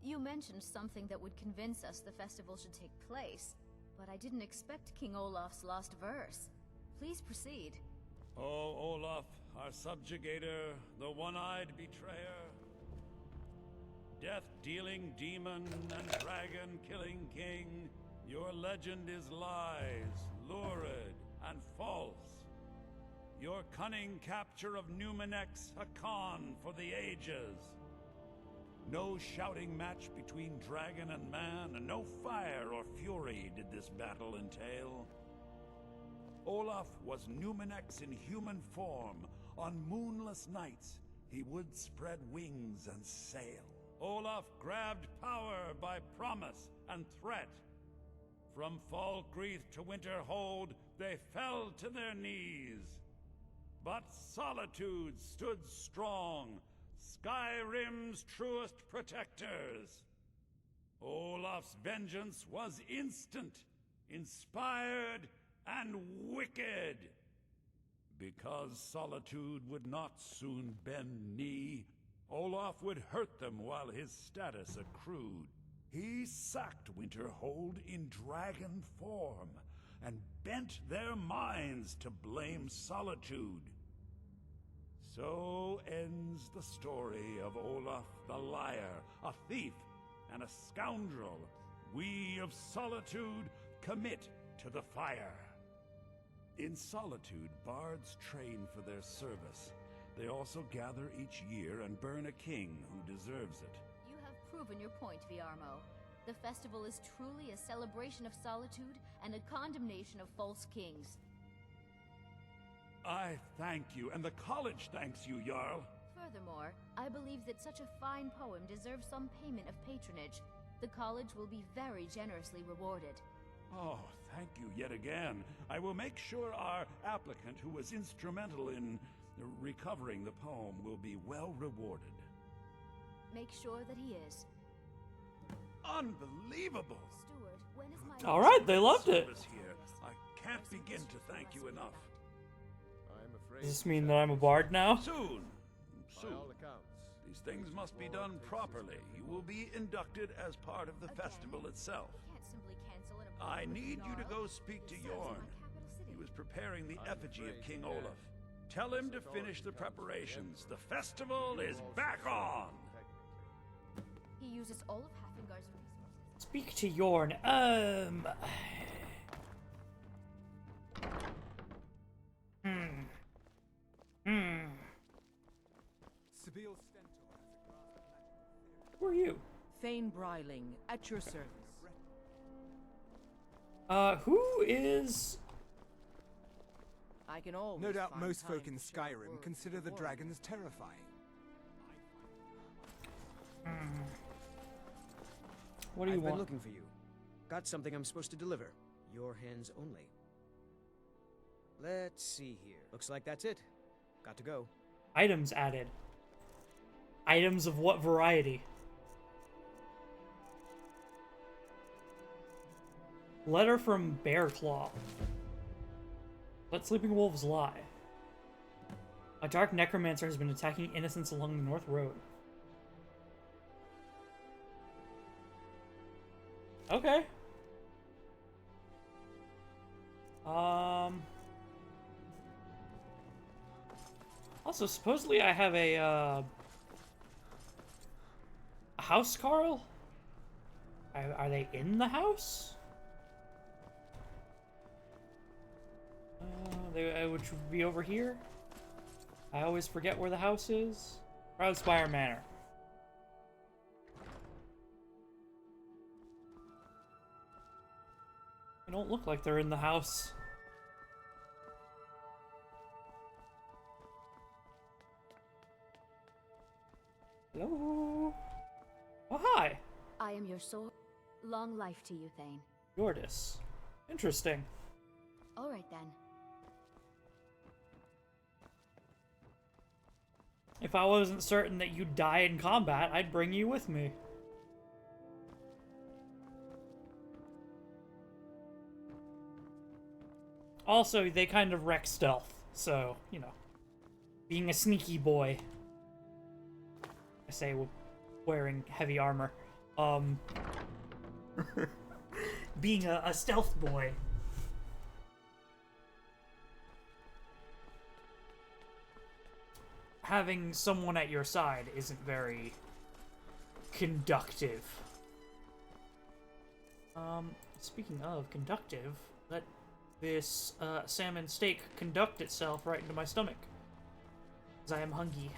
You mentioned something that would convince us the festival should take place, but I didn't expect King Olaf's lost verse. Please proceed. O Olaf, our subjugator, the one-eyed betrayer, death-dealing demon and dragon-killing king, your legend is lies, lurid, and false. Your cunning capture of Numenex, a con for the ages. No shouting match between dragon and man, and no fire or fury did this battle entail. Olaf was Numenex in human form. On moonless nights, he would spread wings and sail. Olaf grabbed power by promise and threat. From Falkreath to Winterhold, they fell to their knees. But Solitude stood strong, Skyrim's truest protectors. Olaf's vengeance was instant, inspired, and wicked. Because Solitude would not soon bend knee, Olaf would hurt them while his status accrued. He sacked Winterhold in dragon form, and bent their minds to blame Solitude. So ends the story of Olaf the Liar, a thief and a scoundrel. We of Solitude commit to the fire. In Solitude, bards train for their service. They also gather each year and burn a king who deserves it. You have proven your point, Viarmo. The festival is truly a celebration of solitude and a condemnation of false kings. I thank you, and the college thanks you, Jarl. Furthermore, I believe that such a fine poem deserves some payment of patronage. The college will be very generously rewarded. Oh, thank you yet again. I will make sure our applicant, who was instrumental in recovering the poem, will be well rewarded. Make sure that he is. Unbelievable! Steward, when is my... All right, they loved it. Service here. I can't begin to thank you enough. I'm afraid Does this mean that I'm a bard now? Soon. by all accounts. These things must be done properly. You will be inducted as part of the festival itself. Can't simply cancel an I appointment with need you to Jarl. go speak to This sounds Yorn. like capital city. He was preparing the I'm effigy of afraid King you Olaf. Tell him to finish the preparations. The festival is back on! He uses all of Hafingar's resources. Speak to Yorn. Who are you? Thane Bryling, at your service. Who is... I can always No doubt find most time folk in to share Skyrim words consider with the warriors. dragons terrifying. What do you I've want? been looking for you. Got something I'm supposed to deliver. Your hands only. Let's see here. Looks like that's it. Got to go. Items added. Items of what variety? Letter from Bearclaw. Let sleeping wolves lie. A dark necromancer has been attacking innocents along the North Road. Okay. Also, supposedly I have a house Carl? Are they in the house? Which would be over here. I always forget where the house is. Proudspire Manor. They don't look like they're in the house. Hello? Oh, hi! I am your sword. Long life to you, Thane. Yordis. Interesting. All right, then. If I wasn't certain that you'd die in combat, I'd bring you with me. Also, they kind of wreck stealth, so, you know. Being a sneaky boy. I say wearing heavy armor. Being a stealth boy. Having someone at your side isn't very conductive. Speaking of conductive, let this salmon steak conduct itself right into my stomach. Because I am hungry.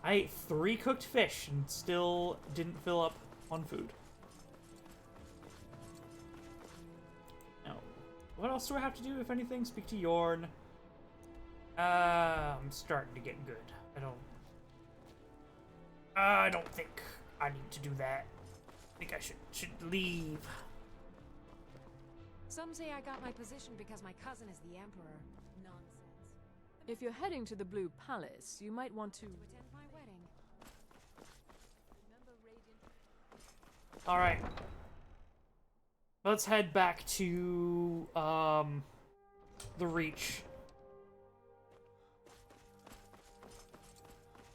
I ate 3 cooked fish and still didn't fill up on food. Now, what else do I have to do, if anything? Speak to Yorn. I'm starting to get good. I don't think I need to do that. I think I should leave. Some say I got my position because my cousin is the emperor. Nonsense. If you're heading to the Blue Palace, you might want to Attend my wedding. Alright. Let's head back to, the Reach.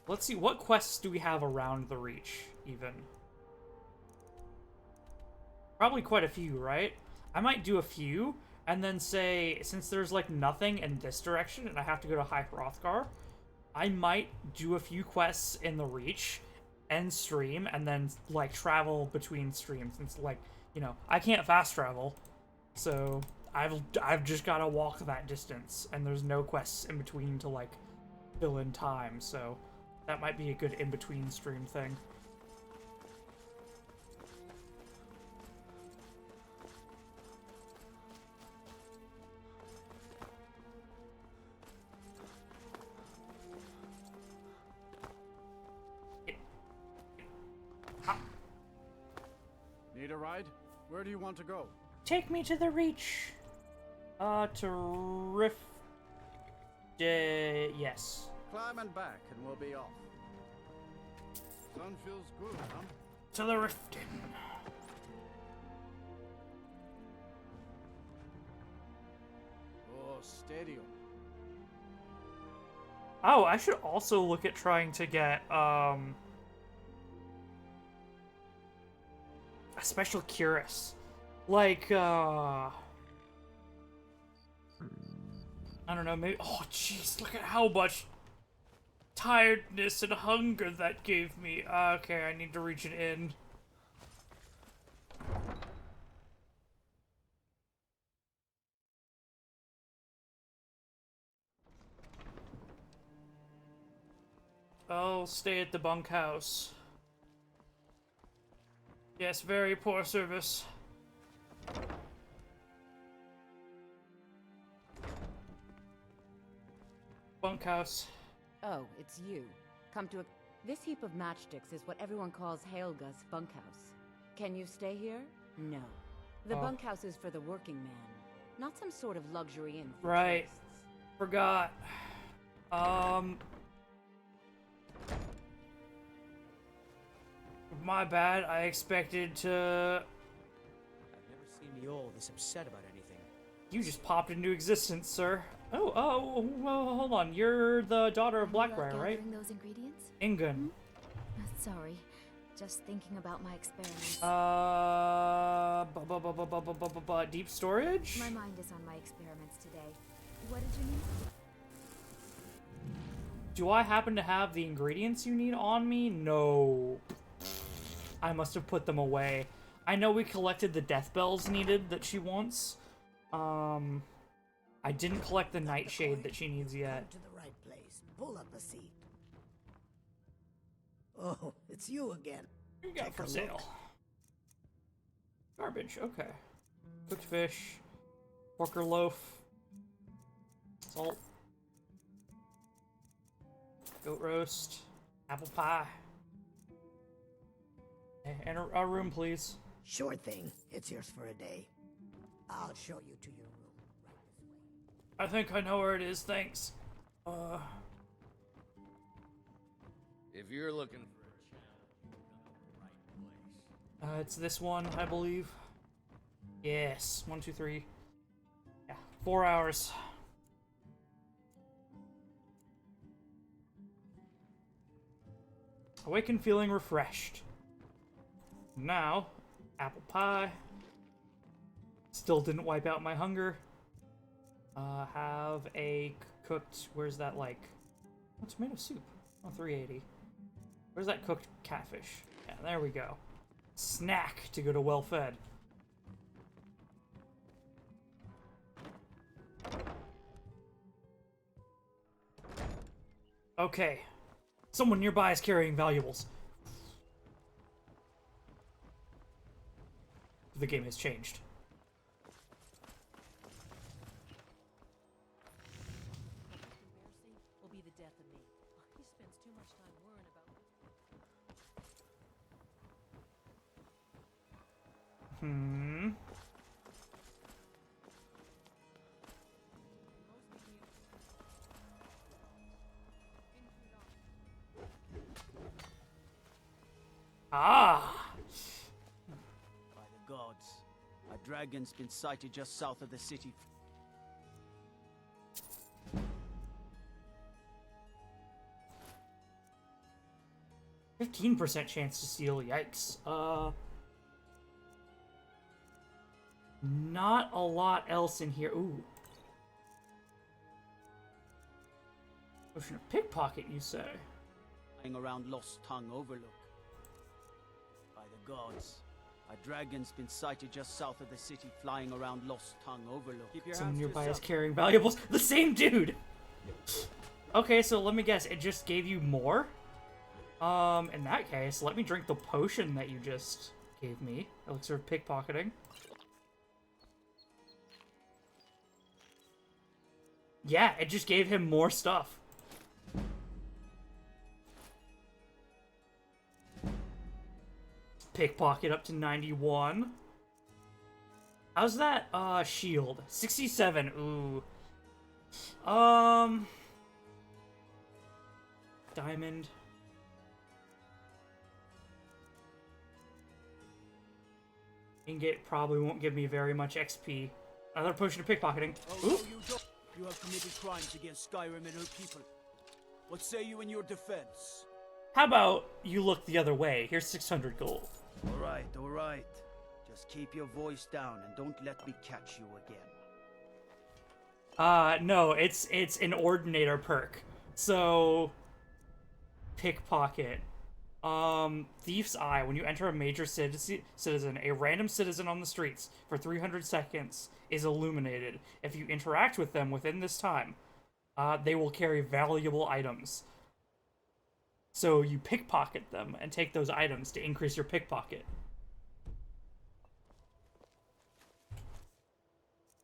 Let's see, what quests do we have around the Reach, even? Probably quite a few, right? I might do a few, and then say, since there's, like, nothing in this direction, and I have to go to High Hrothgar, I might do a few quests in the Reach, end stream, and then, like, travel between streams, since, like, you know, I can't fast travel, so I've just gotta walk that distance, and there's no quests in between to, like, fill in time, so that might be a good in-between stream thing. Where do you want to go? Take me to the Reach. To Rift. Yes. Climb and back, and we'll be off. Sun feels good, huh? To the Riften. Oh, stadium. Oh, I should also look at trying to get, a special cuirass. Like, I don't know, maybe, oh jeez, look at how much tiredness and hunger that gave me. Okay, I need to reach an inn. I'll stay at the bunkhouse. Yes, very poor service. Bunkhouse. Oh, it's you. Come to a... This heap of matchsticks is what everyone calls Helga's bunkhouse. Can you stay here? No. The Oh. bunkhouse is for the working man, not some sort of luxury inn for Right. tourists. Forgot. My bad. I expected to... I've never seen you all this upset about anything. You just popped into existence, sir. Oh, well, hold on. You're the daughter of Blackbriar, right? Gathering those ingredients? Ingun. Sorry, just thinking about my experiments. Deep storage? My mind is on my experiments today. What did you need? Do I happen to have the ingredients you need on me? No. I must have put them away. I know we collected the death bells needed that she wants. I didn't collect the nightshade that she needs yet. To the right place. Pull up a seat. Oh, it's you again. What you got for Take a sale? look. Garbage, okay. Cooked fish. Porker loaf. Salt. Goat roast. Apple pie. And a room, please. Sure thing. It's yours for a day. I'll show you to your room. I think I know where it is, thanks. If you're looking for a challenge, It's this one, I believe. Yes, 1, 2, 3. Yeah, 4 hours. Awaken feeling refreshed. Now, apple pie. Still didn't wipe out my hunger. Have a cooked, where's that like? Oh, tomato soup. Oh, 380. Where's that cooked catfish? Yeah, there we go. Snack to go to well fed. Okay. Someone nearby is carrying valuables. The game has changed. Will be the death of me. He spends too much time worrying about Ah! By the gods, a dragon's been sighted just south of the city. 15% chance to steal, yikes. Not a lot else in here. Ooh. Potion of pickpocket, you say? Flying around Lost Tongue Overlook. By the gods, a dragon's been sighted just south of the city, flying around Lost Tongue Overlook. Keep your Someone hands to nearby is yourself. carrying valuables. The same dude! Okay, so let me guess. It just gave you more? In that case, let me drink the potion that you just gave me. Elixir of pickpocketing. Yeah, it just gave him more stuff. Pickpocket up to 91. How's that shield? 67. Ooh. Diamond. Ingot probably won't give me very much XP. Another potion of pickpocketing. Oh, Ooh. you have committed crimes against Skyrim and her people. What say you in your defense? How about you look the other way? Here's 600 gold. All right. Just keep your voice down and don't let me catch you again. No, it's an ordinator perk. So, pickpocket. Thief's Eye. When you enter a major citizen, a random citizen on the streets for 300 seconds is illuminated. If you interact with them within this time, they will carry valuable items. So you pickpocket them and take those items to increase your pickpocket.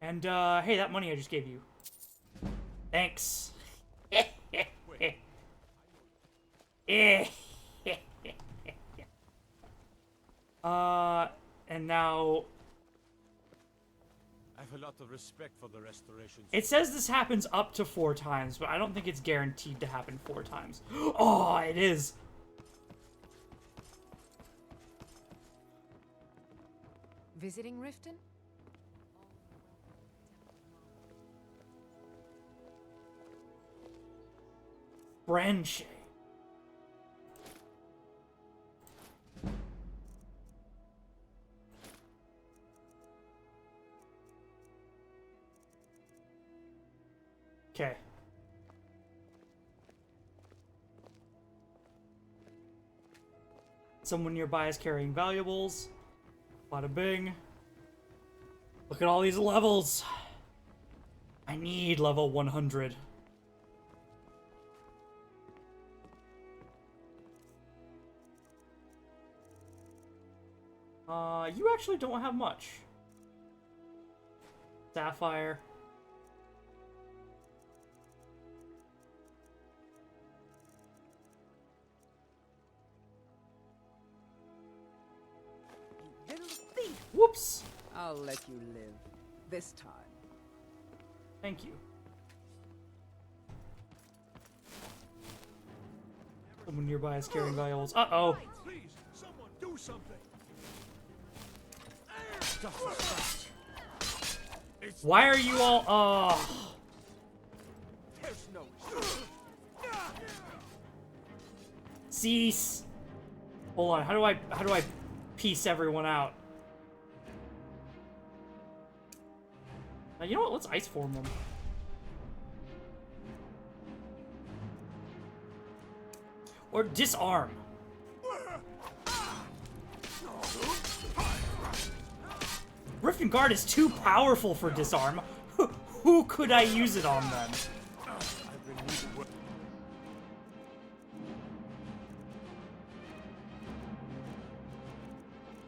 And, hey, that money I just gave you. Thanks. And now... I have a lot of respect for the restoration. It says this happens up to 4 times, but I don't think it's guaranteed to happen 4 times. Oh, it is! Visiting Riften? Branche. Okay. Someone nearby is carrying valuables. Bada bing. Look at all these levels. I need level 100. You actually don't have much. Sapphire. Little thief! Whoops! I'll let you live. This time. Thank you. Someone nearby is carrying valuables. Uh-oh! Please, someone do something. Why are you all... Oh. There's no... Cease! Hold on, how do I piece everyone out? Now, you know what? Let's ice form them. Or disarm. Riften Guard is too powerful for disarm. Who could I use it on then?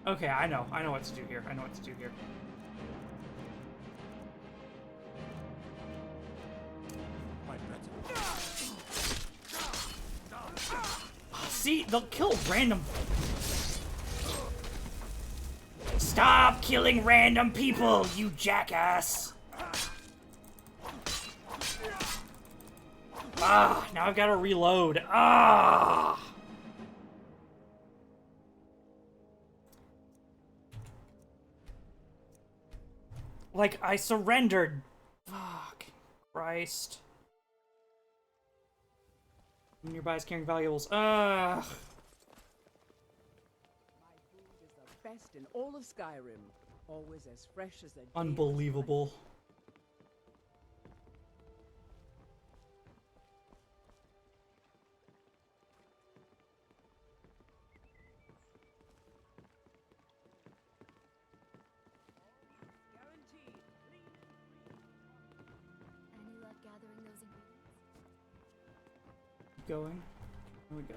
Okay, I know what to do here. I know what to do here. See, they'll kill random... Stop killing random people, you jackass! Ah, now I've got to reload. Ah! Like, I surrendered. Fuck. Christ. Nearby is carrying valuables. Ugh. My food is the best in all of Skyrim. Always as fresh as a day. Unbelievable. Any luck gathering those ingredients? Going. There we go.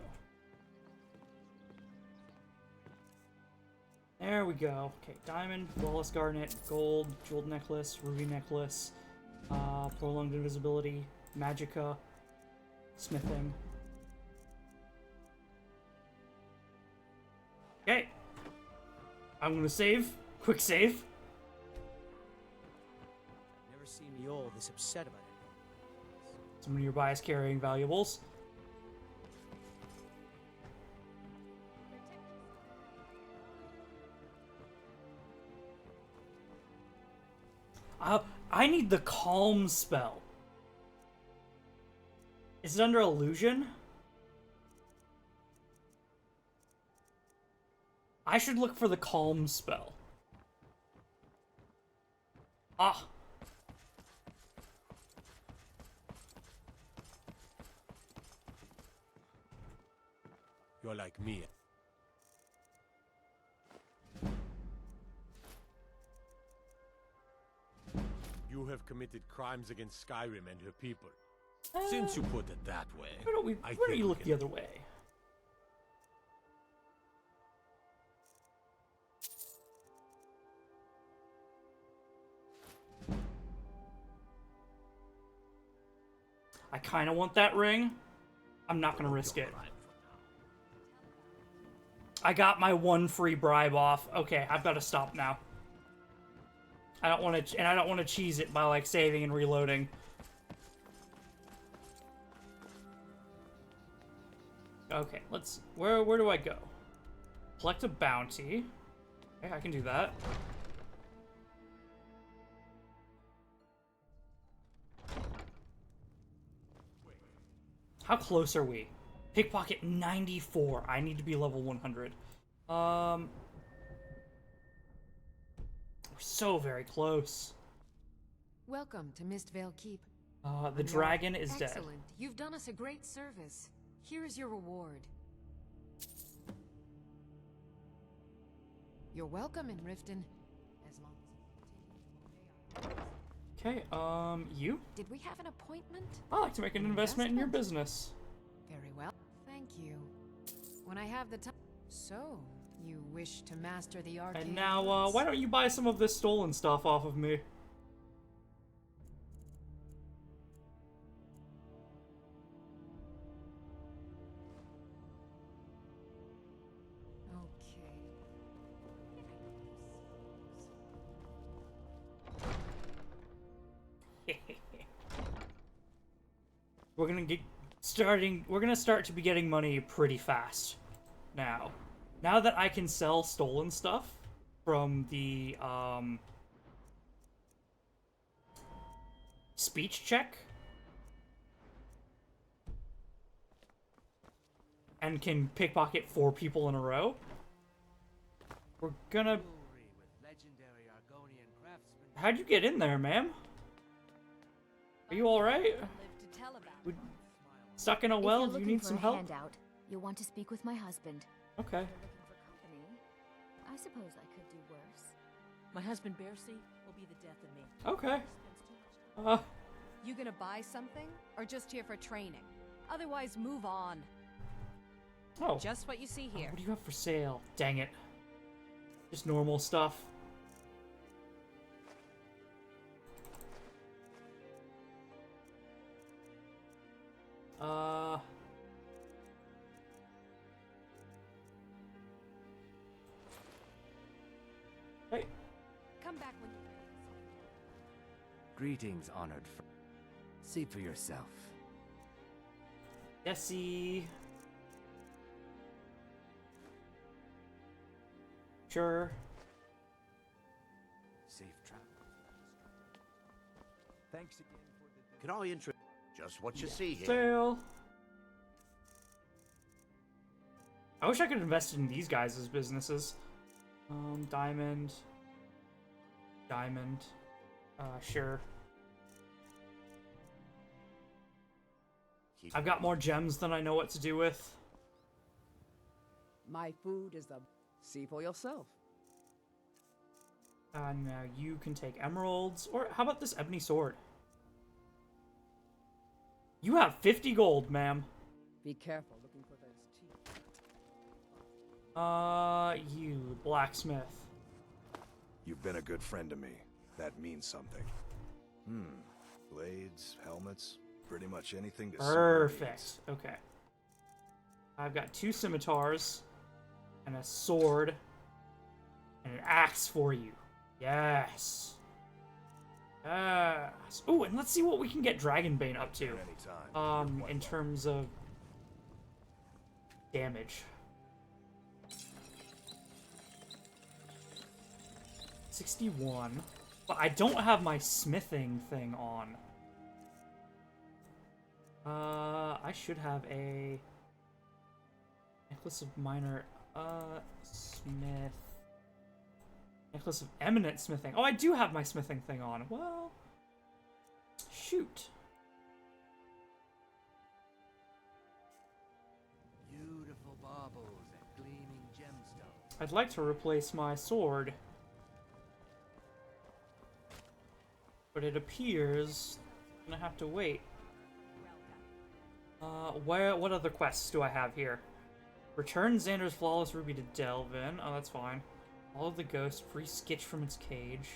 There we go. Okay, diamond, flawless garnet, gold, jeweled necklace, ruby necklace, prolonged invisibility, magicka, smithing. Okay. I'm gonna save. Quick save. all this upset about it. Someone nearby is carrying valuables. I need the calm spell. Is it under illusion? I should look for the calm spell. Ah. You're like me. You have committed crimes against Skyrim and her people. Since you put it that way, Why don't you look the other way? I kind of want that ring. I'm not gonna risk it. I got my one free bribe off. Okay, I've got to stop now. I don't want to, and I don't want to cheese it by like saving and reloading. Okay, let's. Where do I go? Collect a bounty. Okay, I can do that. How close are we? Pickpocket 94. I need to be level 100. We're so very close. Welcome to Mistvale Keep. The dragon is dead. Excellent. You've done us a great service. Here is your reward. You're welcome in Riften, as long as you continue to obey our orders. Okay, you? Did we have an appointment? I'd like to make an investment in your business. Very well. Thank you. When I have the time. So, you wish to master the arcane And now, arts? why don't you buy some of this stolen stuff off of me? We're gonna start to be getting money pretty fast now. Now that I can sell stolen stuff from the speech check and can pickpocket 4 people in a row, we're gonna. How'd you get in there, ma'am? Are you alright? Stuck in a well? Do you need some help? Handout, you'll want to speak with my husband. Okay. Looking for company? I suppose I could do worse. My husband Bercy will be the death of me. Okay. You gonna buy something, or just here for training? Otherwise, move on. Oh. Just what you see here. What do you have for sale? Dang it. Just normal stuff. Hey. Come back when you... Greetings, honored friend. See for yourself. Jesse. Sure. Safe travel. Thanks again for the... Can I interest... Just what you see here. Sale. I wish I could invest in these guys' businesses. Diamond. Diamond. Sure. I've got more gems than I know what to do with. My food is the... See for yourself. Now you can take emeralds, or how about this ebony sword? You have 50 gold, ma'am. Be careful looking for those teeth. You blacksmith. You've been a good friend to me. That means something. Blades, helmets, pretty much anything to suit your needs. Perfect. Okay. I've got 2 scimitars, and a sword, and an axe for you. Yes. Oh, and let's see what we can get Dragonbane up to. In terms of damage. 61. But I don't have my smithing thing on. I should have a Necklace of Minor, Smith. Necklace of Eminent Smithing. Oh, I do have my smithing thing on. Well, shoot. Beautiful baubles and gleaming gemstones. I'd like to replace my sword. But it appears I'm gonna have to wait. What other quests do I have here? Return Xander's Flawless Ruby to Delvin. Oh, that's fine. Follow the ghost, free Skitch from its cage.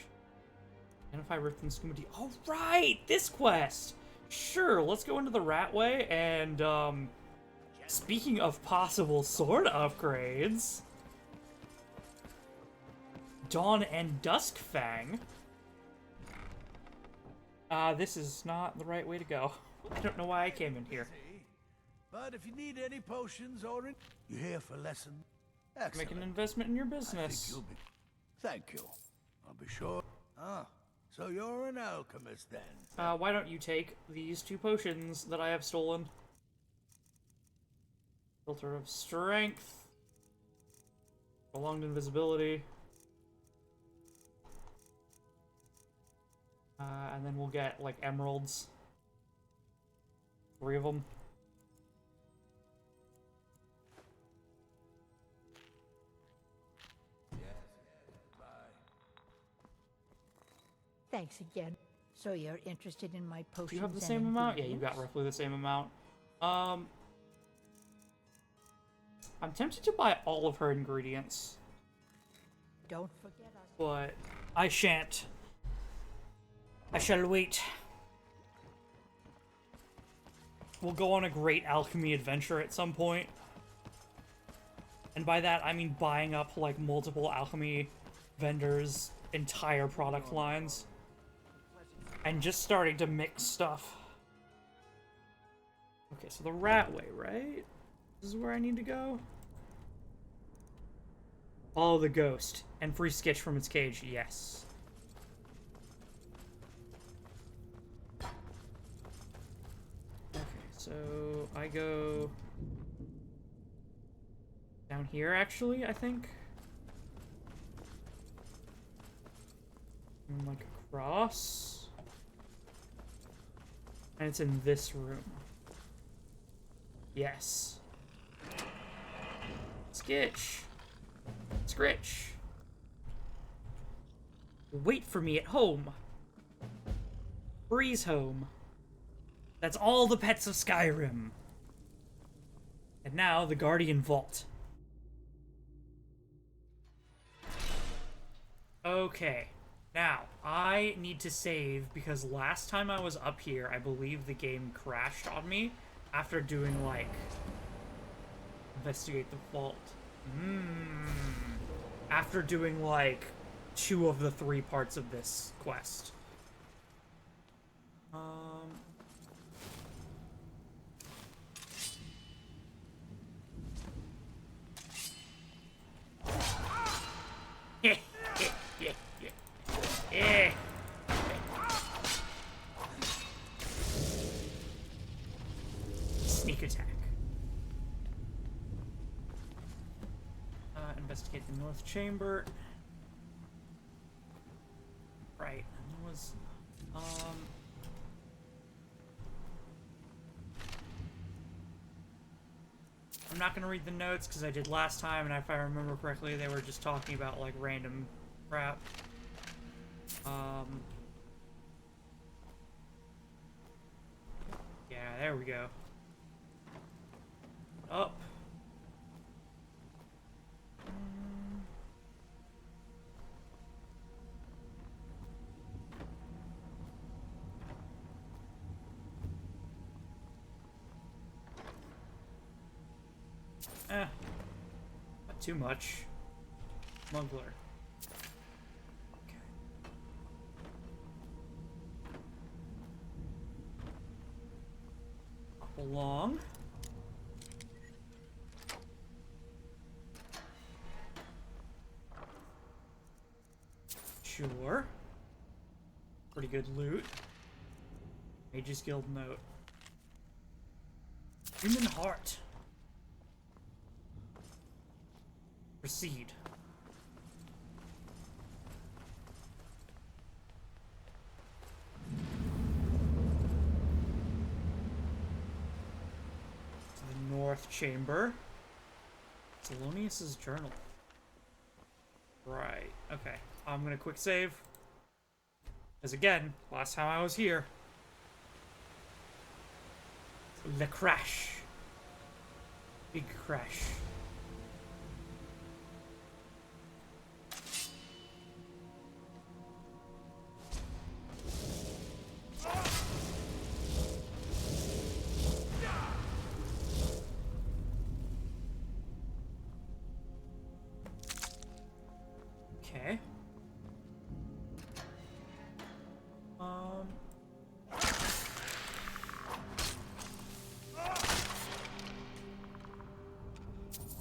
Identify Riften Scuba D. Oh, right! This quest! Sure, let's go into the Ratway, and, speaking of possible sword upgrades... Dawn and Duskfang. This is not the right way to go. I don't know why I came in here. But if you need any potions or you here for lesson? Excellent. Make an investment in your I think business. you'll be. Thank you. I'll be sure. Ah, so you're an alchemist then? Why don't you take these 2 potions that I have stolen? Filter of Strength. Prolonged Invisibility. And then we'll get, like, emeralds. 3 of them. Thanks again. So you're interested in my potions? Do you have the and same amount? Yeah, you ingredients? got roughly the same amount. I'm tempted to buy all of her ingredients. Don't forget us. But I shan't. I shall wait. We'll go on a great alchemy adventure at some point. And by that, I mean buying up, like, multiple alchemy vendors' entire product lines. And just starting to mix stuff. Okay, so the Ratway, right? This is where I need to go? Follow the ghost. And free Skitch from its cage, yes. Okay, so I go down here, actually, I think. And, like, across. And it's in this room. Yes. Skitch. Scritch. Wait for me at home. Breeze home. That's all the pets of Skyrim. And now the Guardian Vault. Okay. Now, I need to save because last time I was up here, I believe the game crashed on me after doing, like, investigate the vault. After doing, like, 2 of the 3 parts of this quest. Sneak attack. Investigate the North Chamber. Right, and there was, I'm not gonna read the notes because I did last time, and if I remember correctly, they were just talking about, like, random crap. Yeah, there we go. Up. Not too much. Smuggler. Okay. along. Sure. Pretty good loot. Mage's Guild note. Human heart. Proceed. To the north chamber. Thelonious' journal. Right. Okay. I'm gonna quick save. Because again, last time I was here. The crash. Big crash. Okay.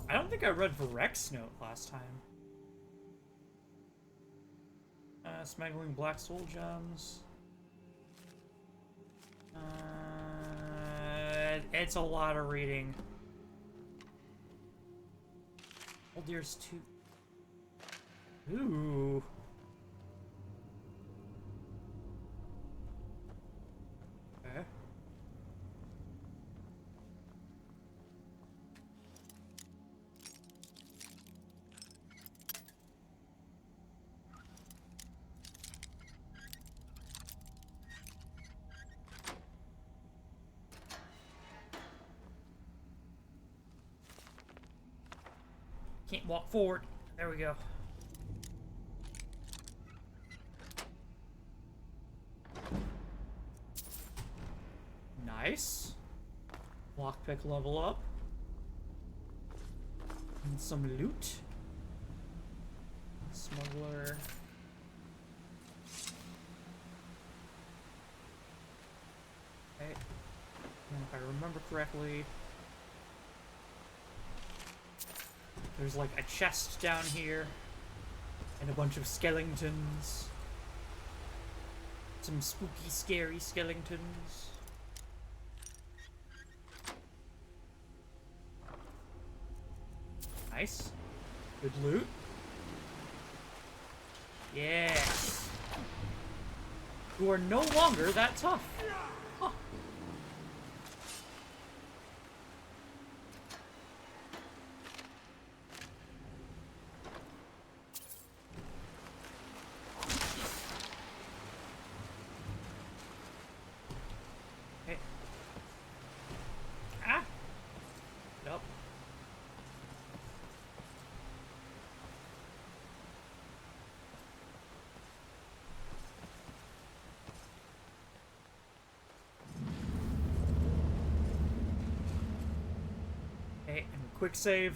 I don't think I read Varek's note last time. Smuggling black soul gems. It's a lot of reading. Old Deer's 2. Ooh. Okay. Can't walk forward. There we go. Nice. Lockpick level up. And some loot. Smuggler. Okay. And if I remember correctly, there's like a chest down here. And a bunch of skeletons. Some spooky, scary skeletons. Nice. Good loot. Yes. You are no longer that tough. Huh. Hey. Ah. Nope. Okay, and quick save.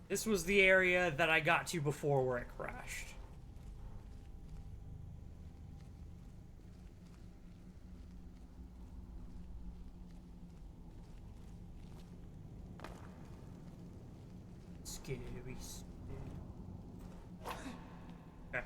This was the area that I got to before where it crashed. Scary. Okay.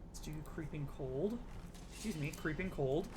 Let's do creeping cold. Excuse me, creeping cold.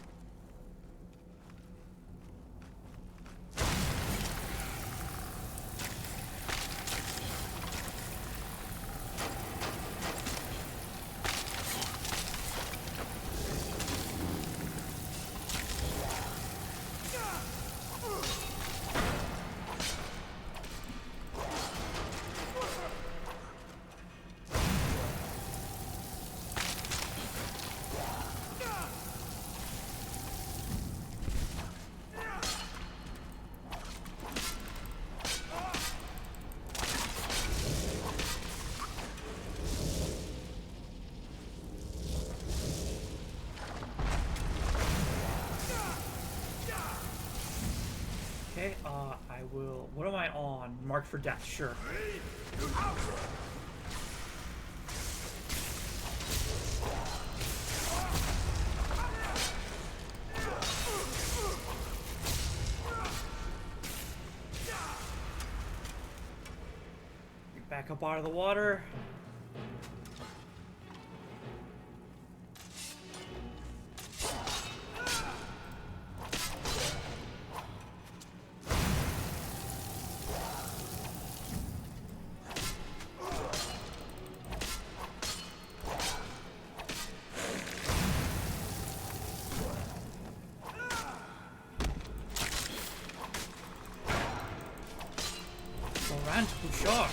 Okay, I will... What am I on? Marked for death, sure. Get back up out of the water. Bouchard.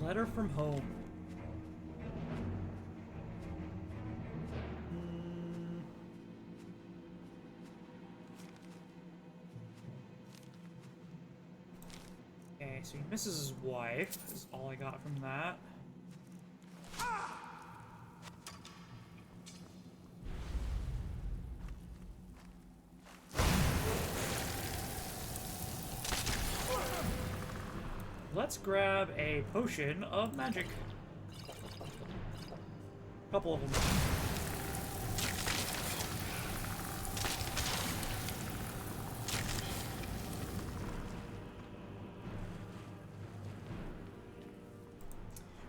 Letter from home. Okay, so he misses his wife, is all I got from that. Let's grab a potion of magic. Couple of them.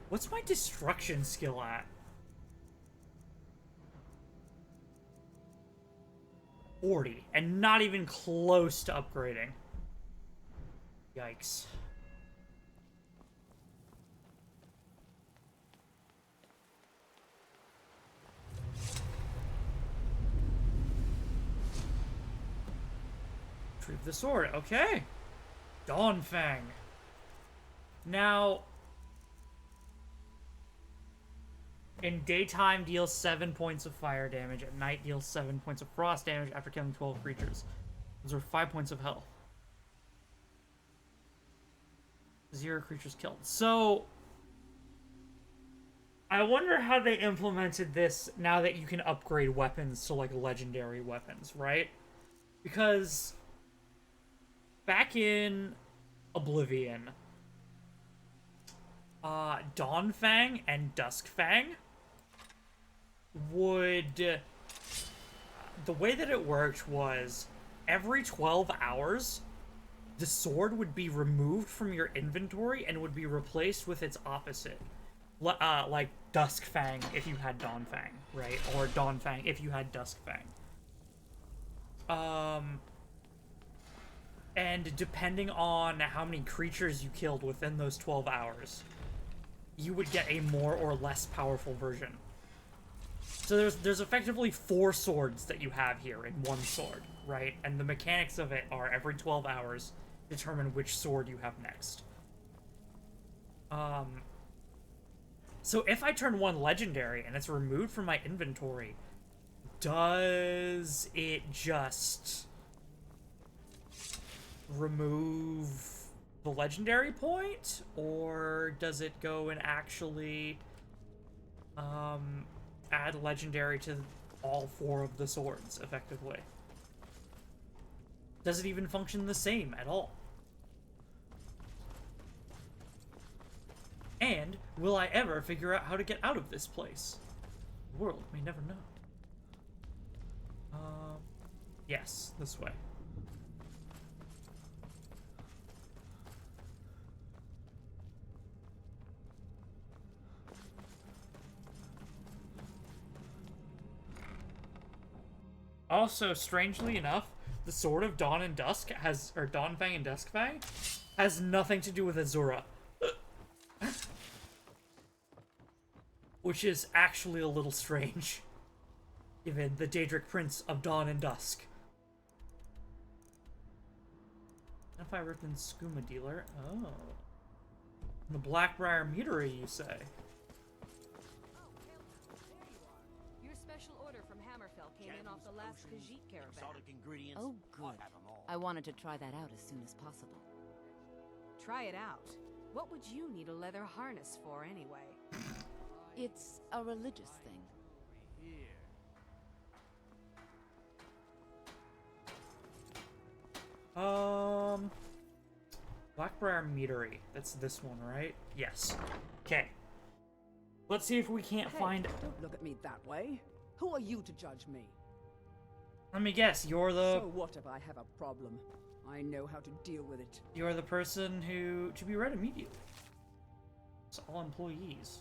What's my destruction skill at? 40, and not even close to upgrading. Yikes. Retrieve the sword. Okay. Dawnfang. Now, in daytime, deals 7 points of fire damage. At night, deals 7 points of frost damage after killing 12 creatures. Those are 5 points of health. 0 creatures killed. So, I wonder how they implemented this now that you can upgrade weapons to, like, legendary weapons, right? Because back in Oblivion, Dawnfang and Duskfang would... the way that it worked was every 12 hours, the sword would be removed from your inventory and would be replaced with its opposite. Like Duskfang if you had Dawnfang, right? Or Dawnfang if you had Duskfang. And depending on how many creatures you killed within those 12 hours, you would get a more or less powerful version. So there's effectively 4 swords that you have here in one sword, right? And the mechanics of it are every 12 hours determine which sword you have next. So if I turn one legendary and it's removed from my inventory, does it just remove the legendary point, or does it go and actually add legendary to all 4 of the swords effectively? Does it even function the same at all? And will I ever figure out how to get out of this place? The world may never know. Yes, this way. Also, strangely enough, the Sword of Dawn and Dusk has, or Dawnfang and Duskfang, has nothing to do with Azura. Which is actually a little strange, given the Daedric Prince of Dawn and Dusk. If I ripped in Skooma Dealer, oh. The Blackbriar Metery, you say? Your special order from Hammerfell came in off the last Khajiit caravan. Oh, good. I wanted to try that out as soon as possible. Try it out. What would you need a leather harness for, anyway? It's a religious thing. Blackbriar Meadery. That's this one, right? Yes. Okay. Let's see if we can't find... Don't look at me that way. Who are you to judge me? Let me guess, you're the... So what if I have a problem? I know how to deal with it. You're the person who... to be read immediately. It's all employees.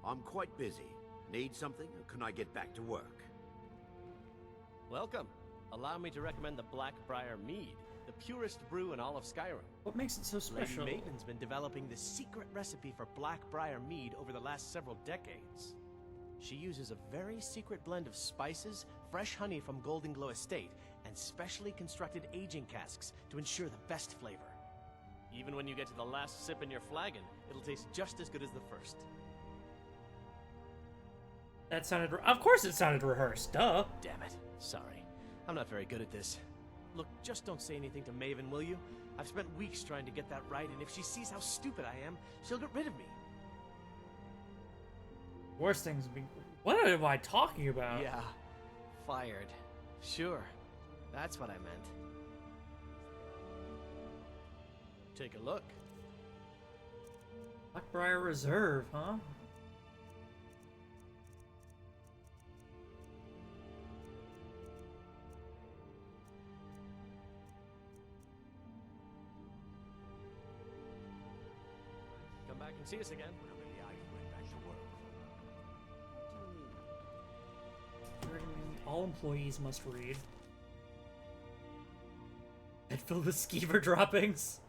I'm quite busy. Need something, or can I get back to work? Welcome. Allow me to recommend the Blackbriar Mead, the purest brew in all of Skyrim. What makes it so special? Lady Maiden's been developing the secret recipe for Blackbriar Mead over the last several decades. She uses a very secret blend of spices, fresh honey from Golden Glow Estate, and specially constructed aging casks to ensure the best flavor. Even when you get to the last sip in your flagon, it'll taste just as good as the first. That sounded... Of course it sounded rehearsed, duh. Damn it. Sorry. I'm not very good at this. Look, just don't say anything to Maven, will you? I've spent weeks trying to get that right, and if she sees how stupid I am, she'll get rid of me. Worst things would be... What am I talking about? Yeah. Fired. Sure. That's what I meant. Take a look. Blackbriar Reserve, huh? Come back and see us again. All employees must read. And fill the skeever droppings.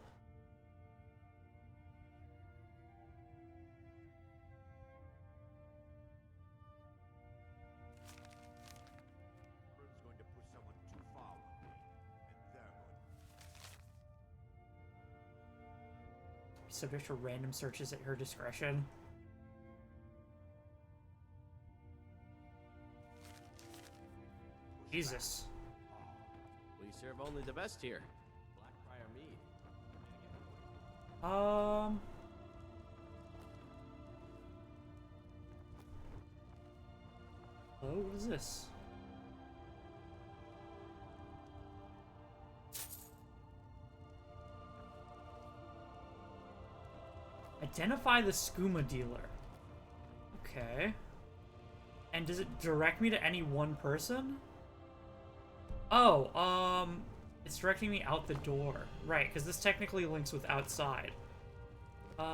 Subject to random searches at her discretion. Jesus. We serve only the best here. Blackbriar Mead. Oh, what is this? Identify the skooma dealer. Okay. And does it direct me to any one person? Oh, it's directing me out the door. Right, because this technically links with outside. You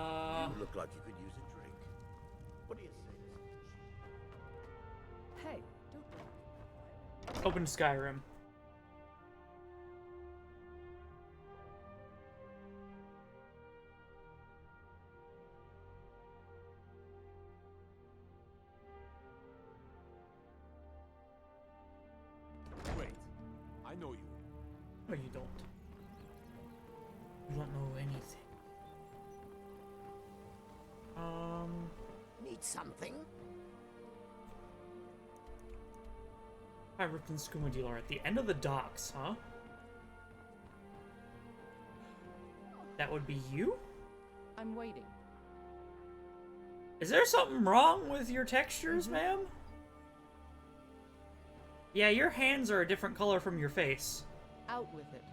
look like you could use a drink. What do you say? Hey, don't... Open Skyrim. Wait, I know you. No, you don't. You don't know anything. Need something? Hi, Ripton Skooma Dealer at the end of the docks, huh? That would be you? I'm waiting. Is there something wrong with your textures, ma'am? Yeah, your hands are a different color from your face. Out with it.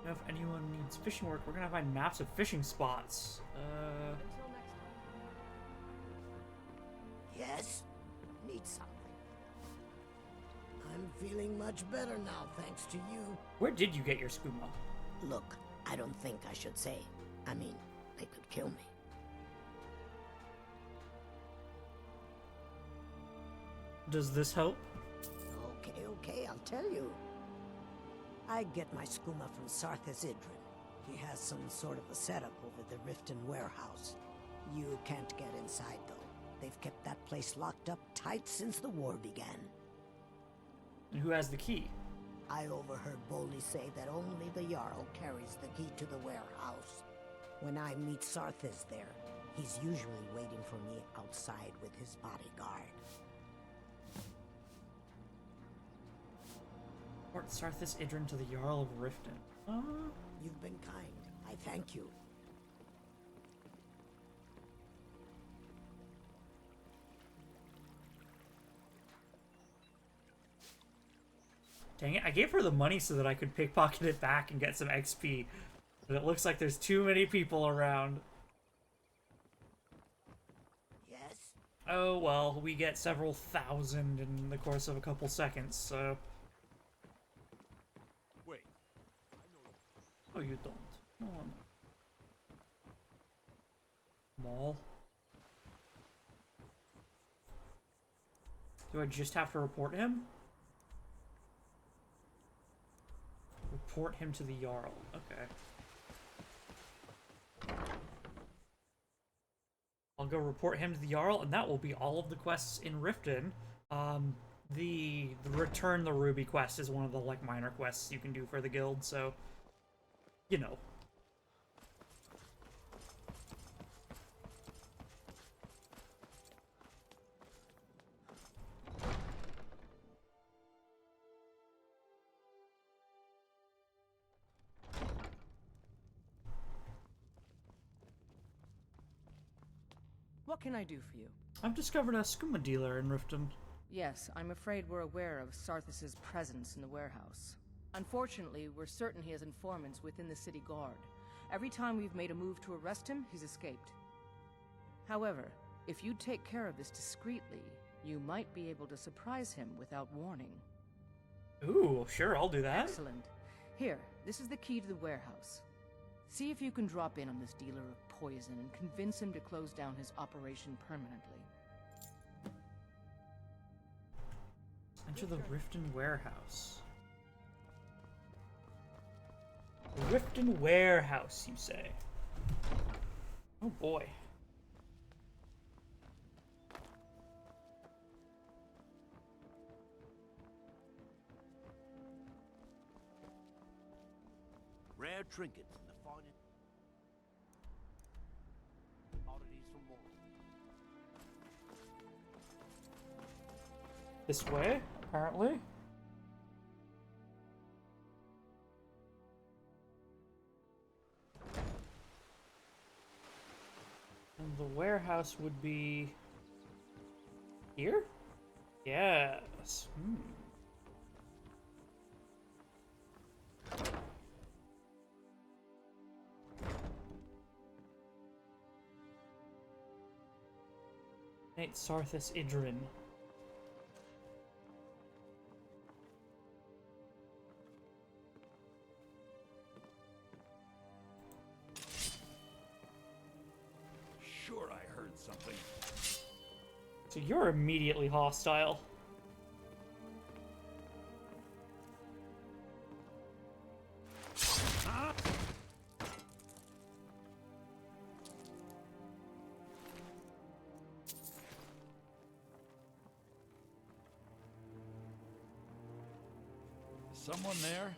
If anyone needs fishing work, we're gonna find maps of fishing spots. Until next time. Yes? Need something. I'm feeling much better now, thanks to you. Where did you get your skooma? Look, I don't think I should say. I mean, they could kill me. Does this help? Okay, I'll tell you. I get my skooma from Sarthas Idrin. He has some sort of a setup over the Riften warehouse. You can't get inside, though. they've kept that place locked up tight since the war began. And who has the key? I overheard Boldy say that only the Jarl carries the key to the warehouse. When I meet Sarthis there, he's usually waiting for me outside with his bodyguard. Report Sarthis Idrin to the Jarl of Riften. You've been kind. I thank you. Dang it, I gave her the money so that I could pickpocket it back and get some XP. But it looks like there's too many people around. Yes? Oh well, we get several thousand in the course of a couple seconds, so... Wait. Oh, you don't. No, Mall. Do I just have to report him? Report him to the Jarl. Okay. I'll go report him to the Jarl, and that will be all of the quests in Riften. The Return the Ruby quest is one of the, like, minor quests you can do for the guild, so... You know. What can I do for you? I've discovered a skooma dealer in Riften. Yes, I'm afraid we're aware of Sarthis' presence in the warehouse. Unfortunately, we're certain he has informants within the city guard. Every time we've made a move to arrest him, he's escaped. However, if you take care of this discreetly, you might be able to surprise him without warning. Ooh, sure, I'll do that. Excellent. Here, this is the key to the warehouse. See if you can drop in on this dealer of poison and convince him to close down his operation permanently. Enter the Riften warehouse. Riften warehouse, you say? Oh boy. Rare trinkets and the finest oddities from war. This way, apparently. And the warehouse would be... here? Yes. Nate Sarthis Idrin. Sure, I heard something. So you're immediately hostile. Someone there?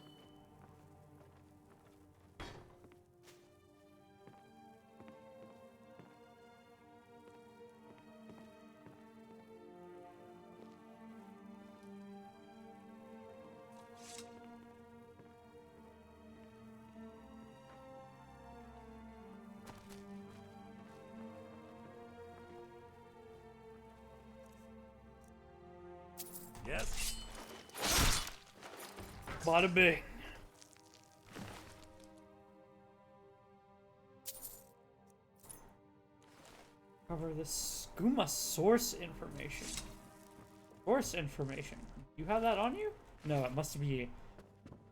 Yes. Bada bing. Cover the skooma source information. Source information. You have that on you? No, it must be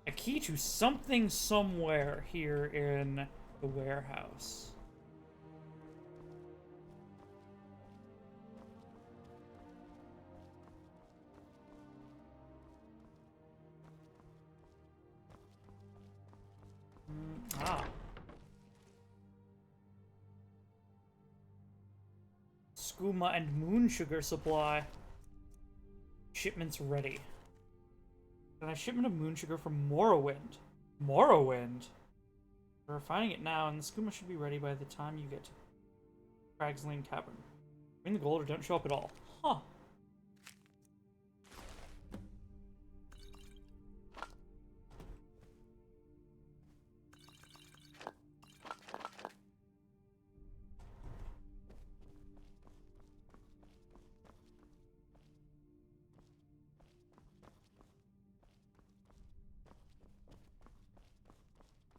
a key to something somewhere here in the warehouse. skooma and moon sugar supply. Shipments ready. And a shipment of moon sugar from Morrowind. Morrowind? We're refining it now, and the skooma should be ready by the time you get to Crag's Lane Cavern. Bring the gold or don't show up at all. Huh.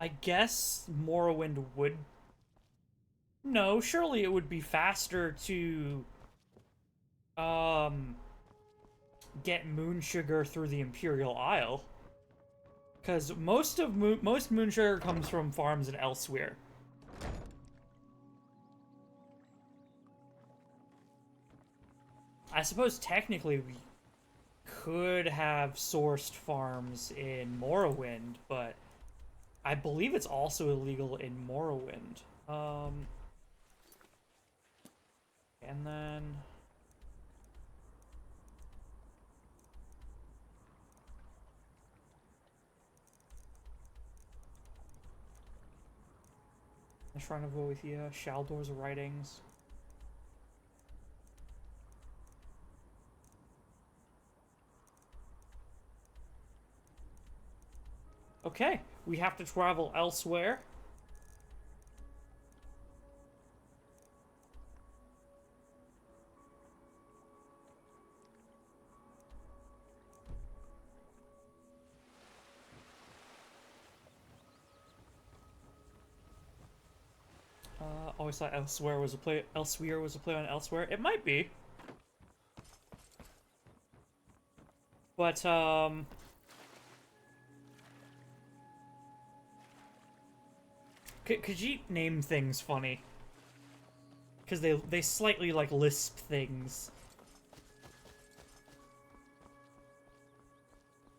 I guess Morrowind would... No, surely it would be faster to... get moon sugar through the Imperial Isle. Because most moon sugar comes from farms and elsewhere. I suppose technically we could have sourced farms in Morrowind, but I believe it's also illegal in Morrowind. And then... the Shrine of Oethia, Shaldor's writings. Okay, we have to travel elsewhere. Always thought Elsewhere was a play on Elsewhere. It might be. But, Khajiit name things funny. Because they slightly, like, lisp things.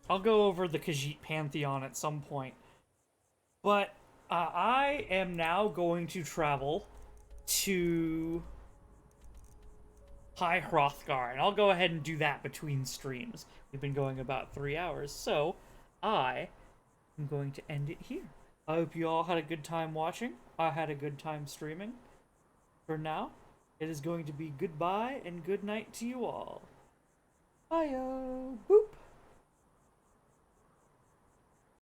I'll go over the Khajiit pantheon at some point. But, I am now going to travel to High Hrothgar, and I'll go ahead and do that between streams. We've been going about 3 hours, so I am going to end it here. I hope you all had a good time watching. I had a good time streaming. For now, it is going to be goodbye and good night to you all. Bye-o! Boop!